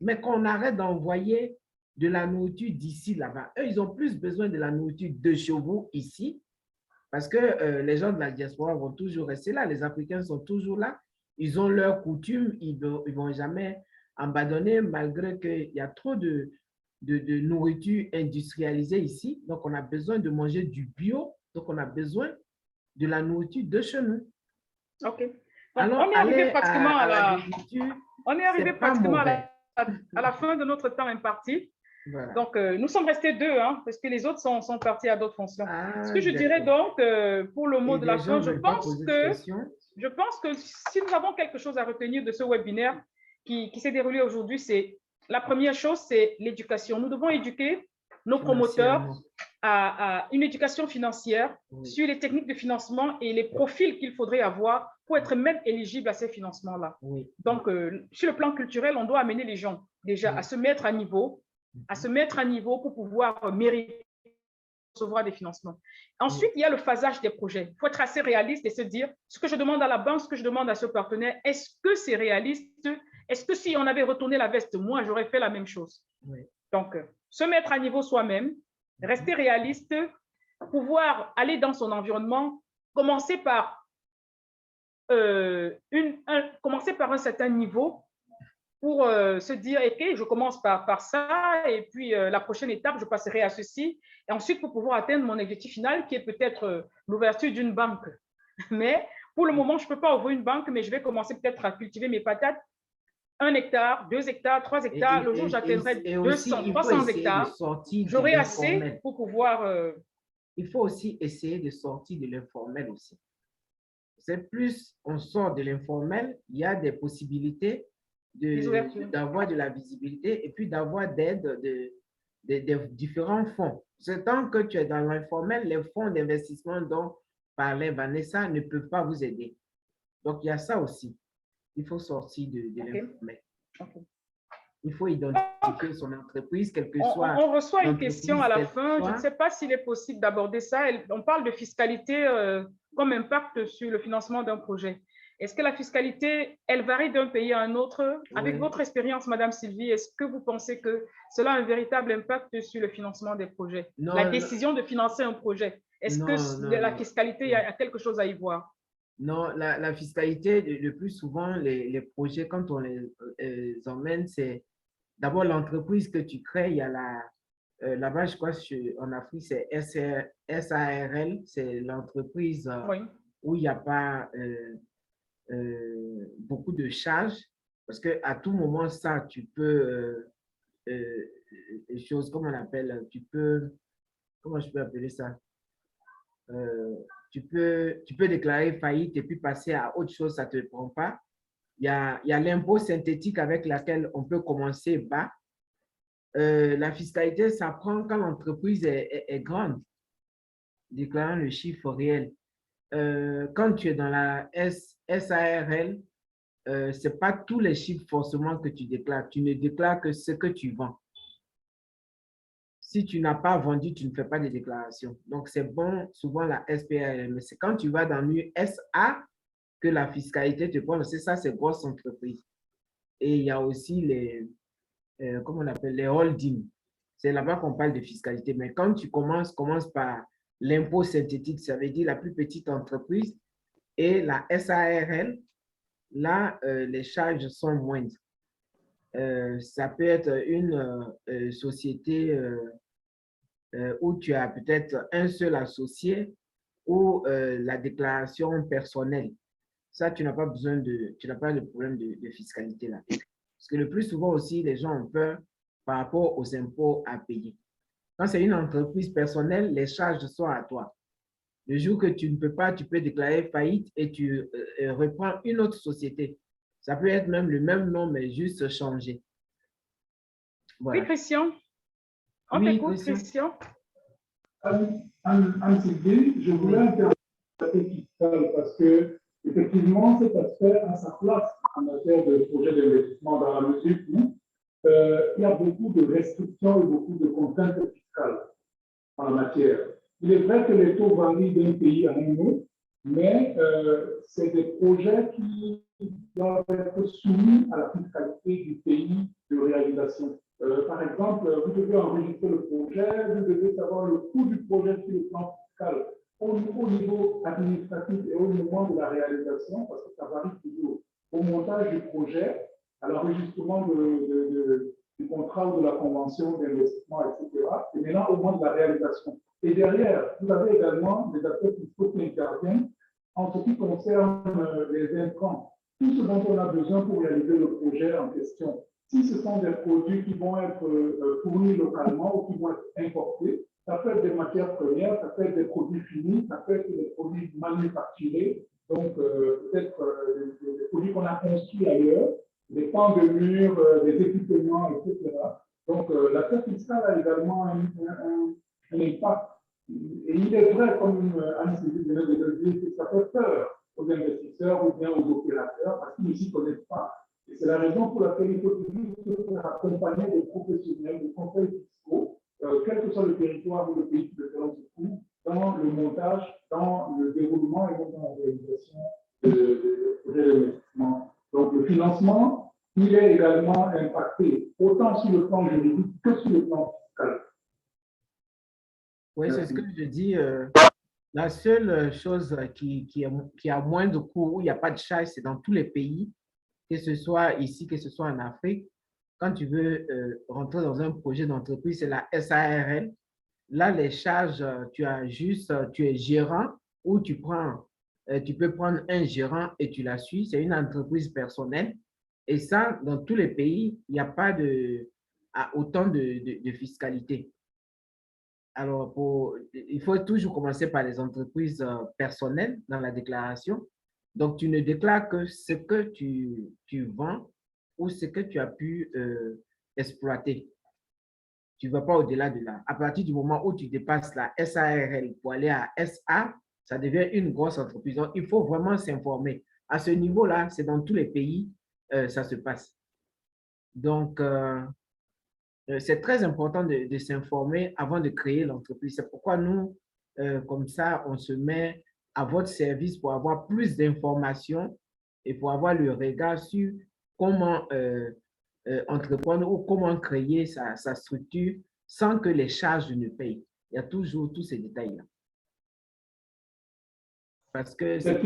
mais qu'on arrête d'envoyer de la nourriture d'ici là-bas. Eux, ils ont plus besoin de la nourriture de chez vous ici, parce que les gens de la diaspora vont toujours rester là. Les Africains sont toujours là. Ils ont leurs coutumes. Ils ne vont jamais abandonner malgré qu'il y a trop de nourriture industrialisée ici. Donc, on a besoin de manger du bio. Donc, on a besoin de la nourriture de chez nous. OK. Alors, on est arrivé aller pratiquement à la désiture, on est arrivé c'est pas pratiquement mauvais. à la fin de notre temps imparti. Voilà. Donc, nous sommes restés deux, hein, parce que les autres sont partis à d'autres fonctions. Ce Ah, que je dirais d'accord. donc, pour le mot Et de la les gens fin, ne veulent pas poser de questions? je pense que si nous avons quelque chose à retenir de ce webinaire qui s'est déroulé aujourd'hui, c'est la première chose, c'est l'éducation. Nous devons éduquer nos promoteurs à une éducation financière sur les techniques de financement et les profils qu'il faudrait avoir pour être même éligible à ces financements-là. Donc, sur le plan culturel, on doit amener les gens déjà à se mettre à niveau, pour pouvoir mériter recevoir des financements. Ensuite, il y a le phasage des projets. Il faut être assez réaliste et se dire, ce que je demande à la banque, ce que je demande à ce partenaire, est-ce que c'est réaliste? Est-ce que si on avait retourné la veste, moi, j'aurais fait la même chose? Donc, se mettre à niveau soi-même, rester réaliste, pouvoir aller dans son environnement, commencer par un certain niveau pour se dire, OK, je commence par ça, et puis la prochaine étape, je passerai à ceci, et ensuite pour pouvoir atteindre mon objectif final, qui est peut-être l'ouverture d'une banque. Mais pour le moment, je ne peux pas ouvrir une banque, mais je vais commencer peut-être à cultiver mes patates 1 hectare, 2 hectares, 3 hectares. Le jour où j'atteindrai 200, 300 hectares, j'aurai assez pour pouvoir… Il faut aussi essayer de sortir de l'informel aussi. C'est plus on sort de l'informel, il y a des possibilités d'avoir de la visibilité et puis d'avoir d'aide de différents fonds. C'est tant que tu es dans l'informel, les fonds d'investissement dont parlait Vanessa ne peuvent pas vous aider. Donc, il y a ça aussi. Il faut sortir de l'informel. Il faut identifier son entreprise, quelle que soit. On reçoit une question à la fin. Je ne sais pas s'il est possible d'aborder ça. On parle de fiscalité comme impact sur le financement d'un projet. Est-ce que la fiscalité, elle varie d'un pays à un autre? Avec votre expérience, Madame Sylvie, est-ce que vous pensez que cela a un véritable impact sur le financement des projets? La décision de financer un projet, est-ce que la fiscalité, il y a quelque chose à y voir? Non, la fiscalité, le plus souvent, les projets, quand on les emmène, c'est d'abord l'entreprise que tu crées. Il y a là-bas, je crois, en Afrique, c'est SARL, c'est l'entreprise où il n'y a pas beaucoup de charges, parce qu'à tout moment, ça, tu peux, des choses, comme on appelle, tu peux, comment je peux appeler ça? Tu peux déclarer faillite et puis passer à autre chose, ça ne te prend pas. Il y a l'impôt synthétique avec laquelle on peut commencer bas. La fiscalité, ça prend quand l'entreprise est grande, déclarant le chiffre réel. Quand tu es dans la SARL, ce n'est pas tous les chiffres forcément que tu déclares. Tu ne déclares que ce que tu vends. Si tu n'as pas vendu, tu ne fais pas de déclaration. Donc, c'est bon, souvent la SPRL. Mais c'est quand tu vas dans l'USA que la fiscalité te prend. C'est ça, c'est grosse entreprise. Et il y a aussi les, comment on appelle, les holdings. C'est là-bas qu'on parle de fiscalité. Mais quand tu commence par l'impôt synthétique, ça veut dire la plus petite entreprise, et la SARL, là, les charges sont moindres. Ça peut être une société où tu as peut-être un seul associé ou la déclaration personnelle. Ça, tu n'as pas besoin tu n'as pas de problème de fiscalité là. Parce que le plus souvent aussi, les gens ont peur par rapport aux impôts à payer. Quand c'est une entreprise personnelle, les charges sont à toi. Le jour que tu ne peux pas, tu peux déclarer faillite et tu reprends une autre société. Ça peut être même le même nom, mais juste changer. Voilà. Oui, Christian. On t'écoute, Christian. Anne-Sylvie, je voulais intervenir sur l'aspect fiscal parce que, effectivement, cet aspect a sa place en matière de projet d'investissement dans la mesure où il y a beaucoup de restrictions et beaucoup de contraintes fiscales en la matière. Il est vrai que les taux varient d'un pays à un autre, mais c'est des projets qui doivent être soumis à la fiscalité du pays de réalisation. Par exemple, vous devez enregistrer le projet, vous devez savoir le coût du projet sur le plan fiscal au niveau administratif et au moment de la réalisation, parce que ça varie toujours. Au montage du projet, à l'enregistrement du contrat ou de la convention d'investissement, etc. Et maintenant, au moment de la réalisation. Et derrière, vous avez également des aspects fiscaux qui interviennent en ce qui concerne les intrants, tout ce dont on a besoin pour réaliser le projet en question. Si ce sont des produits qui vont être fournis localement ou qui vont être importés, ça peut être des matières premières, ça peut être des produits finis, ça peut être des produits manufacturés, donc peut-être des produits qu'on a construits ailleurs, des pans de murs, des équipements, etc. Donc l'affaire fiscale a également un impact. Et il est vrai, comme Anne-Sylvie venait de le dire, que ça fait peur aux investisseurs ou bien aux opérateurs parce qu'ils ne s'y connaissent pas. Et c'est la raison pour laquelle il faut toujours se faire accompagner des professionnels, des conseils fiscaux, quel que soit le territoire ou le pays qui le fait se trouve, dans le montage, dans le déroulement et dans la réalisation de projets d'investissement. Donc le financement, il est également impacté autant sur le plan juridique que sur le plan fiscal. Oui, c'est ce que je dis. La seule chose qui a moins de coûts, où il n'y a pas de charge, c'est dans tous les pays, que ce soit ici, que ce soit en Afrique. Quand tu veux rentrer dans un projet d'entreprise, c'est la SARL. Là, les charges, tu as juste, tu es gérant ou tu peux prendre un gérant et tu la suis. C'est une entreprise personnelle. Et ça, dans tous les pays, il n'y a pas autant de fiscalité. Alors, il faut toujours commencer par les entreprises personnelles dans la déclaration. Donc, tu ne déclares que ce que tu vends ou ce que tu as pu exploiter. Tu ne vas pas au-delà de là. À partir du moment où tu dépasses la SARL pour aller à SA, ça devient une grosse entreprise. Donc, il faut vraiment s'informer. À ce niveau-là, c'est dans tous les pays, ça se passe. Donc, c'est très important de s'informer avant de créer l'entreprise. C'est pourquoi nous, comme ça, on se met à votre service pour avoir plus d'informations et pour avoir le regard sur comment entreprendre ou comment créer sa structure sans que les charges ne payent. Il y a toujours tous ces détails-là. Parce que c'est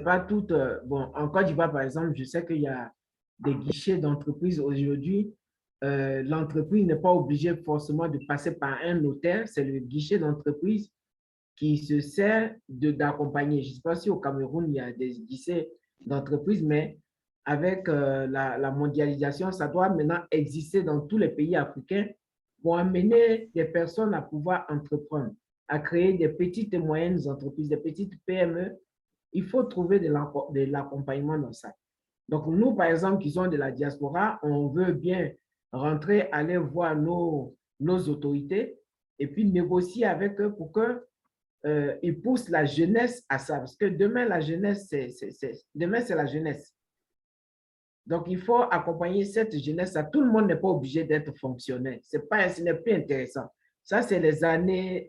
pas tout. Bon, en Côte d'Ivoire, par exemple, je sais qu'il y a des guichets d'entreprise aujourd'hui. L'entreprise n'est pas obligée forcément de passer par un notaire. C'est le guichet d'entreprise qui se sert d'accompagner. Je ne sais pas si au Cameroun, il y a des guichets d'entreprise, mais avec la mondialisation, ça doit maintenant exister dans tous les pays africains pour amener des personnes à pouvoir entreprendre, à créer des petites et moyennes entreprises, des petites PME. Il faut trouver de l'accompagnement dans ça. Donc, nous, par exemple, qui sommes de la diaspora, on veut bien rentrer, aller voir nos autorités et puis négocier avec eux pour qu'ils poussent la jeunesse à ça. Parce que demain, la jeunesse, demain, c'est la jeunesse. Donc, il faut accompagner cette jeunesse. Tout le monde n'est pas obligé d'être fonctionnaire. Ce n'est plus intéressant. Ça, c'est les années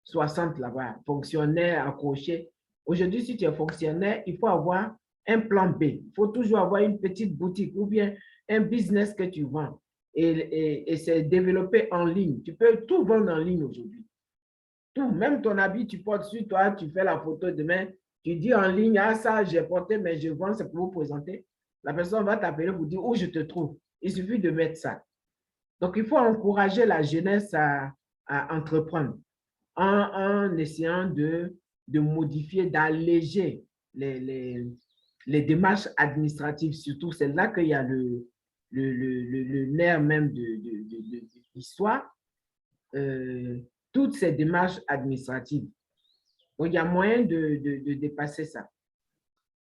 60 là-bas. Fonctionnaire, accroché. Aujourd'hui, si tu es fonctionnaire, il faut avoir un plan B. Il faut toujours avoir une petite boutique ou bien un business que tu vends. Et c'est développé en ligne. Tu peux tout vendre en ligne aujourd'hui. Tout, même ton habit, tu portes sur toi, tu fais la photo demain, tu dis en ligne, ah ça, j'ai porté, mais je vends, c'est pour vous présenter. La personne va t'appeler pour dire où je te trouve. Il suffit de mettre ça. Donc, il faut encourager la jeunesse à entreprendre en essayant de modifier, d'alléger les démarches administratives. Surtout, c'est là qu'il y a le nerf même de l'histoire. Toutes ces démarches administratives. Donc, il y a moyen de dépasser ça.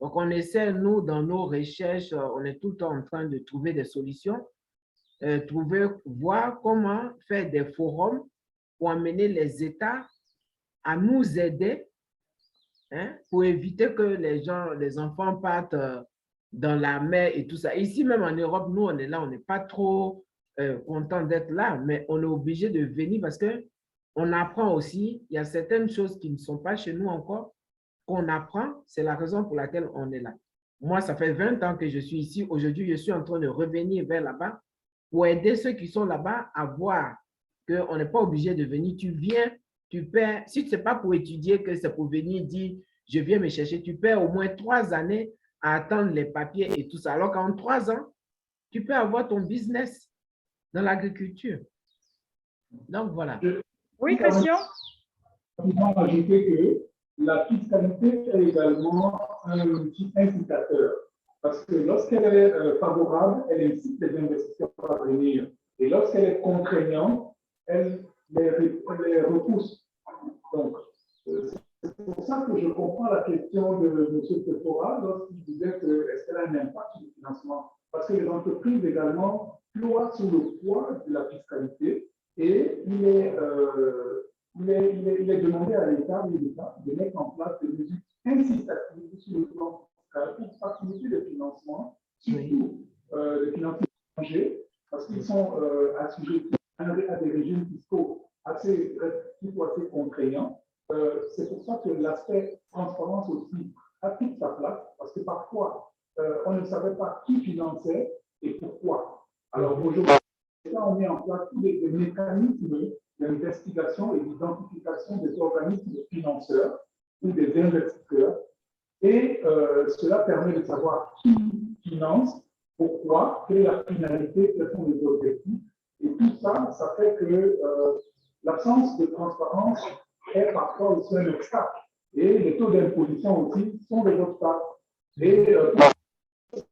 Donc, on essaie, nous, dans nos recherches, on est tout le temps en train de trouver des solutions, voir comment faire des forums pour amener les États à nous aider pour éviter que les enfants partent dans la mer et tout ça. Ici, même en Europe, nous, on est là, on n'est pas trop content d'être là, mais on est obligé de venir parce qu'on apprend aussi. Il y a certaines choses qui ne sont pas chez nous encore, qu'on apprend. C'est la raison pour laquelle on est là. Moi, ça fait 20 ans que je suis ici. Aujourd'hui, je suis en train de revenir vers là-bas pour aider ceux qui sont là-bas à voir qu'on n'est pas obligé de venir. Tu viens, tu perds. Si ce n'est pas pour étudier, que c'est pour venir dire, je viens me chercher, tu perds au moins 3 années à attendre les papiers et tout ça. Alors qu'en 3 ans, tu peux avoir ton business dans l'agriculture. Donc, voilà. Oui, Christian? Je vais ajouter la fiscalité est également un outil incitateur. Parce que lorsqu'elle est favorable, elle incite les investisseurs à venir. Et lorsqu'elle est contraignante, elle les repousse. Donc, c'est pour ça que je comprends la question de M. Sephora lorsqu'il disait que est-ce qu'elle a un impact sur le financement. Parce que les entreprises également ploient sous le poids de la fiscalité et il est demandé à l'État de mettre en place des mesures incitatives sur le plan fiscal pour faciliter le financement, surtout les financements étrangers, parce qu'ils sont assujettis à des régimes fiscaux assez restrictifs ou assez contraignants. C'est pour ça que l'aspect transparence aussi a toute sa place, parce que parfois, on ne savait pas qui finançait et pourquoi. Alors aujourd'hui, on met en place tous les mécanismes d'investigation et d'identification des organismes financeurs ou des investisseurs. Et cela permet de savoir qui finance, pourquoi, quelle est la finalité, quels sont les objectifs. Et tout ça, ça fait que l'absence de transparence est parfois aussi un obstacle. Et les taux d'imposition aussi sont des obstacles. Et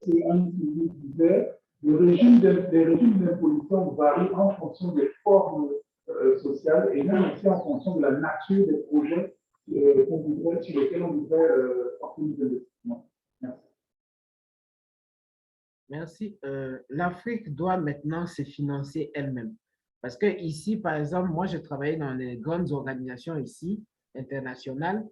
c'est un qui disait, les régimes d'imposition varient en fonction des formes sociales et même aussi en fonction de la nature des projets sur lesquels on voudrait porter des investissements. Merci. Merci. L'Afrique doit maintenant se financer elle-même. Parce que ici, par exemple, moi, je travaillais dans les grandes organisations ici, internationales,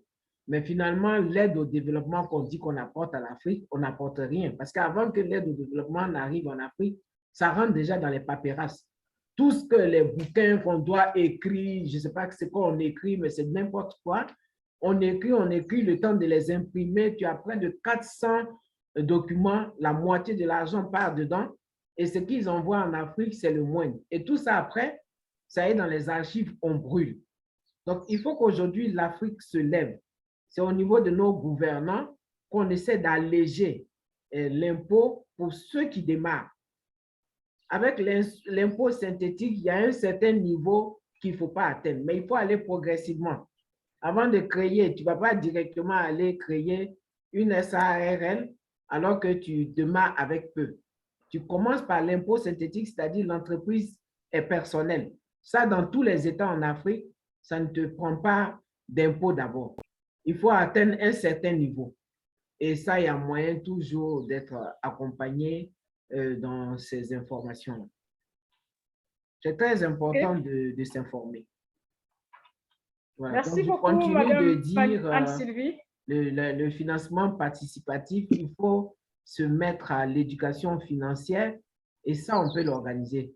mais finalement, l'aide au développement qu'on dit qu'on apporte à l'Afrique, on n'apporte rien. Parce qu'avant que l'aide au développement n'arrive en Afrique, ça rentre déjà dans les papyrasses. Tout ce que les bouquins qu'on doit écrire, je ne sais pas c'est quoi on écrit, mais c'est n'importe quoi. On écrit, le temps de les imprimer, tu as près de 400 documents, la moitié de l'argent part dedans. Et ce qu'ils envoient en Afrique, c'est le moindre. Et tout ça, après, ça est dans les archives, on brûle. Donc, il faut qu'aujourd'hui, l'Afrique se lève. C'est au niveau de nos gouvernants qu'on essaie d'alléger l'impôt pour ceux qui démarrent. Avec l'impôt synthétique, il y a un certain niveau qu'il ne faut pas atteindre, mais il faut aller progressivement. Avant de créer, tu ne vas pas directement aller créer une SARL alors que tu démarres avec peu. Tu commences par l'impôt synthétique, c'est-à-dire l'entreprise est personnelle. Ça, dans tous les États en Afrique, ça ne te prend pas d'impôt d'abord. Il faut atteindre un certain niveau. Et ça, il y a moyen toujours d'être accompagné dans ces informations-là. C'est très important de s'informer. Voilà. Merci donc, beaucoup, Madame Anne-Sylvie. Le financement participatif, il faut se mettre à l'éducation financière et ça, on peut l'organiser.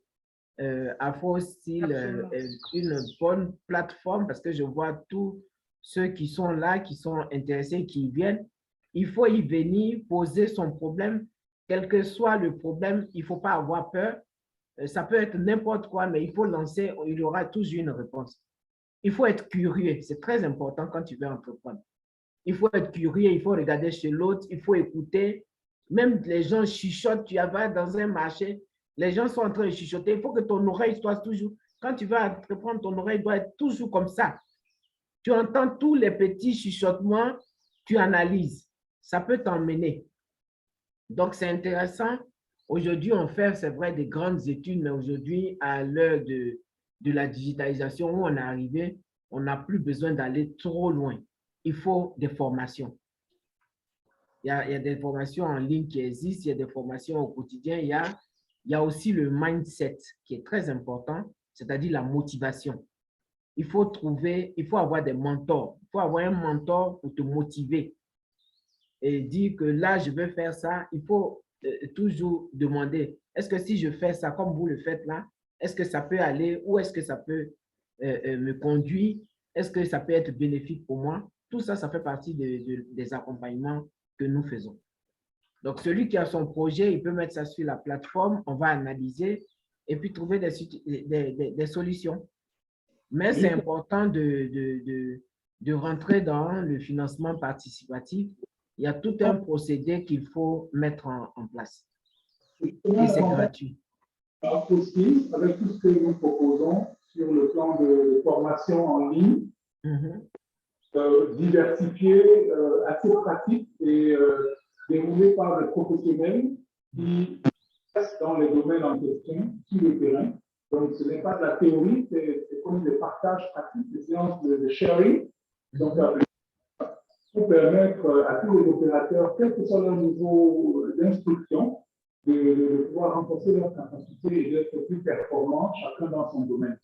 Afro-Style, une bonne plateforme parce que je vois tous ceux qui sont là, qui sont intéressés, qui viennent. Il faut y venir, poser son problème. Quel que soit le problème, il ne faut pas avoir peur. Ça peut être n'importe quoi, mais il faut lancer, il y aura toujours une réponse. Il faut être curieux, c'est très important quand tu veux entreprendre. Il faut être curieux, il faut regarder chez l'autre, il faut écouter. Même les gens chuchotent, tu vas dans un marché, les gens sont en train de chuchoter. Il faut que ton oreille soit toujours, quand tu vas entreprendre, ton oreille doit être toujours comme ça. Tu entends tous les petits chuchotements, tu analyses. Ça peut t'emmener. Donc, c'est intéressant. Aujourd'hui, on fait, c'est vrai, des grandes études, mais aujourd'hui, à l'heure de la digitalisation où on est arrivé, on n'a plus besoin d'aller trop loin. Il faut des formations. Il y a des formations en ligne qui existent, il y a des formations au quotidien. Il y a aussi le mindset qui est très important, c'est-à-dire la motivation. Il faut avoir des mentors. Il faut avoir un mentor pour te motiver et dire que là, je veux faire ça. Il faut toujours demander, est-ce que si je fais ça comme vous le faites là, est-ce que ça peut aller ou est-ce que ça peut me conduire? Est-ce que ça peut être bénéfique pour moi? Tout ça, ça fait partie des accompagnements que nous faisons. Donc, celui qui a son projet, il peut mettre ça sur la plateforme, on va analyser et puis trouver des solutions. Mais c'est important de rentrer dans le financement participatif. Il y a tout un procédé qu'il faut mettre en place. Et c'est gratuit. Aussi, avec tout ce que nous proposons sur le plan de formation en ligne, diversifiée, assez pratique et déroulée par des professionnels qui restent dans les domaines en question, sur le terrain. Donc, ce n'est pas de la théorie, c'est comme des partages pratiques, des séances de sharing. Donc, pour permettre à tous les opérateurs, quel que soit leur niveau d'instruction, de pouvoir renforcer leur capacité et d'être plus performants, chacun dans son domaine.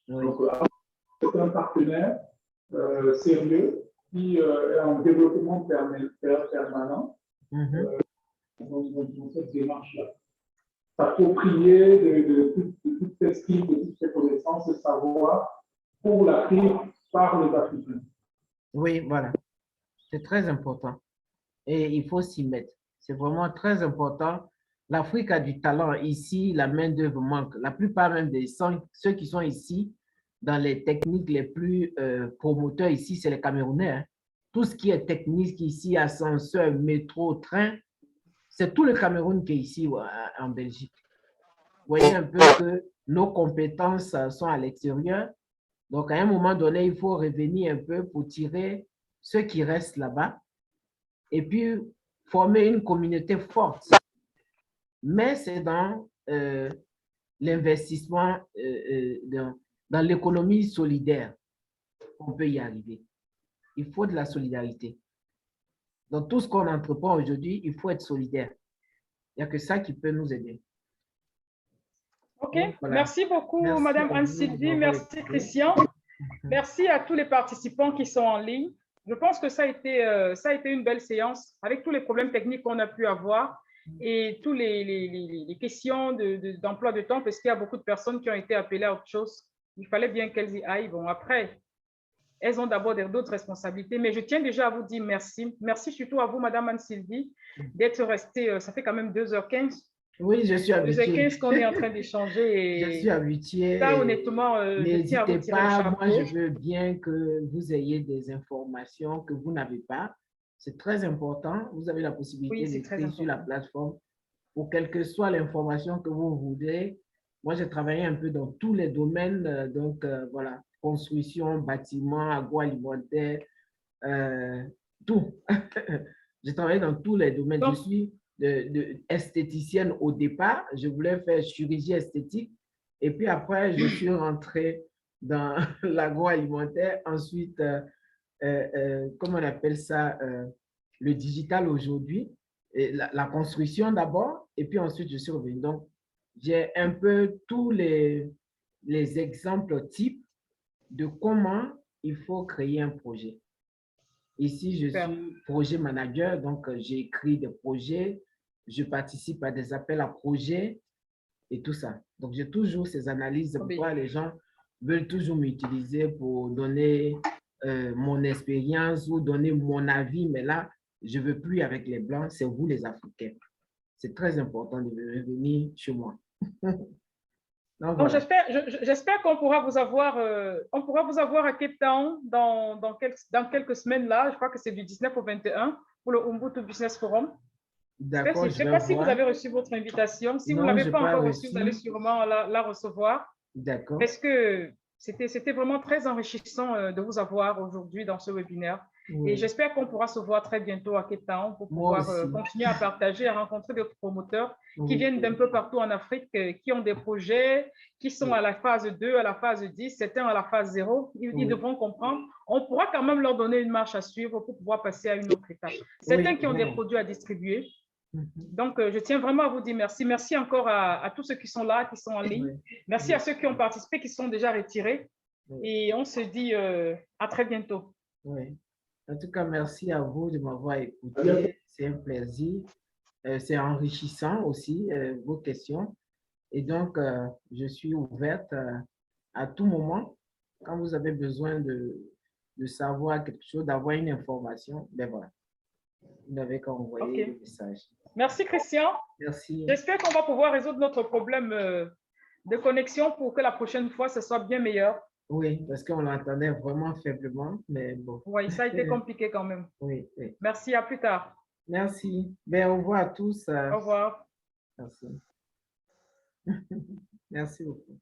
Oui. Donc, c'est un partenaire sérieux qui est en développement permanent dans cette démarche-là. S'approprier de toutes ces skills, de toutes ces connaissances et savoir pour l'Afrique par les Africains. Oui, voilà. C'est très important. Et il faut s'y mettre. C'est vraiment très important. L'Afrique a du talent. Ici, la main-d'œuvre manque. La plupart même ceux qui sont ici, dans les techniques les plus promoteurs ici, c'est les Camerounais. Hein. Tout ce qui est technique ici, ascenseur, métro, train, c'est tout le Cameroun qui est ici en Belgique. Vous voyez un peu que nos compétences sont à l'extérieur. Donc, à un moment donné, il faut revenir un peu pour tirer ceux qui restent là-bas et puis former une communauté forte. Mais c'est dans l'investissement, dans l'économie solidaire qu'on peut y arriver. Il faut de la solidarité. Dans tout ce qu'on entreprend aujourd'hui, il faut être solidaire. Il n'y a que ça qui peut nous aider. OK. Donc, voilà. Merci beaucoup, Merci Madame à vous Anne-Sylvie. de Merci, m'avoir écouté. Christian. Merci à tous les participants qui sont en ligne. Je pense que ça a été une belle séance avec tous les problèmes techniques qu'on a pu avoir et toutes les questions d'emploi de temps, parce qu'il y a beaucoup de personnes qui ont été appelées à autre chose. Il fallait bien qu'elles y aillent. Bon, après, elles ont d'abord d'autres responsabilités, mais je tiens déjà à vous dire merci. Merci surtout à vous, Madame Anne-Sylvie, d'être restée. Ça fait quand même 2h15. Oui, je suis habituée. 2h15 qu'on est en train d'échanger. Je suis habituée. Ça, honnêtement, je tiens à vous n'hésitez tirer le pas, chapeau. moi je veux bien que vous ayez des informations que vous n'avez pas. C'est très important. Vous avez la possibilité d'écrire sur la plateforme pour quelle que soit l'information que vous voudrez. Moi, j'ai travaillé un peu dans tous les domaines. Donc, voilà, construction, bâtiment, agroalimentaire, tout. J'ai travaillé dans tous les domaines. Donc, je suis esthéticienne au départ. Je voulais faire chirurgie esthétique. Et puis après, je suis rentrée dans l'agroalimentaire. Ensuite, comment on appelle ça, le digital aujourd'hui. La construction d'abord. Et puis ensuite, je suis revenue. Donc, j'ai un peu tous les exemples types de comment il faut créer un projet. Ici, je suis projet manager, donc j'écris des projets, je participe à des appels à projets et tout ça. Donc, j'ai toujours ces analyses. Pourquoi les gens veulent toujours m'utiliser pour donner mon expérience ou donner mon avis, mais là, je ne veux plus avec les Blancs, c'est vous les Africains. C'est très important de revenir chez moi. Donc, donc voilà. j'espère qu'on pourra vous avoir, à Cape Town dans quelques semaines là. Je crois que c'est du 19 au 21 pour le Ubuntu Business Forum. D'accord, je ne sais pas si vous avez reçu votre invitation. Si vous ne l'avez pas encore reçue, vous allez sûrement la recevoir. D'accord. Parce que c'était vraiment très enrichissant de vous avoir aujourd'hui dans ce webinaire. Oui. Et j'espère qu'on pourra se voir très bientôt à Cape Town pour pouvoir continuer à partager, à rencontrer d'autres promoteurs qui viennent d'un peu partout en Afrique, qui ont des projets, qui sont à la phase 2, à la phase 10, certains à la phase 0. Ils devront comprendre. On pourra quand même leur donner une marche à suivre pour pouvoir passer à une autre étape. Certains qui ont des produits à distribuer. Donc, je tiens vraiment à vous dire merci. Merci encore à tous ceux qui sont là, qui sont en ligne. Merci à ceux qui ont participé, qui sont déjà retirés. Et on se dit à très bientôt. Oui. En tout cas, merci à vous de m'avoir écouté. C'est un plaisir. C'est enrichissant aussi, vos questions. Et donc, je suis ouverte à tout moment. Quand vous avez besoin de savoir quelque chose, d'avoir une information, ben voilà. Vous n'avez qu'à envoyer le message. Merci, Christian. Merci. J'espère qu'on va pouvoir résoudre notre problème de connexion pour que la prochaine fois, ce soit bien meilleur. Oui, parce qu'on l'entendait vraiment faiblement, mais bon. Oui, ça a été compliqué quand même. Oui, oui. Merci, à plus tard. Merci. Ben, au revoir à tous. Au revoir. Merci. Merci beaucoup.